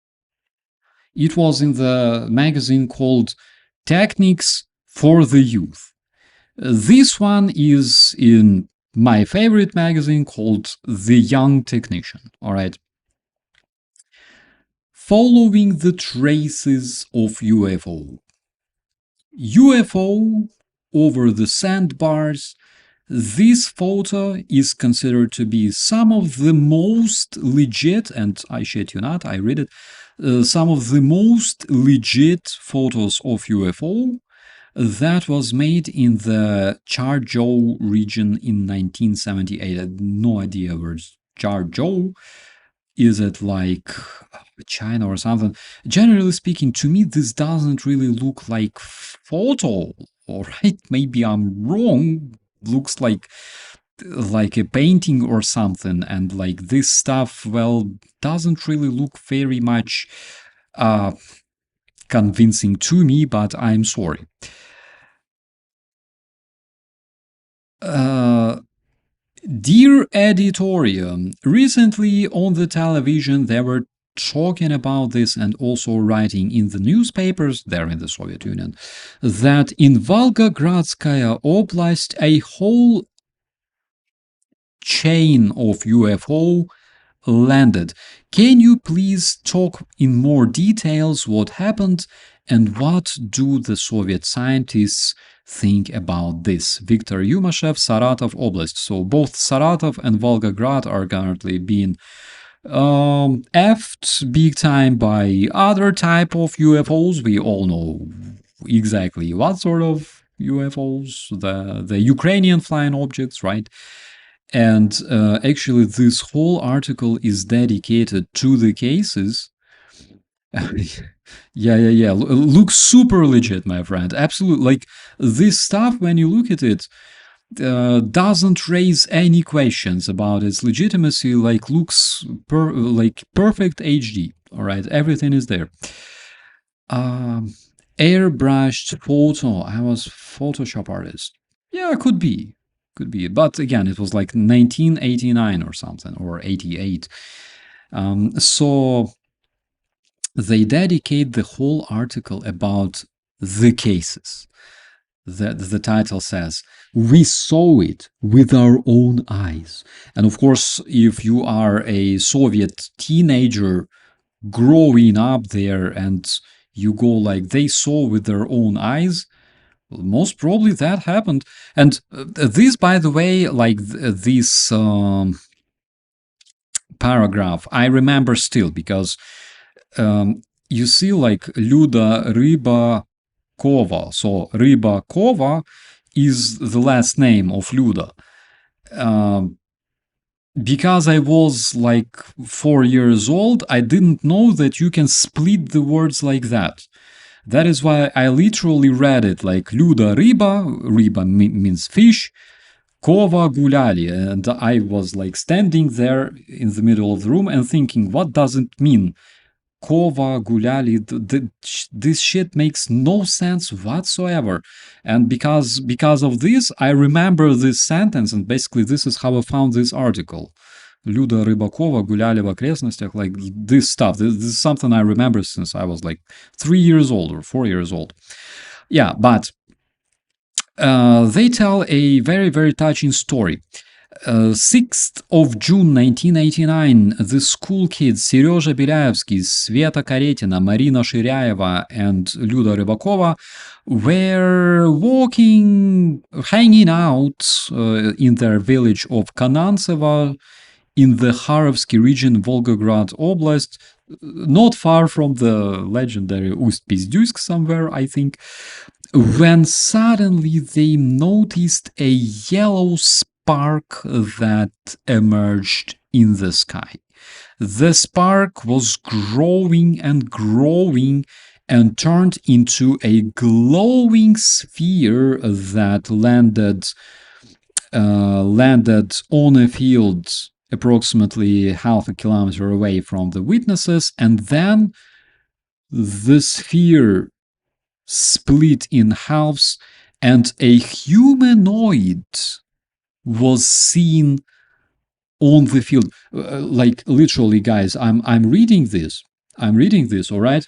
it was in the magazine called Techniques for the Youth. This one is in my favorite magazine called The Young Technician. All right. Following the traces of UFO. UFO over the sandbars. This photo is considered to be some of the most legit, and I shit you not, I read it, some of the most legit photos of UFO that was made in the Charzhou region in 1978. I had no idea where's Charzhou. Is it like China or something? Generally speaking, to me, this doesn't really look like photo. All right, maybe I'm wrong. Looks like a painting or something, and like this stuff, well, doesn't really look very much convincing to me. But I'm sorry. Dear editorial, recently on the television they were talking about this and also writing in the newspapers there in the Soviet Union that in Volgogradskaya Oblast a whole chain of UFO landed. Can you please talk in more details what happened and what do the Soviet scientists think about this? Viktor Yumashev, Saratov Oblast. So both Saratov and Volgograd are currently being effed big time by other type of UFOs. We all know exactly what sort of UFOs, the Ukrainian flying objects, right? And actually, this whole article is dedicated to the cases. Yeah. Looks super legit, my friend. Absolutely. Like, this stuff, when you look at it, doesn't raise any questions about its legitimacy. Like, looks like perfect HD. All right, everything is there. Airbrushed photo. I was Photoshop artist. Yeah, could be. But again, it was like 1989 or something, or 88. So they dedicate the whole article about the cases. The title says, "We saw it with our own eyes." And of course, if you are a Soviet teenager growing up there and you go like, they saw with their own eyes, most probably that happened. And this, by the way, like this paragraph, I remember still because you see, like Luda Rybakova. So Rybakova is the last name of Luda. Because I was like 4 years old, I didn't know that you can split the words like that. That is why I literally read it like Luda Riba means fish, Kova Gulyali. And I was like standing there in the middle of the room and thinking, what does it mean? Kova Gulyali, this shit makes no sense whatsoever. And because of this, I remember this sentence, and basically this is how I found this article. Люда Рыбакова гуляли в окрестностях, like this stuff. This is something I remember since I was like 3 years old or 4 years old. Yeah, but they tell a very, very touching story. 6th of June 1989, the school kids Serezha Belaevsky, Sveta Karetina, Marina Shiryaeva, and Luda Rybakova were walking, hanging out in their village of Kanantsevo in the Kharovsky region, Volgograd Oblast, not far from the legendary Ust-Pizdyusk somewhere, I think, when suddenly they noticed a yellow spark that emerged in the sky. The spark was growing and growing and turned into a glowing sphere that landed on a field approximately half a kilometer away from the witnesses, and then the sphere split in halves, and a humanoid was seen on the field. Like literally, guys, I'm reading this. I'm reading this, all right?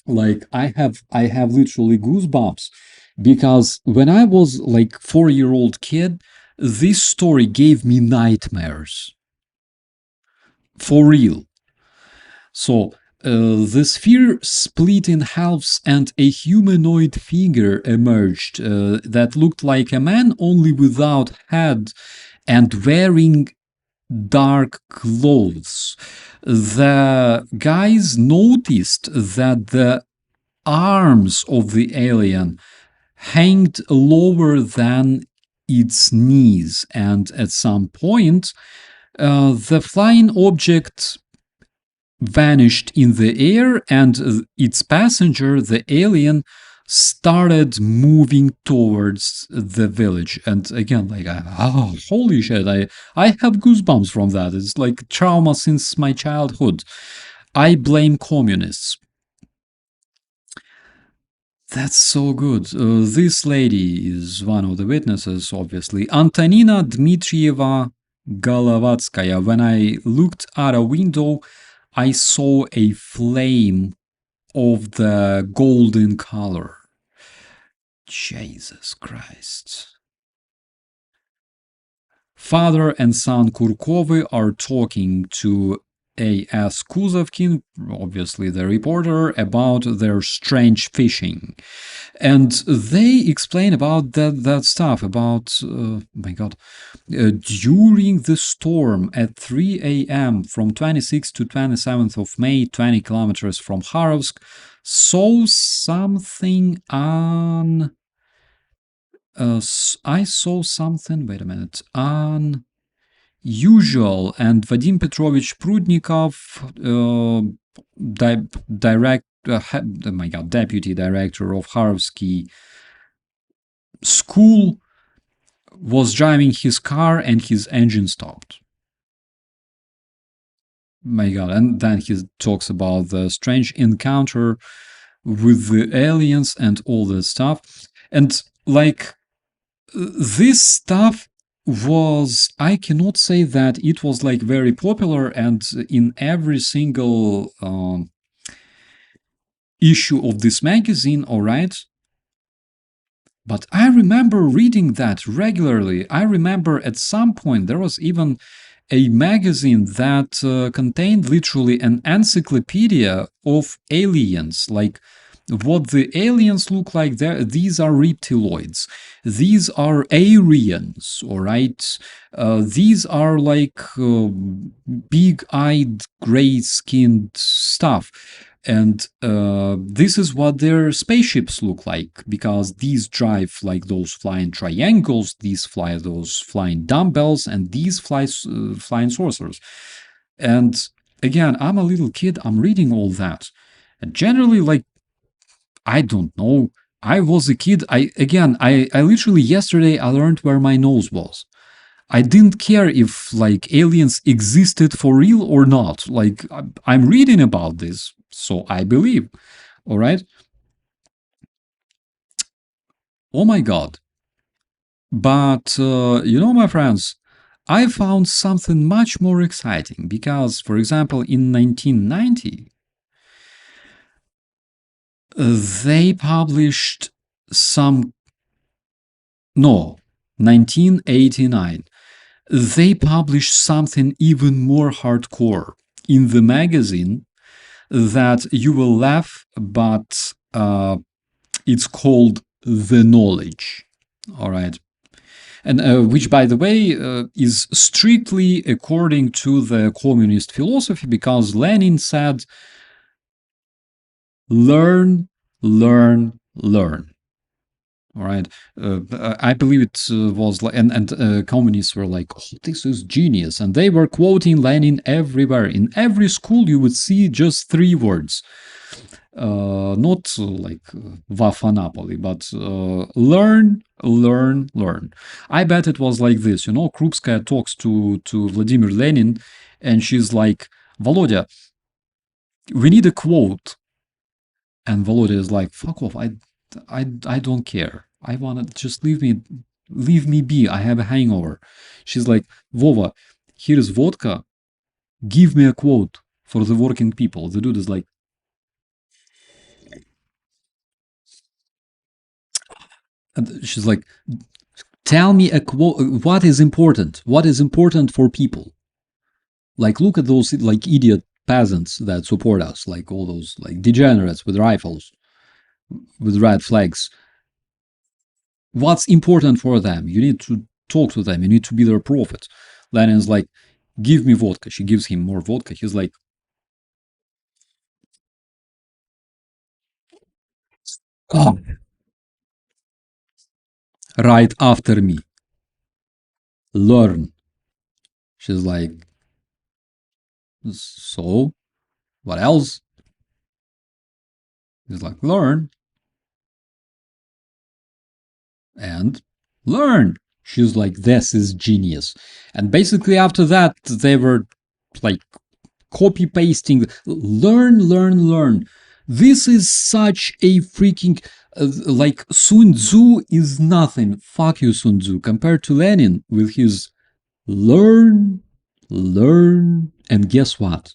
Like I have literally goosebumps because when I was like 4-year-old kid, this story gave me nightmares. For real. So the sphere split in halves and a humanoid figure emerged that looked like a man only without head and wearing dark clothes. The guys noticed that the arms of the alien hanged lower than its knees, and at some point, the flying object vanished in the air, and its passenger, the alien, started moving towards the village. And again, like, oh, holy shit, I have goosebumps from that. It's like trauma since my childhood. I blame communists. That's so good. This lady is one of the witnesses, obviously. Antonina Dmitrieva Golovatskaya. When I looked out a window, I saw a flame of the golden color. Jesus Christ. Father and son Kurkovy are talking to A.S. Kuzovkin, obviously the reporter, about their strange fishing. And they explain about that stuff, about, my God, during the storm at 3 a.m. from 26th to 27th of May, 20 kilometers from Kharovsk, saw something on I saw something, wait a minute, unusual, and Vadim Petrovich Prudnikov, oh my God, deputy director of Harovsky school, was driving his car and his engine stopped. My God, and then he talks about the strange encounter with the aliens and all this stuff. And like, this stuff was, I cannot say that it was like very popular and in every single issue of this magazine, all right, but I remember reading that regularly. I remember at some point there was even a magazine that contained literally an encyclopedia of aliens, like what the aliens look like. These are reptiloids, these are Aryans, all right, these are like big-eyed, gray-skinned stuff. And this is what their spaceships look like, because these drive like those flying triangles, these fly those flying dumbbells, and these flying saucers. And again, I'm a little kid, I'm reading all that. And generally, like, I don't know. I was a kid. I literally yesterday I learned where my nose was. I didn't care if like aliens existed for real or not. Like I'm reading about this, so I believe. All right. Oh my God. But my friends, I found something much more exciting because, for example, in 1990, they published some. No, 1989. They published something even more hardcore in the magazine that you will laugh, but it's called The Knowledge. All right. And which, by the way, is strictly according to the communist philosophy, because Lenin said, learn, learn, learn. All right. I believe it was like, and communists were like, oh, this is genius. And they were quoting Lenin everywhere. In every school, you would see just 3 words. Not like Vafanapoli, but learn, learn, learn. I bet it was like this. Krupskaya talks to Vladimir Lenin, and she's like, Volodya, we need a quote. And Volodya is like, fuck off. I don't care. I want to just leave me be. I have a hangover. She's like, Vova, here is vodka. Give me a quote for the working people. The dude is like, and she's like, tell me a quote. What is important? What is important for people? Like, look at those like idiot peasants that support us, like all those like degenerates with rifles, with red flags. What's important for them? You need to talk to them. You need to be their prophet. Lenin's like, give me vodka. She gives him more vodka. He's like, oh, right after me. Learn. She's like, so what else? He's like, learn and learn. She's like, this is genius. And basically after that, they were like copy pasting, learn. This is such a freaking like Sun Tzu is nothing. Fuck you, Sun Tzu, compared to Lenin with his learn, and guess what?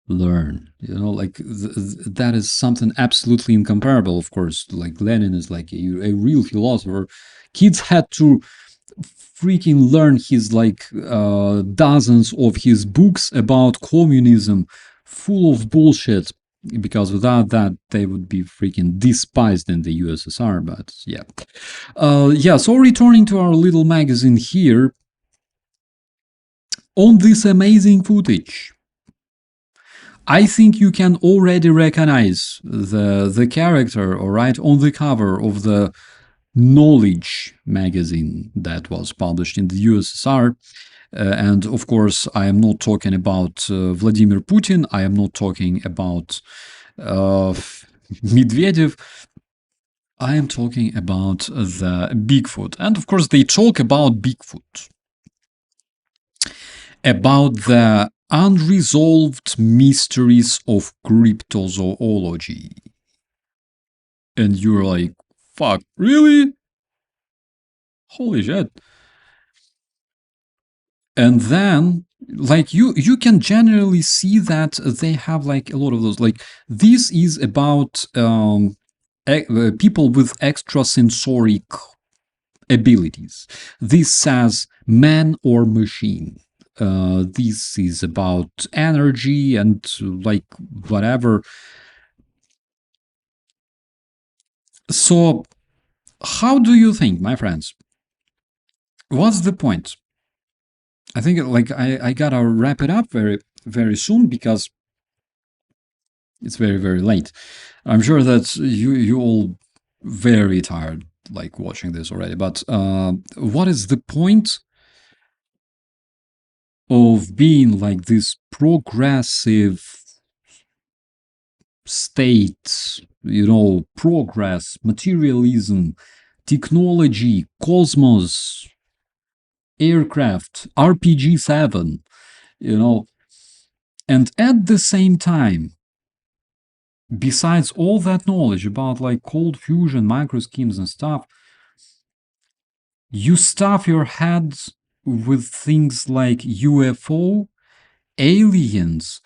Learn. You know, like that is something absolutely incomparable. Of course, like Lenin is like a real philosopher. Kids had to freaking learn his like dozens of his books about communism full of bullshit, because without that they would be freaking despised in the USSR. But yeah, so returning to our little magazine here, on this amazing footage, I think you can already recognize the character, all right, on the cover of the Knowledge magazine that was published in the USSR. And of course, I am not talking about Vladimir Putin. I am not talking about Medvedev. I am talking about the Bigfoot. And of course, they talk about Bigfoot, about the unresolved mysteries of cryptozoology. And you're like, fuck, really? Holy shit. And then like you can generally see that they have like a lot of those, like this is about people with extrasensoric abilities. This says man or machine. This is about energy and like whatever. So how do you think, my friends, what's the point? I think like I gotta wrap it up very soon because it's very late. I'm sure that you all very tired like watching this already. But what is the point of being like this progressive state? You know, progress, materialism, technology, cosmos, aircraft, RPG 7. You know, and at the same time, besides all that knowledge about like cold fusion, micro schemes and stuff, you stuff your heads with things like UFO, aliens,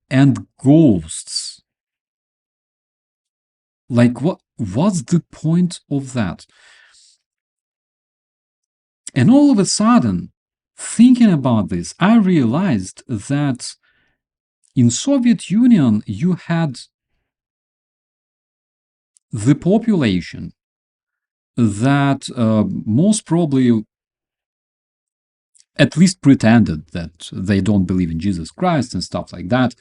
and ghosts. Like what's the point of that? And all of a sudden, thinking about this, I realized that in Soviet Union you had the population that most probably at least pretended that they don't believe in Jesus Christ and stuff like that.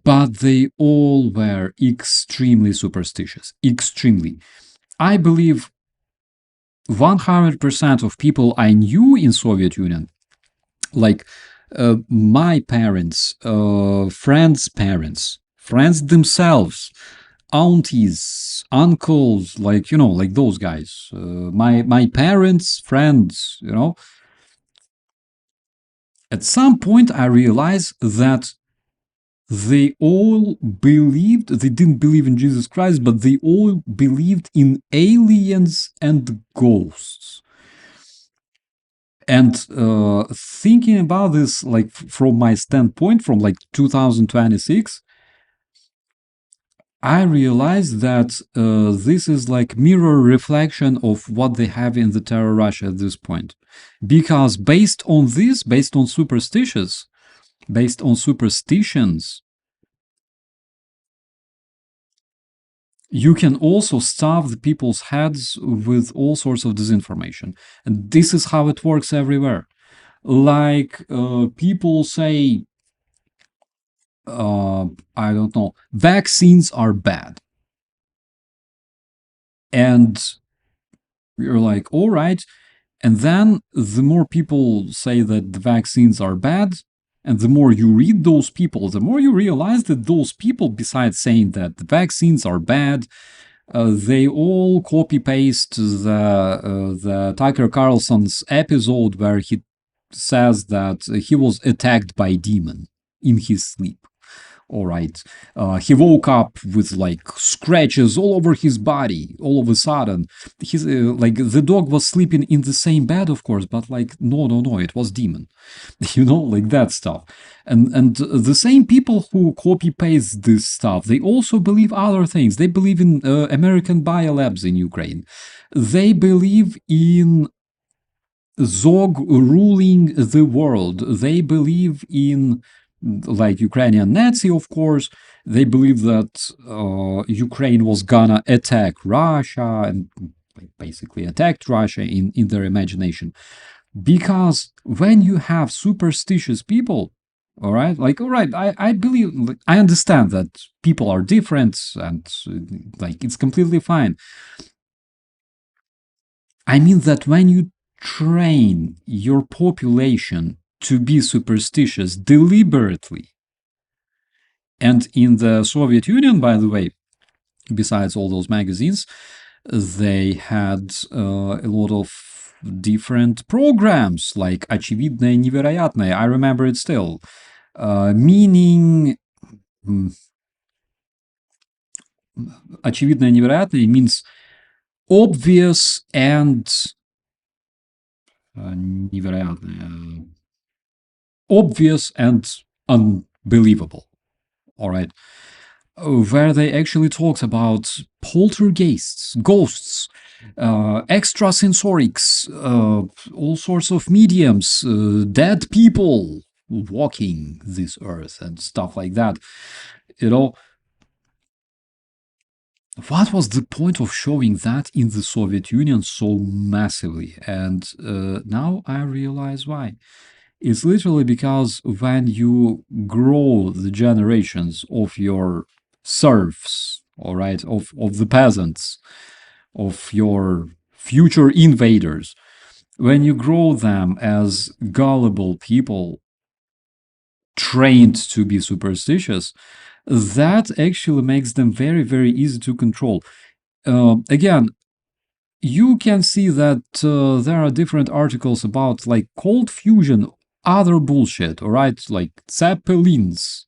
But they all were extremely superstitious. Extremely. I believe 100% of people I knew in Soviet Union, like my parents, friends themselves, aunties, uncles, like you know, like those guys, my parents' friends, you know. At some point, I realized that they all believed, they didn't believe in Jesus Christ, but they all believed in aliens and ghosts. And thinking about this, like from my standpoint, from like 2026, I realized that this is like mirror reflection of what they have in the Terror Russia at this point. Because based on this, based on superstitions, you can also stuff the people's heads with all sorts of disinformation. And this is how it works everywhere. Like people say, I don't know, vaccines are bad. And you're like, all right. And then the more people say that the vaccines are bad, and the more you read those people, the more you realize that those people, besides saying that the vaccines are bad, they all copy paste the Tucker Carlson's episode where he says that he was attacked by a demon in his sleep. All right. He woke up with like scratches all over his body all of a sudden. He's like the dog was sleeping in the same bed, of course, but like no, it was demon, like that stuff. And the same people who copy paste this stuff, they also believe other things. They believe in American biolabs in Ukraine. They believe in Zog ruling the world. They believe in, like Ukrainian Nazi, of course. They believe that Ukraine was gonna attack Russia and basically attacked Russia in their imagination. Because when you have superstitious people, all right, like, all right, I believe, I understand that people are different and like it's completely fine. I mean that when you train your population to be superstitious deliberately, and in the Soviet Union, by the way, besides all those magazines, they had a lot of different programs like «Очевидное невероятное». I remember it still. Meaning, «Очевидное невероятное» means obvious and невероятное, obvious and unbelievable. All right. Where they actually talks about poltergeists, ghosts, extrasensorics, all sorts of mediums, dead people walking this earth and stuff like that. What was the point of showing that in the Soviet Union so massively? And now I realize why. It's literally because when you grow the generations of your serfs, all right, of the peasants, of your future invaders, when you grow them as gullible people trained to be superstitious, that actually makes them very, very easy to control. Again, you can see that there are different articles about like cold fusion, other bullshit, all right, like zeppelins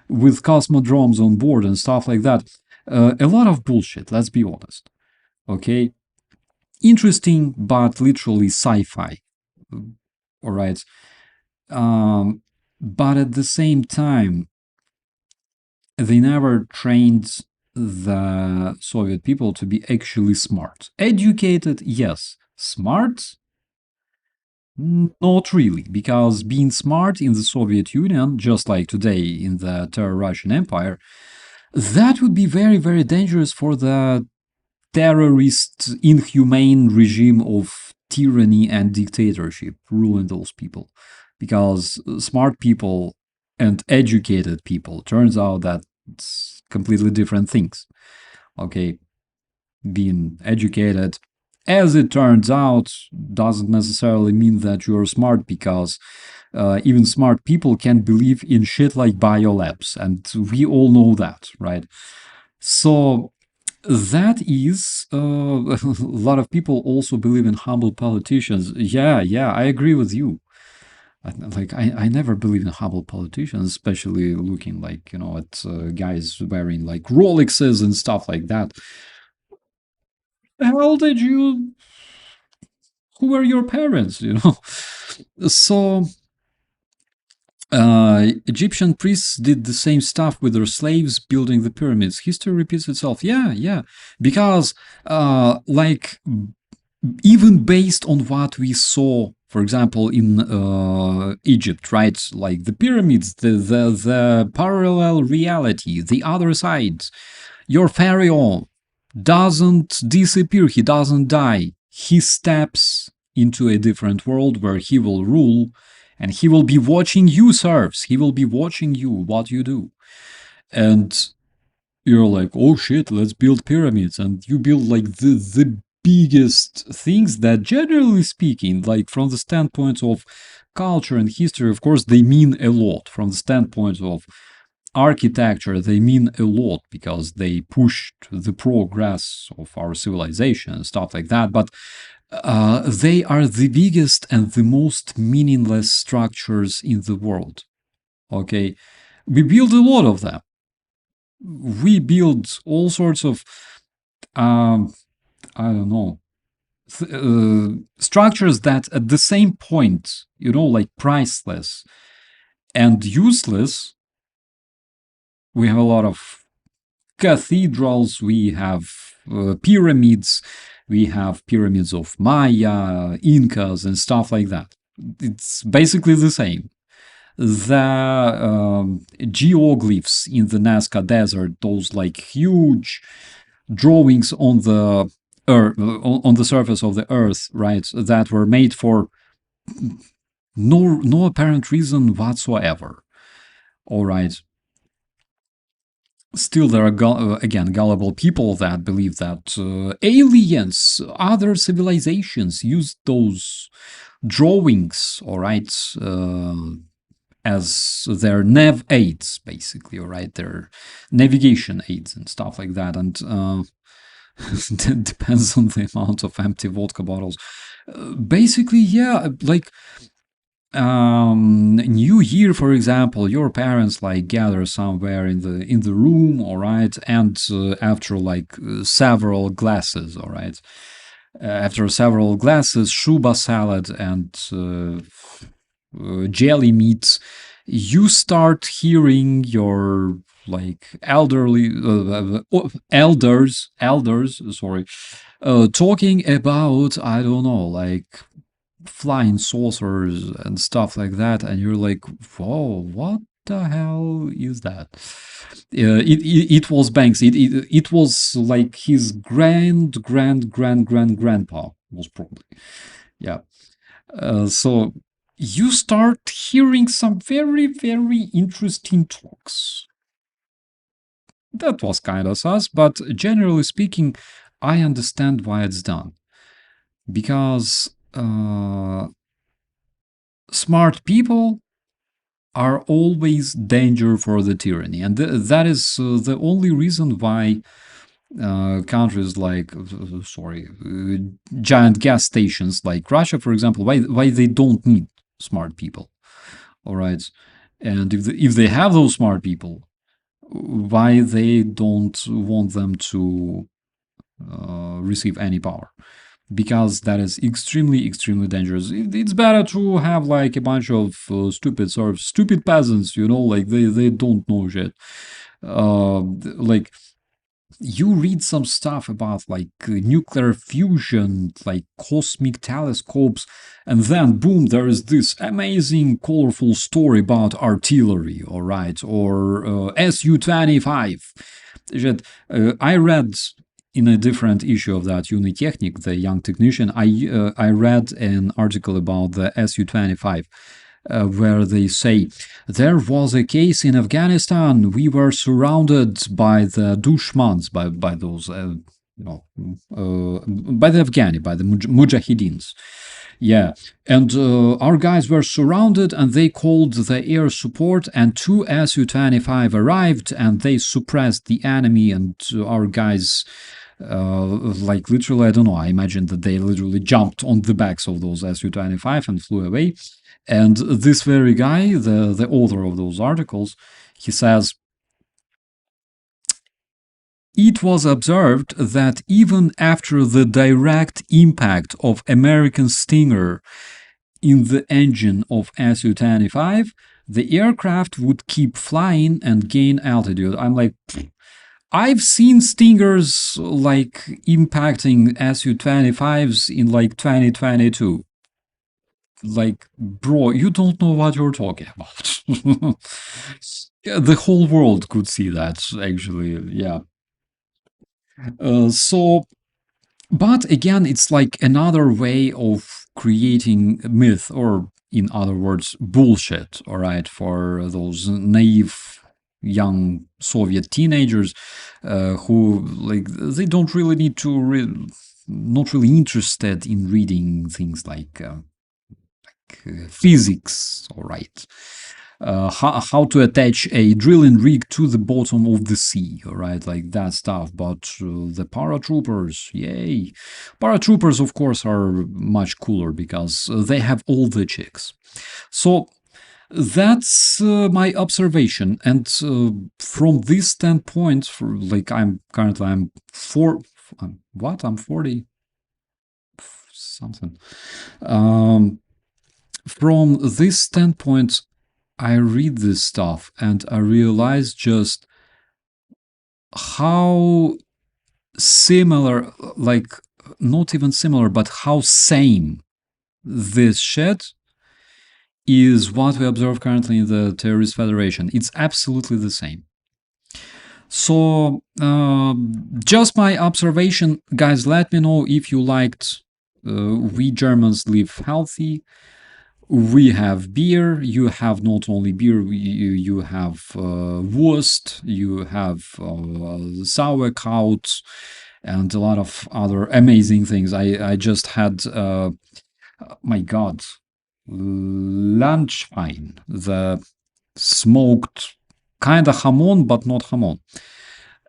with cosmodromes on board and stuff like that. A lot of bullshit, let's be honest. Okay, interesting, but literally sci-fi. All right, but at the same time, they never trained the Soviet people to be actually smart. Educated, yes. Smart? Not really, because being smart in the Soviet Union, just like today in the Terror Russian Empire, that would be very, very dangerous for the terrorist, inhumane regime of tyranny and dictatorship ruling those people. Because smart people and educated people, turns out that it's completely different things. Okay, being educated, as it turns out, doesn't necessarily mean that you're smart, because even smart people can believe in shit like biolabs, and we all know that, right? So that is a lot of people also believe in humble politicians. Yeah, I agree with you. I never believe in humble politicians, especially looking like, at guys wearing like Rolexes and stuff like that. How did you? Who were your parents? So Egyptian priests did the same stuff with their slaves building the pyramids. History repeats itself. Yeah, yeah, because like even based on what we saw, for example, in Egypt, right? Like the pyramids, the parallel reality, the other side. Your pharaoh doesn't disappear. He doesn't die. He steps into a different world where he will rule, and he will be watching you, serfs. He will be watching you, what you do. And you're like, oh shit, let's build pyramids. And you build like the biggest things that, generally speaking, like from the standpoint of culture and history, of course, they mean a lot. From the standpoint of architecture, they mean a lot because they pushed the progress of our civilization and stuff like that. But they are the biggest and the most meaningless structures in the world. Okay, we build a lot of them. We build all sorts of, I don't know, structures that at the same point, like priceless and useless. We have a lot of cathedrals, we have pyramids, we have pyramids of Maya, Incas, and stuff like that. It's basically the same. The geoglyphs in the Nazca Desert, those like huge drawings on the earth, on the surface of the earth, right, that were made for no apparent reason whatsoever. All right. Still, there are again gullible people that believe that aliens, other civilizations, used those drawings, all right, as their nav aids, basically, all right, their navigation aids and stuff like that. And it depends on the amount of empty vodka bottles. Basically, yeah, like New Year, for example, your parents like gather somewhere in the room, all right, and after like several glasses, all right, after several glasses, shuba salad and jelly meats, you start hearing your like elders, sorry, talking about, I don't know, like flying saucers and stuff like that, and you're like, whoa, what the hell is that? It was Banks. It was like his grandpa was probably, yeah. So you start hearing some very, very interesting talks. That was kind of sus, but generally speaking, I understand why it's done. Because smart people are always danger for the tyranny, and that is the only reason why countries like, giant gas stations like Russia, for example, why they don't need smart people. All right, and if they have those smart people, why they don't want them to receive any power? Because that is extremely, extremely dangerous. It's better to have like a bunch of stupid peasants, like they don't know shit. Like you read some stuff about like nuclear fusion, like cosmic telescopes, and then boom, there is this amazing, colorful story about artillery, all right, or Su-25. I read in a different issue of that Unitechnik, the Young Technician, I read an article about the Su-25, where they say there was a case in Afghanistan. We were surrounded by the dushmans, by those, by the Afghani, by the Mujahideens. Yeah, and our guys were surrounded, and they called the air support, and two Su-25 arrived, and they suppressed the enemy, and our guys. Like literally, I don't know. I imagine that they literally jumped on the backs of those Su-25 and flew away. And this very guy, the author of those articles, he says, it was observed that even after the direct impact of American Stinger in the engine of Su-25, the aircraft would keep flying and gain altitude. I'm like, I've seen Stingers like impacting Su-25s in like 2022. Like, bro, you don't know what you're talking about. The whole world could see that, actually. Yeah. So, but again, it's like another way of creating myth, or in other words, bullshit, all right, for those naive young Soviet teenagers who, like, they don't really need to, not really interested in reading things like physics, all right. How to attach a drilling rig to the bottom of the sea, all right, like that stuff. But the paratroopers, yay! Paratroopers, of course, are much cooler because they have all the chicks. So that's my observation, and from this standpoint, like I'm what, I'm 40 something. From this standpoint, I read this stuff and I realize just how similar, like not even similar, but how same this shit is what we observe currently in the Terrorist Federation. It's absolutely the same. So, just my observation, guys. Let me know if you liked We Germans Live Healthy. We have beer. You have not only beer, you have wurst, you have sauerkraut, and a lot of other amazing things. I just had, my God, Lunchwein, the smoked kind of hamon, but not hamon.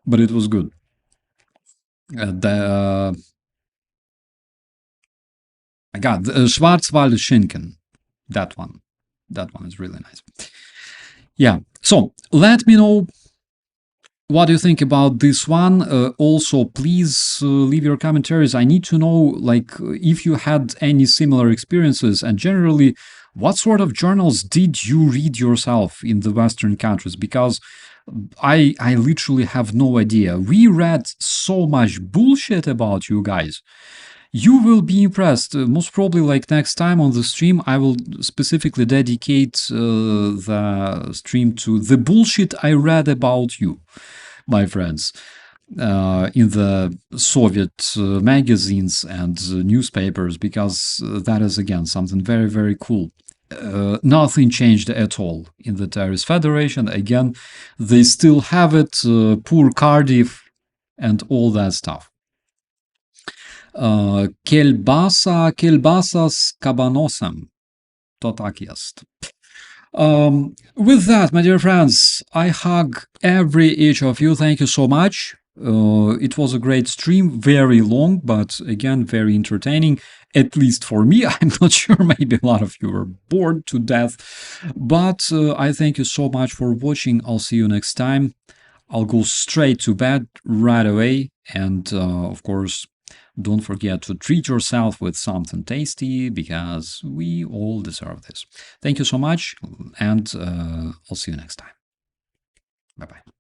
But it was good. My God, Schwarzwald Schinken. That one. That one is really nice. Yeah. So let me know what you think about this one. Also, please leave your commentaries. I need to know, like, if you had any similar experiences, and generally, what sort of journals did you read yourself in the Western countries? Because I literally have no idea. We read so much bullshit about you guys. You will be impressed. Most probably, like next time on the stream, I will specifically dedicate the stream to the bullshit I read about you, my friends, in the Soviet magazines and newspapers, because that is, again, something very, very cool. Nothing changed at all in the Terrorist Federation. Again, they still have it, poor Cardiff, and all that stuff. Kielbasa z kabanosem. To tak jest. With that, my dear friends, I hug every each of you. Thank you so much. It was a great stream, very long, but again, very entertaining, at least for me. I'm not sure, maybe a lot of you were bored to death, but I thank you so much for watching. I'll see you next time. I'll go straight to bed right away, and of course, don't forget to treat yourself with something tasty, because we all deserve this. Thank you so much, and I'll see you next time. Bye-bye.